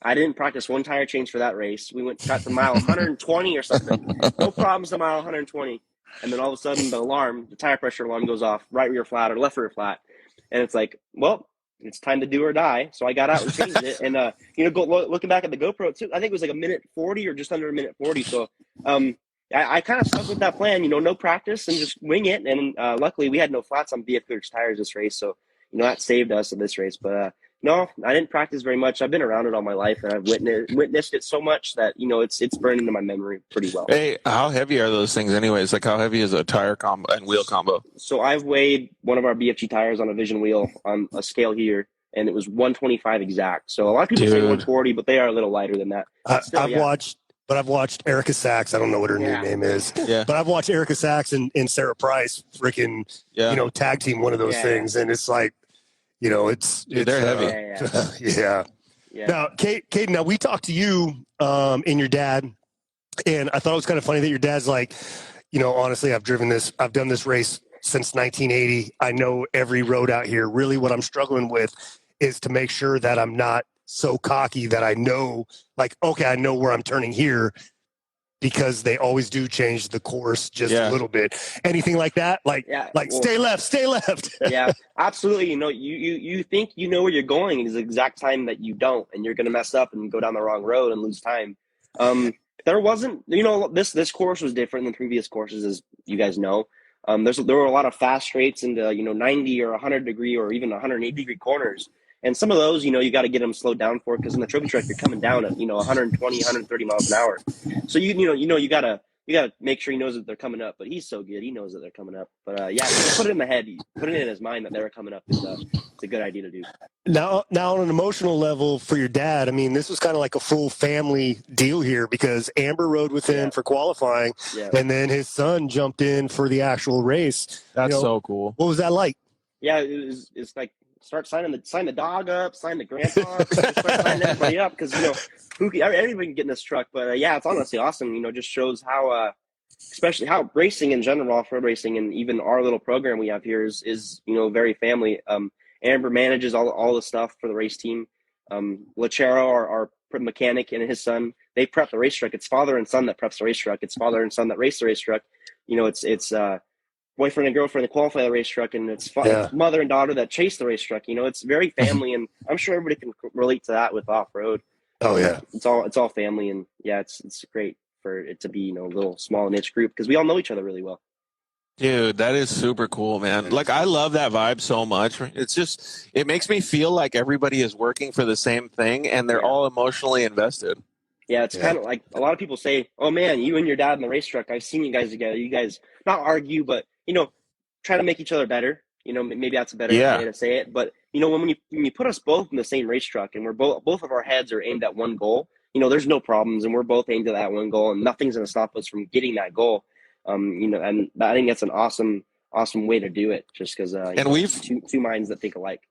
Speaker 11: I didn't practice one tire change for that race. We got to mile 120 or something. No problems to mile 120. And then all of a sudden the tire pressure alarm goes off, right rear flat or left rear flat. And it's like, well, it's time to do or die. So I got out and changed it. And, looking back at the GoPro, too, I think it was like a minute 40 or just under a minute 40. So I kind of stuck with that plan, no practice and just wing it. And luckily we had no flats on BF tires this race. So, that saved us in this race. But no, I didn't practice very much. I've been around it all my life, and I've witnessed it so much that, it's burned into my memory pretty well.
Speaker 2: Hey, how heavy are those things anyways? Like, how heavy is a tire combo and wheel combo?
Speaker 11: So I've weighed one of our BFG tires on a Vision wheel on a scale here, and it was 125 exact. So a lot of people say 140, but they are a little lighter than that.
Speaker 3: I've watched Erica Sachs. I don't know what her new name is.
Speaker 2: Yeah.
Speaker 3: But I've watched Erica Sachs and Sarah Price freaking, tag team one of those things. And it's like,
Speaker 2: they're heavy.
Speaker 3: Yeah. Now, Caden, now we talked to you and your dad, and I thought it was kind of funny that your dad's like, honestly, I've done this race since 1980. I know every road out here. Really what I'm struggling with is to make sure that I'm not so cocky that I know, like, okay, I know where I'm turning here, because they always do change the course just a little bit. Anything like that? Stay left.
Speaker 11: Yeah, absolutely. You think you know where you're going, and it's the exact time that you don't, and you're going to mess up and go down the wrong road and lose time. There wasn't, this course was different than previous courses, as you guys know. There were a lot of fast straights into, 90 or 100 degree or even 180 degree corners. And some of those, you got to get them slowed down for, because in the trophy truck, you're coming down at, 120, 130 miles an hour. So, you got to make sure he knows that they're coming up. But he's so good. He knows that they're coming up. But, put it in the head. Put it in his mind that they're coming up. It's a good idea to do.
Speaker 3: Now, on an emotional level for your dad, I mean, this was kind of like a full family deal here, because Amber rode with him for qualifying, and then his son jumped in for the actual race.
Speaker 2: That's so cool.
Speaker 3: What was that like?
Speaker 11: Yeah, it's like, start sign the dog up, sign the grandpa, start signing everybody up, because everybody can get in this truck. But it's honestly awesome. Just shows how, especially how racing in general, off-road racing, and even our little program we have here is very family. Amber manages all the stuff for the race team. Lachero, our mechanic, and his son, they prep the race truck. It's father and son that preps the race truck. It's father and son that race the race truck. It's boyfriend and girlfriend that qualify the race truck, and it's mother and daughter that chase the race truck. It's very family, and I'm sure everybody can relate to that with off-road.
Speaker 3: Oh yeah,
Speaker 11: it's all family, and it's great for it to be a little small niche group, because we all know each other really well.
Speaker 2: Dude, that is super cool, man. Like, I love that vibe so much. It makes me feel like everybody is working for the same thing, and they're all emotionally invested.
Speaker 11: Yeah, it's kind of like a lot of people say, oh man, you and your dad in the race truck, I've seen you guys together. You guys not argue, but try to make each other better. Maybe that's a better way to say it. But when you put us both in the same race truck, and we're both of our heads are aimed at one goal, there's no problems, and we're both aimed at that one goal, and nothing's going to stop us from getting that goal. And I think that's an awesome way to do it, just because and we've two minds that think alike.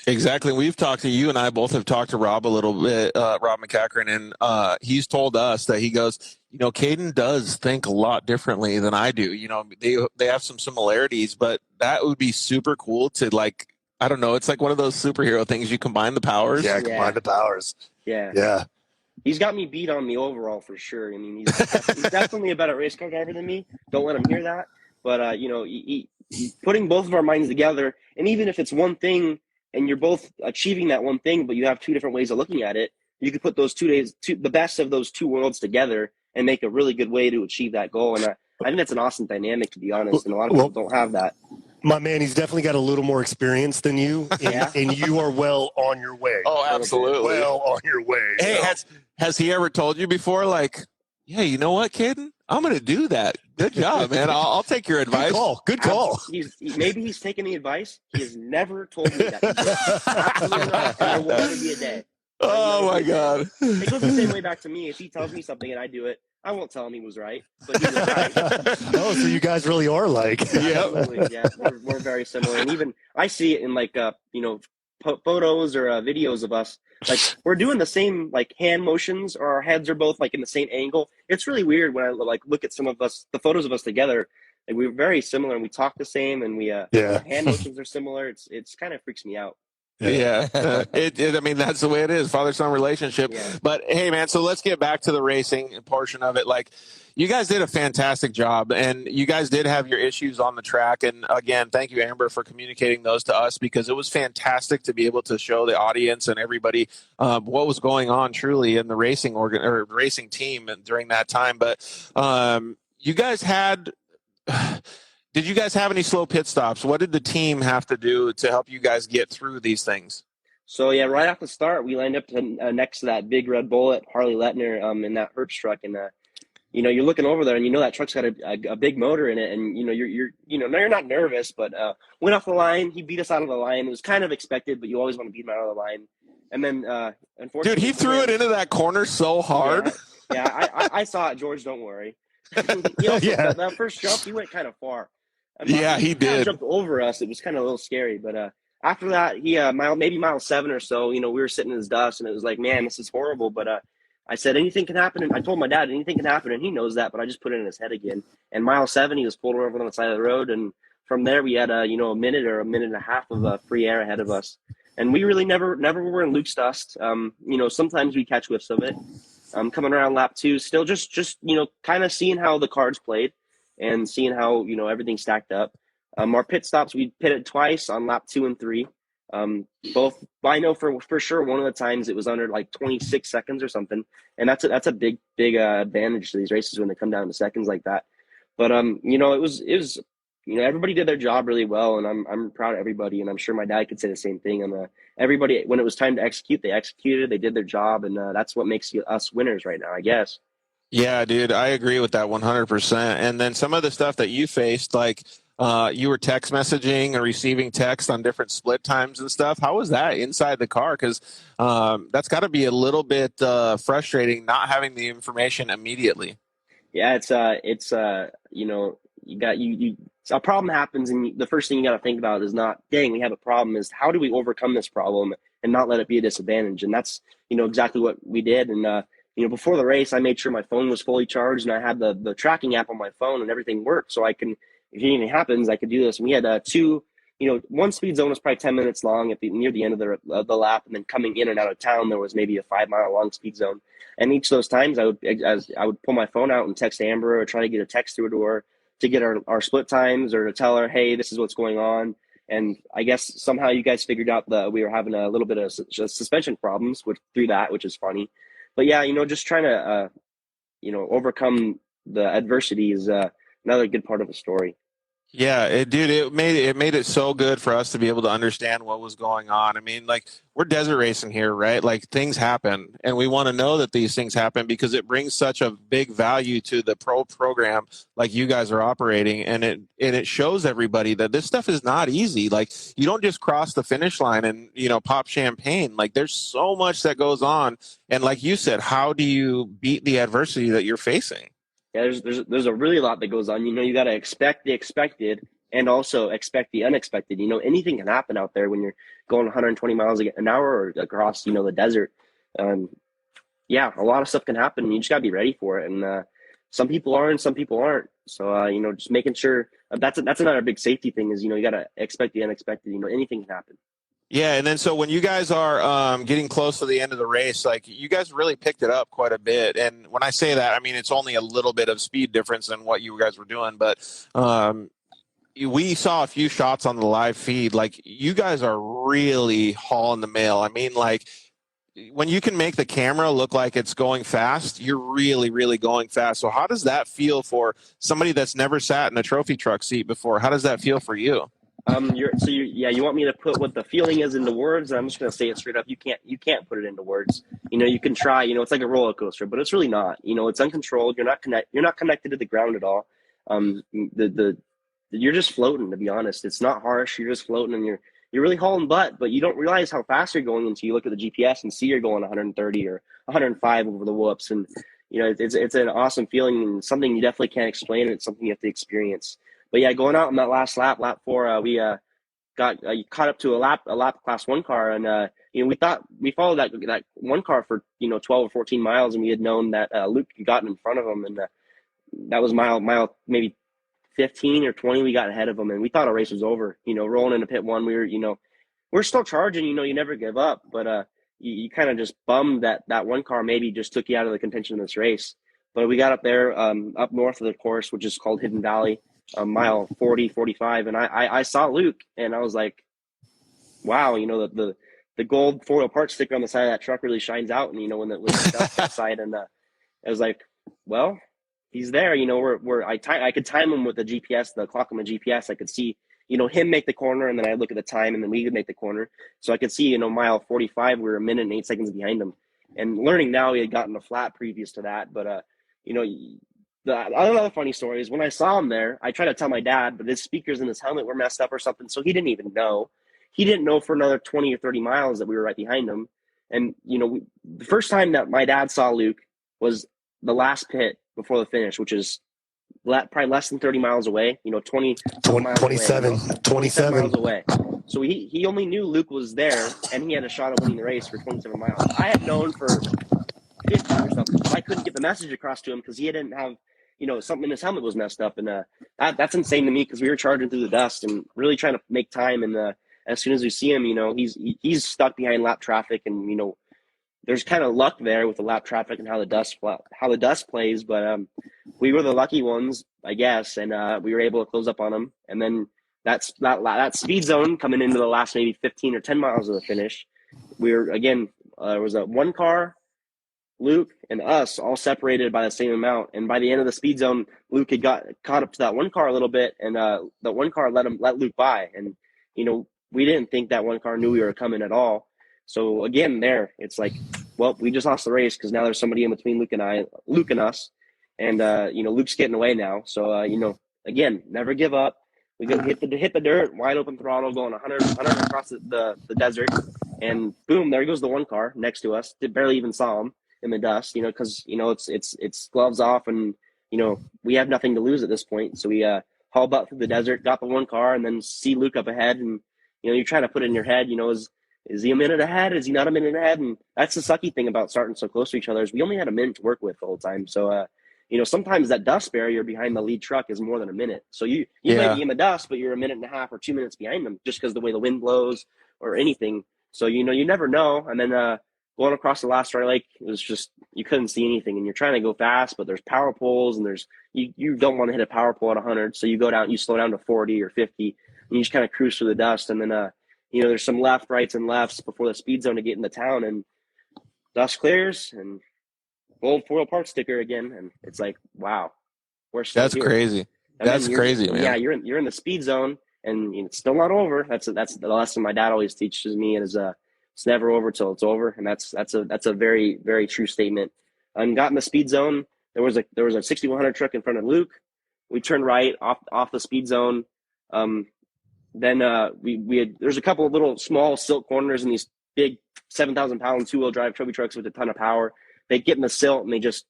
Speaker 2: Exactly. We've talked to you, and I both have talked to Rob a little bit, Rob McCackern, and he's told us that he goes, Caden does think a lot differently than I do. They have some similarities, but that would be super cool to, like, I don't know. It's like one of those superhero things. You combine the powers.
Speaker 3: Yeah, combine the powers.
Speaker 11: Yeah. He's got me beat on the overall for sure. I mean, he's definitely a better race car driver than me. Don't let him hear that. But, putting both of our minds together, and even if it's one thing and you're both achieving that one thing, but you have two different ways of looking at it, you could put those the best of those two worlds together and make a really good way to achieve that goal. And I think that's an awesome dynamic, to be honest. And a lot of people don't have that.
Speaker 3: My man, he's definitely got a little more experience than you, and you are well on your way.
Speaker 2: Oh, absolutely.
Speaker 3: Well on your way.
Speaker 2: Hey, has he ever told you before, like, yeah, you know what, Caden? I'm going to do that. Good job, man. I'll take your advice.
Speaker 3: Good call.
Speaker 11: Maybe he's taken the advice. He has never told me that. Absolutely not. And there will never be a day.
Speaker 2: Oh my God.
Speaker 11: It goes the same way back to me. If he tells me something and I do it, I won't tell him he was right, but he was right.
Speaker 3: Oh, so you guys really are like.
Speaker 11: Absolutely, yeah. We're very similar, and even I see it in like photos or videos of us. Like we're doing the same like hand motions, or our heads are both like in the same angle. It's really weird when I like look at some of us, the photos of us together. Like we're very similar, and we talk the same, and we
Speaker 3: Yeah.
Speaker 11: hand motions are similar. It's kind of freaks me out.
Speaker 2: Yeah, I mean, that's the way it is, father-son relationship.
Speaker 11: Yeah.
Speaker 2: But hey, man, so let's get back to the racing portion of it. Like, you guys did a fantastic job, and you guys did have your issues on the track. And again, thank you, Amber, for communicating those to us, because it was fantastic to be able to show the audience and everybody what was going on truly in the racing racing team during that time. But you guys had. Did you guys have any slow pit stops? What did the team have to do to help you guys get through these things?
Speaker 11: So yeah, right off the start, we lined up next to that big red bullet Harley Letner in that Herbst truck, and you're looking over there, and that truck's got a big motor in it, and you're not nervous, but went off the line. He beat us out of the line. It was kind of expected, but you always want to beat him out of the line. And then unfortunately,
Speaker 2: dude, he threw it into that corner so hard.
Speaker 11: Yeah, I saw it, George. Don't worry. That first jump, he went kind of far.
Speaker 2: Yeah, he did.
Speaker 11: Jumped over us. It was kind of a little scary, but after that, he maybe mile 7 or so. We were sitting in his dust, and it was like, man, this is horrible. But I said anything can happen, and I told my dad anything can happen, and he knows that. But I just put it in his head again. And mile 7, he was pulled over on the side of the road, and from there we had a minute or a minute and a half of free air ahead of us. And we really never were in Luke's dust. Sometimes we catch whiffs of it. Coming around lap 2, still just kind of seeing how the cards played and seeing how everything stacked up. Our pit stops, we pitted twice on lap 2 and 3. Both, I know for sure one of the times it was under like 26 seconds or something, and that's a big advantage to these races when they come down to seconds like that. But it was everybody did their job really well, and I'm proud of everybody, and I'm sure my dad could say the same thing. And everybody, when it was time to execute, they executed, they did their job, and that's what makes us winners right now, I guess.
Speaker 2: Yeah, dude, I agree with that 100%. And then some of the stuff that you faced, like you were text messaging or receiving text on different split times and stuff. How was that inside the car? Because that's got to be a little bit frustrating not having the information immediately.
Speaker 11: Yeah, it's a problem happens, and the first thing you got to think about is not, dang, we have a problem. Is how do we overcome this problem and not let it be a disadvantage? And that's exactly what we did. And before the race, I made sure my phone was fully charged, and I had the tracking app on my phone, and everything worked. So I can, if anything happens, I could do this. And we had one speed zone was probably 10 minutes long near the end of the lap, and then coming in and out of town, there was maybe a 5-mile long speed zone. And each of those times, I would pull my phone out and text Amber, or try to get a text through to her to get our split times, or to tell her, hey, this is what's going on. And I guess somehow you guys figured out that we were having a little bit of suspension problems through that, which is funny. But yeah, just trying to, overcome the adversity is another good part of the story.
Speaker 2: Yeah, it made it so good for us to be able to understand what was going on. I mean, like, we're desert racing here, right? Like, things happen, and we want to know that these things happen because it brings such a big value to the program like you guys are operating, and it shows everybody that this stuff is not easy. Like, you don't just cross the finish line and pop champagne. Like, there's so much that goes on, and like you said, how do you beat the adversity that you're facing?
Speaker 11: Yeah, there's a really lot that goes on. You got to expect the expected and also expect the unexpected. Anything can happen out there when you're going 120 miles an hour or across, the desert. Yeah, a lot of stuff can happen, and you just got to be ready for it. And some people are and some people aren't. So, just making sure that's another big safety thing is, you got to expect the unexpected. Anything can happen.
Speaker 2: Yeah, and then so when you guys are getting close to the end of the race, like, you guys really picked it up quite a bit. And when I say that, I mean it's only a little bit of speed difference than what you guys were doing. But we saw a few shots on the live feed. Like, you guys are really hauling the mail. I mean, like, when you can make the camera look like it's going fast, you're really, really going fast. So how does that feel for somebody that's never sat in a trophy truck seat before? How does that feel for you?
Speaker 11: You want me to put what the feeling is into words? I'm just going to say it straight up. You can't put it into words. You can try. It's like a roller coaster, but it's really not. It's uncontrolled. You're not connected to the ground at all. You're just floating. To be honest, it's not harsh. You're just floating, and you're really hauling butt, but you don't realize how fast you're going until you look at the GPS and see you're going 130 or 105 over the whoops. And, it's an awesome feeling and something you definitely can't explain. And it's something you have to experience. But yeah, going out on that last lap 4, we got caught up to a lap class 1 car. And, we followed that 1 car for, 12 or 14 miles. And we had known that Luke had gotten in front of him. And that was mile maybe 15 or 20, we got ahead of them, and we thought our race was over. Rolling into pit 1, we we're still charging. You never give up, but you kind of just bummed that 1 car maybe just took you out of the contention of this race. But we got up there, up north of the course, which is called Hidden Valley, mile 40, 45, and I saw Luke, and I was like, wow, the gold foil part sticker on the side of that truck really shines out, and when the dust outside, and I was like, well, he's there. I could time him with the GPS, the clock on the GPS. I could see, him make the corner, and then I look at the time, and then we could make the corner. So I could see, mile 45, we were 1 minute and 8 seconds behind him. And learning now, he had gotten a flat previous to that. But, the other funny story is when I saw him there, I tried to tell my dad, but his speakers in his helmet were messed up or something. So he didn't even know. He didn't know for another 20 or 30 miles that we were right behind him. And, the first time that my dad saw Luke was the last pit before the finish, which is probably less than 30 miles away, 27 miles away. So he only knew Luke was there, and he had a shot at winning the race for 27 miles. I had known for 50 or something, but I couldn't get the message across to him because he didn't have, something in his helmet was messed up. And that's insane to me because we were charging through the dust and really trying to make time. And as soon as we see him, he's stuck behind lap traffic, and there's kind of luck there with the lap traffic and how the dust plays, but we were the lucky ones, I guess, and we were able to close up on them. And then that speed zone coming into the last maybe 15 or 10 miles of the finish, we were again there was a 1 car, Luke and us all separated by the same amount. And by the end of the speed zone, Luke had got caught up to that 1 car a little bit, and the 1 car let Luke by, and we didn't think that 1 car knew we were coming at all. So again, it's like, well, we just lost the race because now there's somebody in between Luke and us, and Luke's getting away now. So again, never give up. We go hit the dirt, wide open throttle, going 100 across the desert, and boom, there goes the 1 car next to us. Barely even saw him in the dust, because it's gloves off, and we have nothing to lose at this point. So we haul butt through the desert, got the 1 car, and then see Luke up ahead, and you're trying to put it in your head, is he a minute ahead? Is he not a minute ahead? And that's the sucky thing about starting so close to each other is we only had a minute to work with the whole time. So, sometimes that dust barrier behind the lead truck is more than a minute. So you might be in the dust, but you're 1.5 minutes or 2 minutes behind them just because the way the wind blows or anything. So, you never know. And then going across the last dry lake, it was just, you couldn't see anything, and you're trying to go fast, but there's power poles, and you don't want to hit a power pole at 100. So you slow down to 40 or 50, and you just kind of cruise through the dust. And then, there's some left, rights, and lefts before the speed zone to get into town, and dust clears, and gold foil part sticker again, and it's like, wow, we're still
Speaker 2: That's
Speaker 11: here.
Speaker 2: crazy. That's crazy, man.
Speaker 11: Yeah, you're in the speed zone, and it's still not over. That's the lesson my dad always teaches me is it's never over till it's over, and that's a very, very true statement. And got in the speed zone. There was a 6100 truck in front of Luke. We turned right off the speed zone. Then there's a couple of little small silt corners in these big 7,000-pound 2-wheel drive trophy trucks with a ton of power. They get in the silt and they just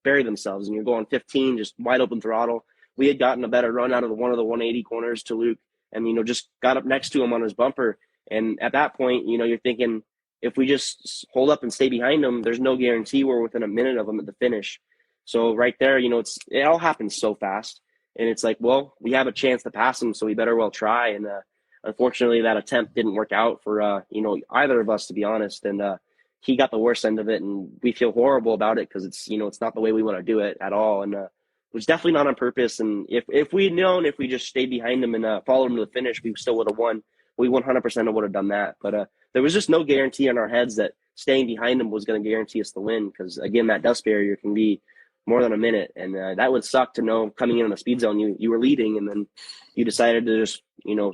Speaker 11: bury themselves, and you're going 15, just wide open throttle. We had gotten a better run out of one of the 180 corners to Luke, and just got up next to him on his bumper. And at that point, you're thinking, if we just hold up and stay behind him, there's no guarantee we're within a minute of him at the finish. So right there, it all happens so fast. And it's like, well, we have a chance to pass him, so we better well try. And unfortunately, that attempt didn't work out for, either of us, to be honest. And he got the worst end of it, and we feel horrible about it because it's not the way we want to do it at all. And it was definitely not on purpose. And if we'd known, if we just stayed behind him and followed him to the finish, we still would have won. We 100% would have done that. But there was just no guarantee in our heads that staying behind him was going to guarantee us the win because, again, that dust barrier can be more than a minute. And that would suck to know coming in the speed zone, you were leading, and then you decided to just,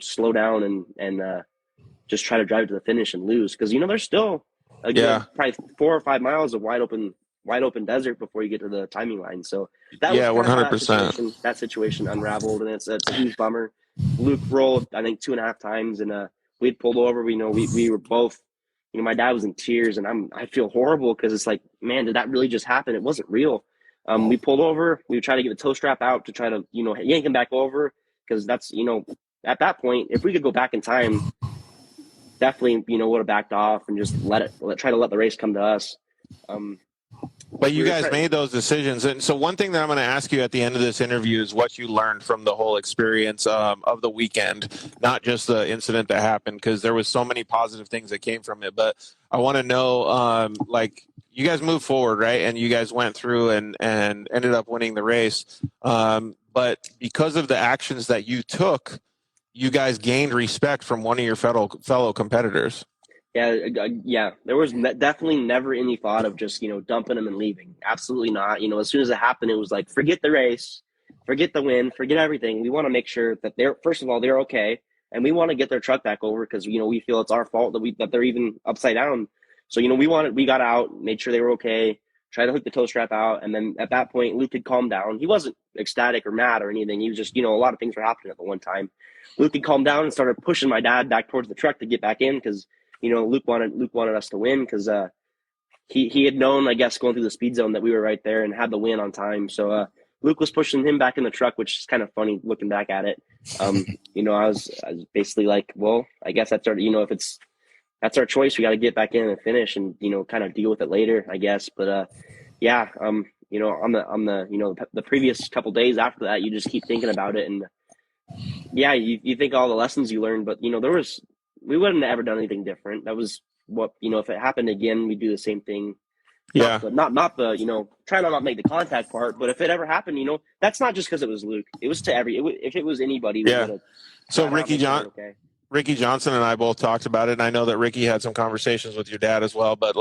Speaker 11: slow down and just try to drive to the finish and lose. Because, there's still probably 4 or 5 miles of wide open desert before you get to the timing line. So that was
Speaker 2: 100%.
Speaker 11: That situation unraveled, and it's a huge bummer. Luke rolled, I think, 2.5 times, and we'd pulled over. We were both, my dad was in tears, and I feel horrible because it's like, man, did that really just happen? It wasn't real. We pulled over. We tried to get the tow strap out to try to, yank him back over, because that's, at that point, if we could go back in time, definitely, would have backed off and just try to let the race come to us.
Speaker 2: But you guys made those decisions. And so one thing that I'm going to ask you at the end of this interview is what you learned from the whole experience of the weekend, not just the incident that happened, because there was so many positive things that came from it. But I want to know, you guys moved forward, right? And you guys went through and ended up winning the race. But because of the actions that you took, you guys gained respect from one of your fellow competitors.
Speaker 11: Yeah. There was definitely never any thought of just, dumping them and leaving. Absolutely not. As soon as it happened, it was like, forget the race, forget the win, forget everything. We want to make sure that first of all, they're okay. And we want to get their truck back over because, we feel it's our fault that they're even upside down. So, we got out, made sure they were okay, tried to hook the tow strap out. And then at that point, Luke had calmed down. He wasn't ecstatic or mad or anything. He was just, a lot of things were happening at the one time. Luke had calmed down and started pushing my dad back towards the truck to get back in because, Luke wanted us to win because he had known, I guess, going through the speed zone that we were right there and had the win on time. So Luke was pushing him back in the truck, which is kind of funny looking back at it. I was basically like, well, I guess that's our, that's our choice. We got to get back in and finish and, kind of deal with it later, I guess. But on the previous couple days after that, you just keep thinking about it. And yeah, you think all the lessons you learned, but we wouldn't have ever done anything different. That was what, if it happened again, we'd do the same thing.
Speaker 2: Yeah.
Speaker 11: Not the, try to not make the contact part, but if it ever happened, that's not just because it was Luke. It was to if it was anybody.
Speaker 2: Yeah. So Ricky Johnson and I both talked about it, and I know that Ricky had some conversations with your dad as well. But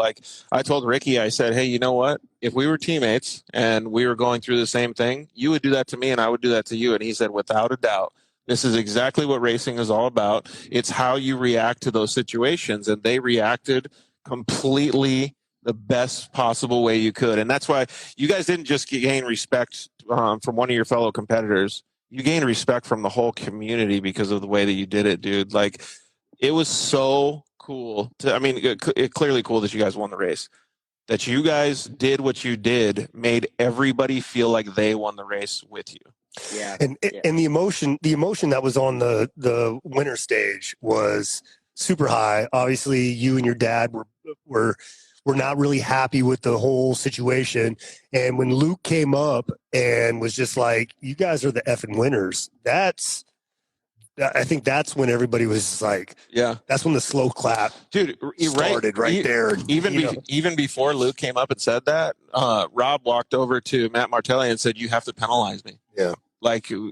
Speaker 2: I told Ricky, I said, hey, you know what? If we were teammates and we were going through the same thing, you would do that to me and I would do that to you. And he said, without a doubt, this is exactly what racing is all about. It's how you react to those situations. And they reacted completely the best possible way you could. And that's why you guys didn't just gain respect from one of your fellow competitors. You gained respect from the whole community because of the way that you did it, dude. It was so cool. It's clearly cool that you guys won the race. That you guys did what you did made everybody feel like they won the race with you.
Speaker 11: Yeah.
Speaker 3: And the emotion that was on the winner stage was super high. Obviously, you and your dad were not really happy with the whole situation. And when Luke came up and was just like, you guys are the effing winners, I think that's when everybody was like, yeah, that's when the slow clap started right there.
Speaker 2: Even before Luke came up and said that, Rob walked over to Matt Martelli and said, you have to penalize me.
Speaker 3: Yeah.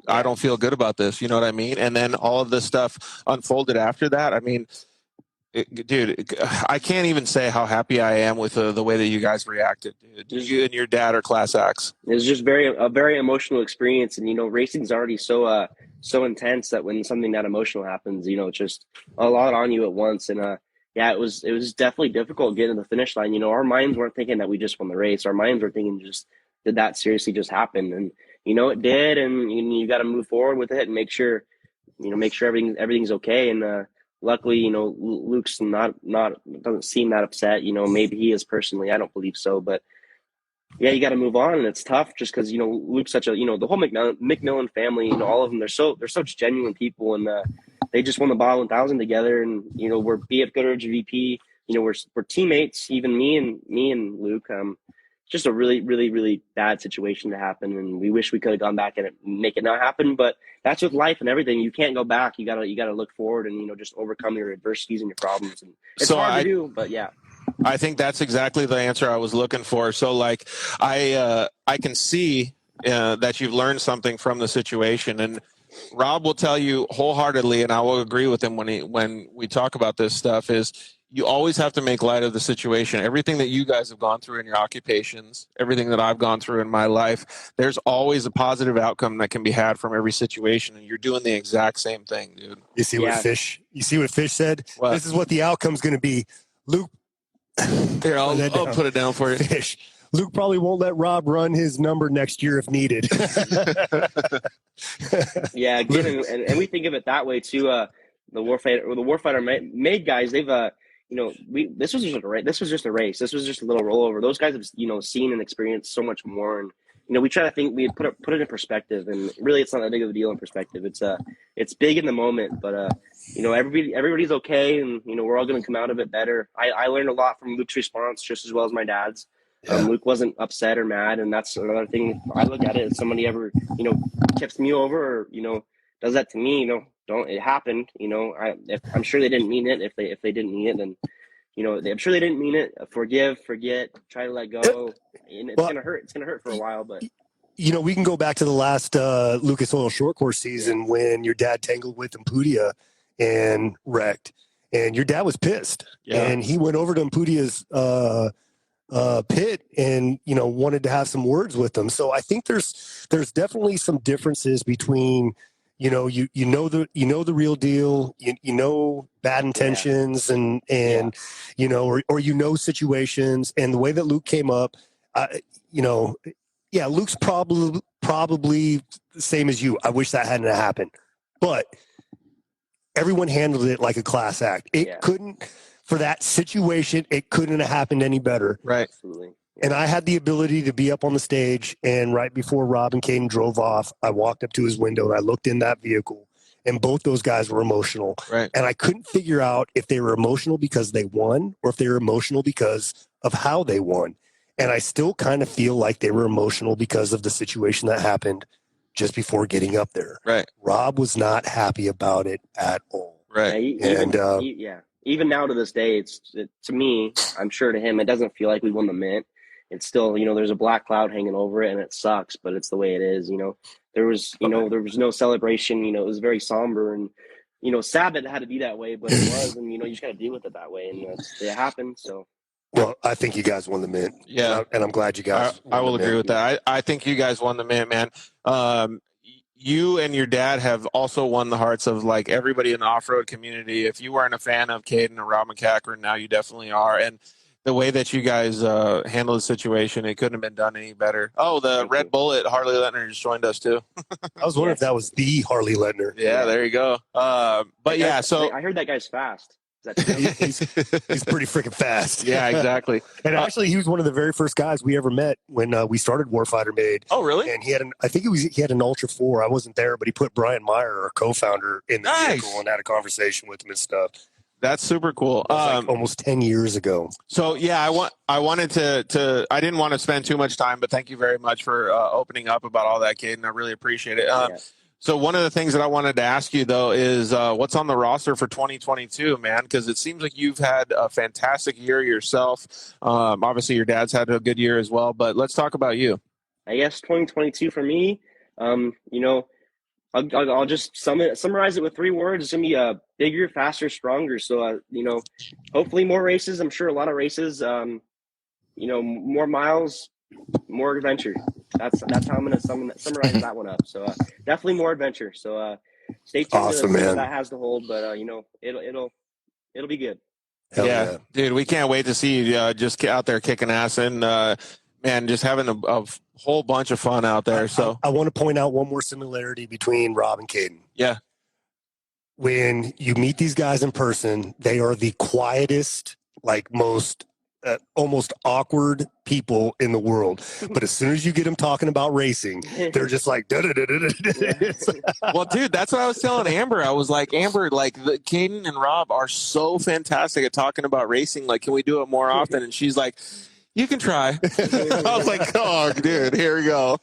Speaker 2: I don't feel good about this. You know what I mean? And then all of this stuff unfolded after that. I mean, dude, I can't even say how happy I am with the way that you guys reacted. Dude. You and your dad are class acts.
Speaker 11: It was just a very emotional experience. And, racing's already so intense that when something that emotional happens, it's just a lot on you at once. And, it was definitely difficult getting to the finish line. Our minds weren't thinking that we just won the race. Our minds were thinking did that seriously just happen? And, it did. And you got to move forward with it and make sure everything's okay. And, luckily, Luke's doesn't seem that upset. Maybe he is personally. I don't believe so, but yeah, you got to move on, and it's tough just because Luke's such a the whole McMillan family. All of them, they're such genuine people, and they just won the Bottle 1000 together, and we're BF Goodrich VP. We're teammates. Even me and Luke. Just a really, really, really bad situation to happen, and we wish we could have gone back and make it not happen. But that's with life and everything. You can't go back. You gotta look forward and just overcome your adversities and your problems. And it's hard to do, but yeah.
Speaker 2: I think that's exactly the answer I was looking for. So I can see that you've learned something from the situation, and Rob will tell you wholeheartedly, and I will agree with him when we talk about this stuff, is you always have to make light of the situation. Everything that you guys have gone through in your occupations, everything that I've gone through in my life, there's always a positive outcome that can be had from every situation, and you're doing the exact same thing, dude.
Speaker 3: You see what Fish said? What? This is what the outcome's going to be. Luke,
Speaker 2: here, I'll put it down for you.
Speaker 3: Fish. Luke probably won't let Rob run his number next year if needed.
Speaker 11: Yeah, again, and we think of it that way too. warfighter made guys, they've this was just a race. This was just a race. This was just a little rollover. Those guys have seen and experienced so much more, and we try to think we put it in perspective, and really it's not that big of a deal in perspective. It's big in the moment, but everybody's okay, and we're all going to come out of it better. I learned a lot from Luke's response just as well as my dad's. Luke wasn't upset or mad, and that's another thing. I look at it, if somebody ever tips me over or does that to me, don't, it happened. I'm sure they didn't mean it. If they didn't mean it, then I'm sure they didn't mean it. Forgive, forget, try to let go, and it's gonna hurt. It's gonna hurt for a while, but
Speaker 3: we can go back to the last Lucas Oil short course season when your dad tangled with Impudia and wrecked, and your dad was pissed, and he went over to Impudia's pit and wanted to have some words with them. So I think there's definitely some differences between the real deal, bad intentions and or situations, and the way that Luke came up, Luke's probably the same as you. I wish that hadn't happened, but everyone handled it like a class act. It couldn't, for that situation, it couldn't have happened any better.
Speaker 2: Right.
Speaker 11: Absolutely.
Speaker 3: And I had the ability to be up on the stage, and right before Rob and Caden drove off, I walked up to his window and I looked in that vehicle, and both those guys were emotional.
Speaker 2: Right.
Speaker 3: And I couldn't figure out if they were emotional because they won or if they were emotional because of how they won. And I still kind of feel like they were emotional because of the situation that happened just before getting up there.
Speaker 2: Right.
Speaker 3: Rob was not happy about it at all.
Speaker 2: Right.
Speaker 11: Even now to this day, to me, I'm sure to him, it doesn't feel like we won the mint. It's still, there's a black cloud hanging over it, and it sucks, but it's the way it is. There was, there was no celebration. It was very somber, and sad that it had to be that way, but it was, and you just got to deal with it that way, and it happened. So.
Speaker 3: Well, I think you guys won the mint.
Speaker 2: Yeah,
Speaker 3: and I'm glad you guys.
Speaker 2: I will agree with that. I think you guys won the mint, man. You and your dad have also won the hearts of like everybody in the off-road community. If you weren't a fan of Caden and Rob McCachran, now you definitely are. And the way that you guys handled the situation, it couldn't have been done any better. Oh, the Red Bullet Harley Letner just joined us too.
Speaker 3: I was wondering if that was the Harley Letner.
Speaker 2: Yeah, there you go. But yeah, so
Speaker 11: I heard that guy's fast.
Speaker 3: He's pretty freaking fast.
Speaker 2: Yeah, exactly.
Speaker 3: And actually, he was one of the very first guys we ever met when we started Warfighter Made.
Speaker 2: Oh, really?
Speaker 3: And he had he had an Ultra 4. I wasn't there, but he put Brian Meyer, our co-founder, in the vehicle and had a conversation with him and stuff.
Speaker 2: That's super cool.
Speaker 3: Almost 10 years ago.
Speaker 2: So yeah, I wanted to I didn't want to spend too much time, but thank you very much for opening up about all that, Caden. I really appreciate it. So one of the things that I wanted to ask you though is what's on the roster for 2022, man? Because it seems like you've had a fantastic year yourself. Obviously, your dad's had a good year as well. But let's talk about you.
Speaker 11: I guess 2022 for me, I'll just summarize it with 3 words. It's gonna be bigger, faster, stronger. So hopefully more races. I'm sure a lot of races. More miles, more adventure. That's how I'm gonna summarize that one up. So definitely more adventure. So stay tuned to what that has to hold. But it'll be good.
Speaker 3: Hell yeah,
Speaker 2: dude, we can't wait to see you just out there kicking ass and man, just having a whole bunch of fun out there. So
Speaker 3: I want to point out one more similarity between Rob and Caden.
Speaker 2: Yeah.
Speaker 3: When you meet these guys in person, they are the quietest, most almost awkward people in the world. But as soon as you get them talking about racing, they're just like,
Speaker 2: well, dude, that's what I was telling Amber. I was like, Amber, Caden and Rob are so fantastic at talking about racing. Like, can we do it more often? And she's like, you can try. I was like, oh, dude, here we go.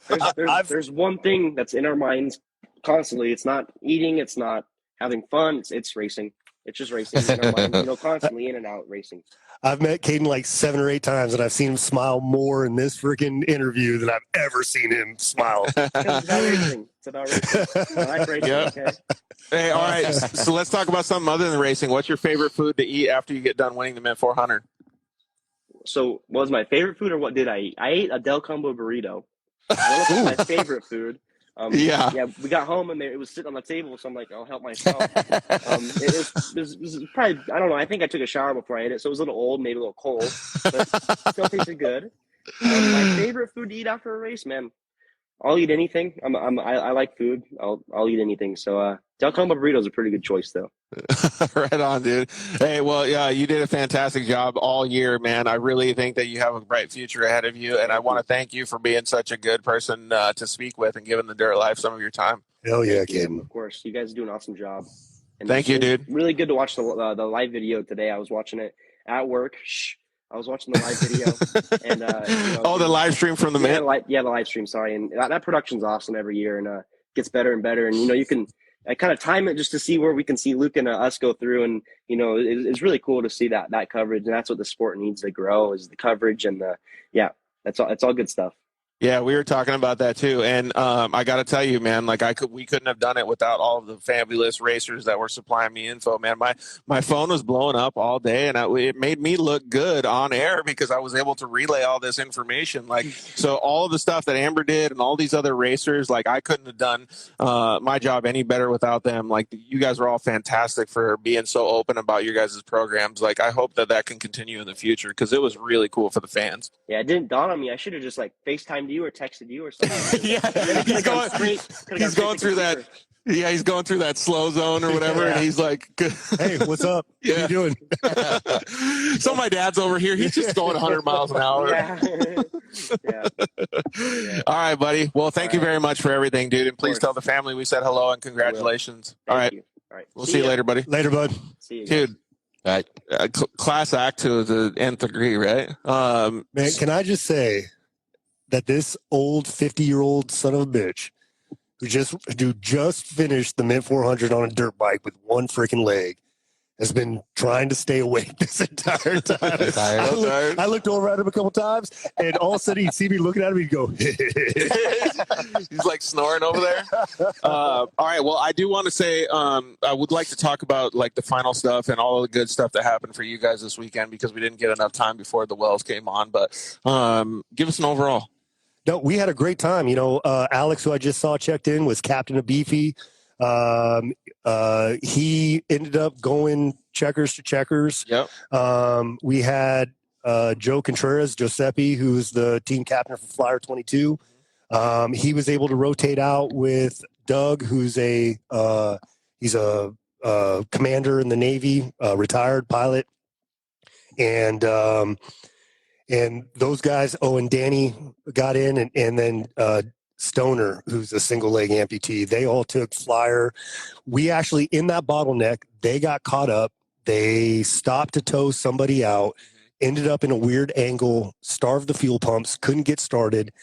Speaker 11: There's one thing that's in our minds constantly. It's not eating. It's not having fun. It's racing. It's just racing in our minds, constantly in and out racing.
Speaker 3: I've met Caden 7 or 8 times, and I've seen him smile more in this freaking interview than I've ever seen him smile.
Speaker 11: It's about racing. It's about racing. I like racing.
Speaker 2: Yep.
Speaker 11: Okay.
Speaker 2: Hey, all right. So let's talk about something other than racing. What's your favorite food to eat after you get done winning the Mint 400?
Speaker 11: So, what was my favorite food, or what did I eat? I ate a Del Combo burrito. I don't know if it's my favorite food.
Speaker 2: Yeah,
Speaker 11: we got home and it was sitting on the table, so I'm like, I'll help myself. It was probably, I don't know, I think I took a shower before I ate it, so it was a little old, maybe a little cold, but still tasted good. My favorite food to eat after a race, man. I'll eat anything. I like food. I'll eat anything. So Del Combo burrito is a pretty good choice, though.
Speaker 2: Right on, dude. Hey, well, yeah, you did a fantastic job all year, man. I really think that you have a bright future ahead of you, and I want to thank you for being such a good person to speak with and giving the Dirt Life some of your time.
Speaker 3: Hell yeah,
Speaker 11: Thank you.
Speaker 3: Caden.
Speaker 11: Of course, you guys do an awesome job. And
Speaker 2: Thank you,
Speaker 11: it was
Speaker 2: dude.
Speaker 11: really good to watch the live video today. I was watching it at work. I was watching the live video, and
Speaker 2: the live stream from the Mint.
Speaker 11: The live stream. Sorry, and that production's awesome every year, and gets better and better. And you can kind of time it just to see where we can see Luke and us go through, and it's really cool to see that coverage, and that's what the sport needs to grow is the coverage, and that's all. It's all good stuff.
Speaker 2: Yeah, we were talking about that too, and I got to tell you, man, like we couldn't have done it without all of the fabulous racers that were supplying me info, man. My phone was blowing up all day, and it made me look good on air because I was able to relay all this information. Like, so all of the stuff that Amber did and all these other racers, like I couldn't have done my job any better without them. Like, you guys were all fantastic for being so open about your guys' programs. Like, I hope that can continue in the future because it was really cool for the fans.
Speaker 11: Yeah, it didn't dawn on me. I should have just FaceTimed you or texted you or something.
Speaker 2: Yeah, he's going through that. Yeah, he's going through that slow zone or whatever, and he's like,
Speaker 3: "Hey, what's up?
Speaker 2: Yeah.
Speaker 3: What are you
Speaker 2: doing?" So my dad's over here. He's just going 100 miles an hour.
Speaker 11: Yeah.
Speaker 2: All right, buddy. Well, thank you very much for everything, dude. And please tell the family we said hello and congratulations. All right.
Speaker 11: All right.
Speaker 2: We'll see you later, buddy.
Speaker 3: Later, bud.
Speaker 11: See you,
Speaker 2: dude. All right. Class act to the nth degree, right?
Speaker 3: Man, can I just say that this old 50-year-old son of a bitch who just finished the Mint 400 on a dirt bike with one freaking leg has been trying to stay awake this entire time. I looked over at him a couple times, and all of a sudden he'd see me looking at him, he'd go,
Speaker 2: he's like snoring over there. All right. Well, I do want to say I would like to talk about like the final stuff and all of the good stuff that happened for you guys this weekend because we didn't get enough time before the Wells came on. But give us an overall.
Speaker 3: No, we had a great time. Alex, who I just saw checked in, was captain of Beefy. He ended up going checkers to checkers.
Speaker 2: Yep.
Speaker 3: We had Joe Contreras, Giuseppe, who's the team captain for Flyer 22. He was able to rotate out with Doug, who's he's a commander in the Navy, retired pilot. And those guys, and Danny got in, and then Stoner, who's a single leg amputee, they all took Flyer. We actually, in that bottleneck, they got caught up. They stopped to tow somebody out, ended up in a weird angle, starved the fuel pumps, couldn't get started,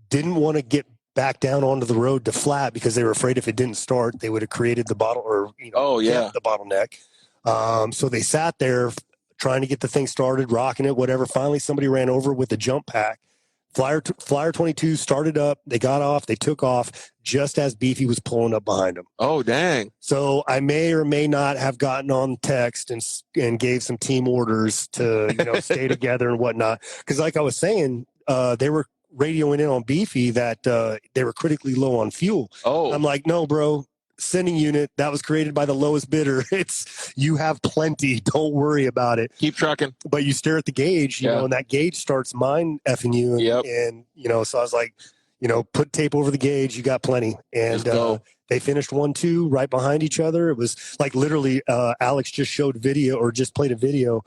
Speaker 3: didn't want to get back down onto the road to flat because they were afraid if it didn't start, they would have created the the bottleneck. So they sat there trying to get the thing started, rocking it, whatever. Finally, somebody ran over with a jump pack. Flyer 22 started up. They got off. They took off just as Beefy was pulling up behind them.
Speaker 2: Oh, dang.
Speaker 3: So I may or may not have gotten on text and gave some team orders to stay together and whatnot. Because like I was saying, they were radioing in on Beefy that they were critically low on fuel.
Speaker 2: Oh.
Speaker 3: I'm like, no, bro. Sending unit that was created by the lowest bidder. You have plenty. Don't worry about it.
Speaker 2: Keep trucking.
Speaker 3: But you stare at the gauge, you know, and that gauge starts mind effing you. And so I was like, put tape over the gauge. You got plenty. And they finished 1-2 right behind each other. It was like literally Alex just showed video or just played a video.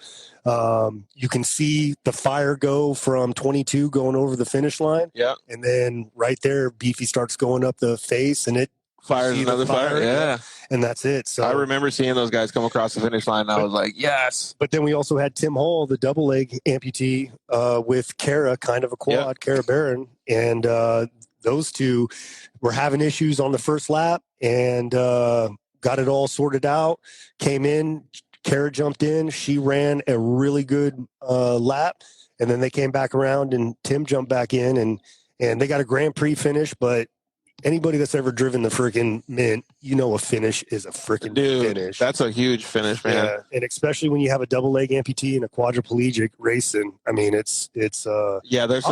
Speaker 3: You can see the fire go from 22 going over the finish line.
Speaker 2: Yeah.
Speaker 3: And then right there, Beefy starts going up the face and it
Speaker 2: fires another fire. Yeah.
Speaker 3: And that's it. So
Speaker 2: I remember seeing those guys come across the finish line and I was like, yes.
Speaker 3: But then we also had Tim Hall, the double leg amputee, with Kara, kind of a quad, Kara Barron. And those two were having issues on the first lap and got it all sorted out. Came in, Kara jumped in. She ran a really good lap. And then they came back around and Tim jumped back in and they got a Grand Prix finish, but anybody that's ever driven the freaking Mint, a finish is a freaking finish.
Speaker 2: That's a huge finish, man.
Speaker 3: Yeah, and especially when you have a double leg amputee and a quadriplegic racing. I mean, it's there's some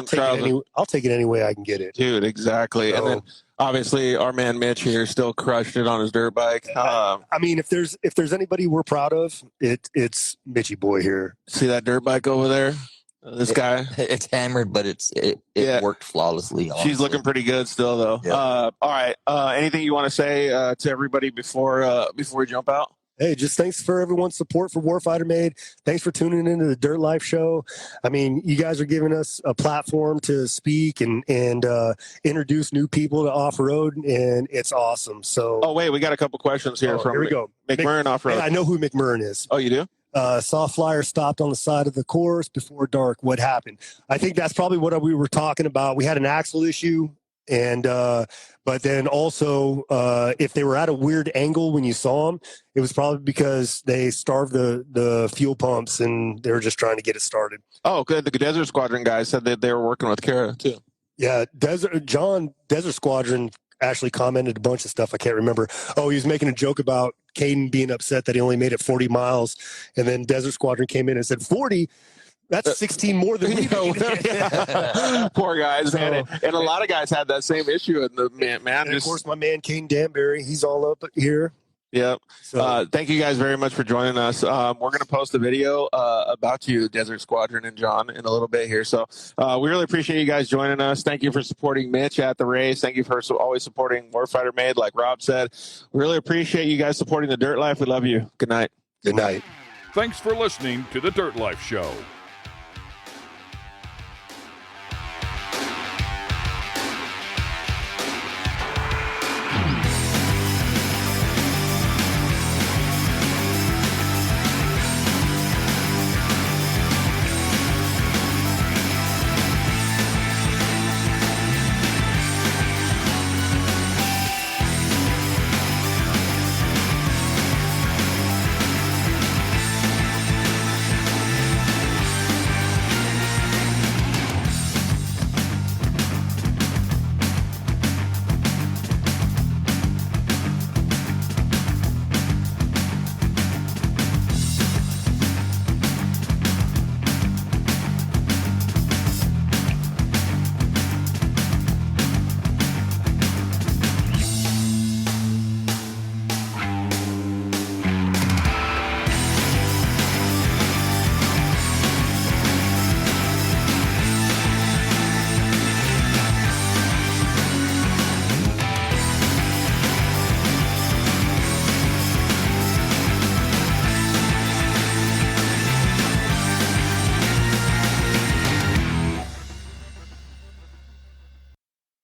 Speaker 3: trials. I'll take it any way I can get it,
Speaker 2: dude. Exactly. So, and then obviously our man Mitch here still crushed it on his dirt bike.
Speaker 3: I mean, if there's anybody we're proud of, it's Mitchy boy here.
Speaker 2: See that dirt bike over there? This guy.
Speaker 4: It's hammered, but it
Speaker 2: Yeah.
Speaker 4: worked flawlessly. Honestly.
Speaker 2: She's looking pretty good still, though.
Speaker 4: Yeah.
Speaker 2: All right. Anything you want to say to everybody before we jump out?
Speaker 3: Hey, just thanks for everyone's support for Warfighter Made. Thanks for tuning into the Dirt Life Show. I mean, you guys are giving us a platform to speak and introduce new people to off-road, and it's awesome. So,
Speaker 2: Oh, wait, we got a couple questions here from
Speaker 3: here we go.
Speaker 2: McMurrin Off-Road.
Speaker 3: Hey, I know who McMurrin is.
Speaker 2: Oh, you do?
Speaker 3: Saw flyer stopped on the side of the course before dark. What happened? I think that's probably what we were talking about. We had an axle issue. And but then also if they were at a weird angle when you saw them, it was probably because they starved the fuel pumps and they were just trying to get it started.
Speaker 2: Oh, good. The Desert Squadron guys said that they were working with Kara too.
Speaker 3: Yeah, Desert Squadron actually commented a bunch of stuff. I can't remember. Oh, he was making a joke about Caden being upset that he only made it 40 miles, and then Desert Squadron came in and said 40. That's 16 more than we know.
Speaker 2: Poor guys,
Speaker 3: So,
Speaker 2: man. And a lot of guys had that same issue. And the man
Speaker 3: and
Speaker 2: just,
Speaker 3: of course, my man Caden Danbury, he's all up here.
Speaker 2: Yep.
Speaker 3: So,
Speaker 2: Thank you guys very much for joining us. We're going to post a video about you, Desert Squadron and John, in a little bit here. So we really appreciate you guys joining us. Thank you for supporting Mitch at the race. Thank you for always supporting Warfighter Made, like Rob said. We really appreciate you guys supporting the Dirt Life. We love you. Good night.
Speaker 3: good night.
Speaker 1: Thanks for listening to the Dirt Life Show.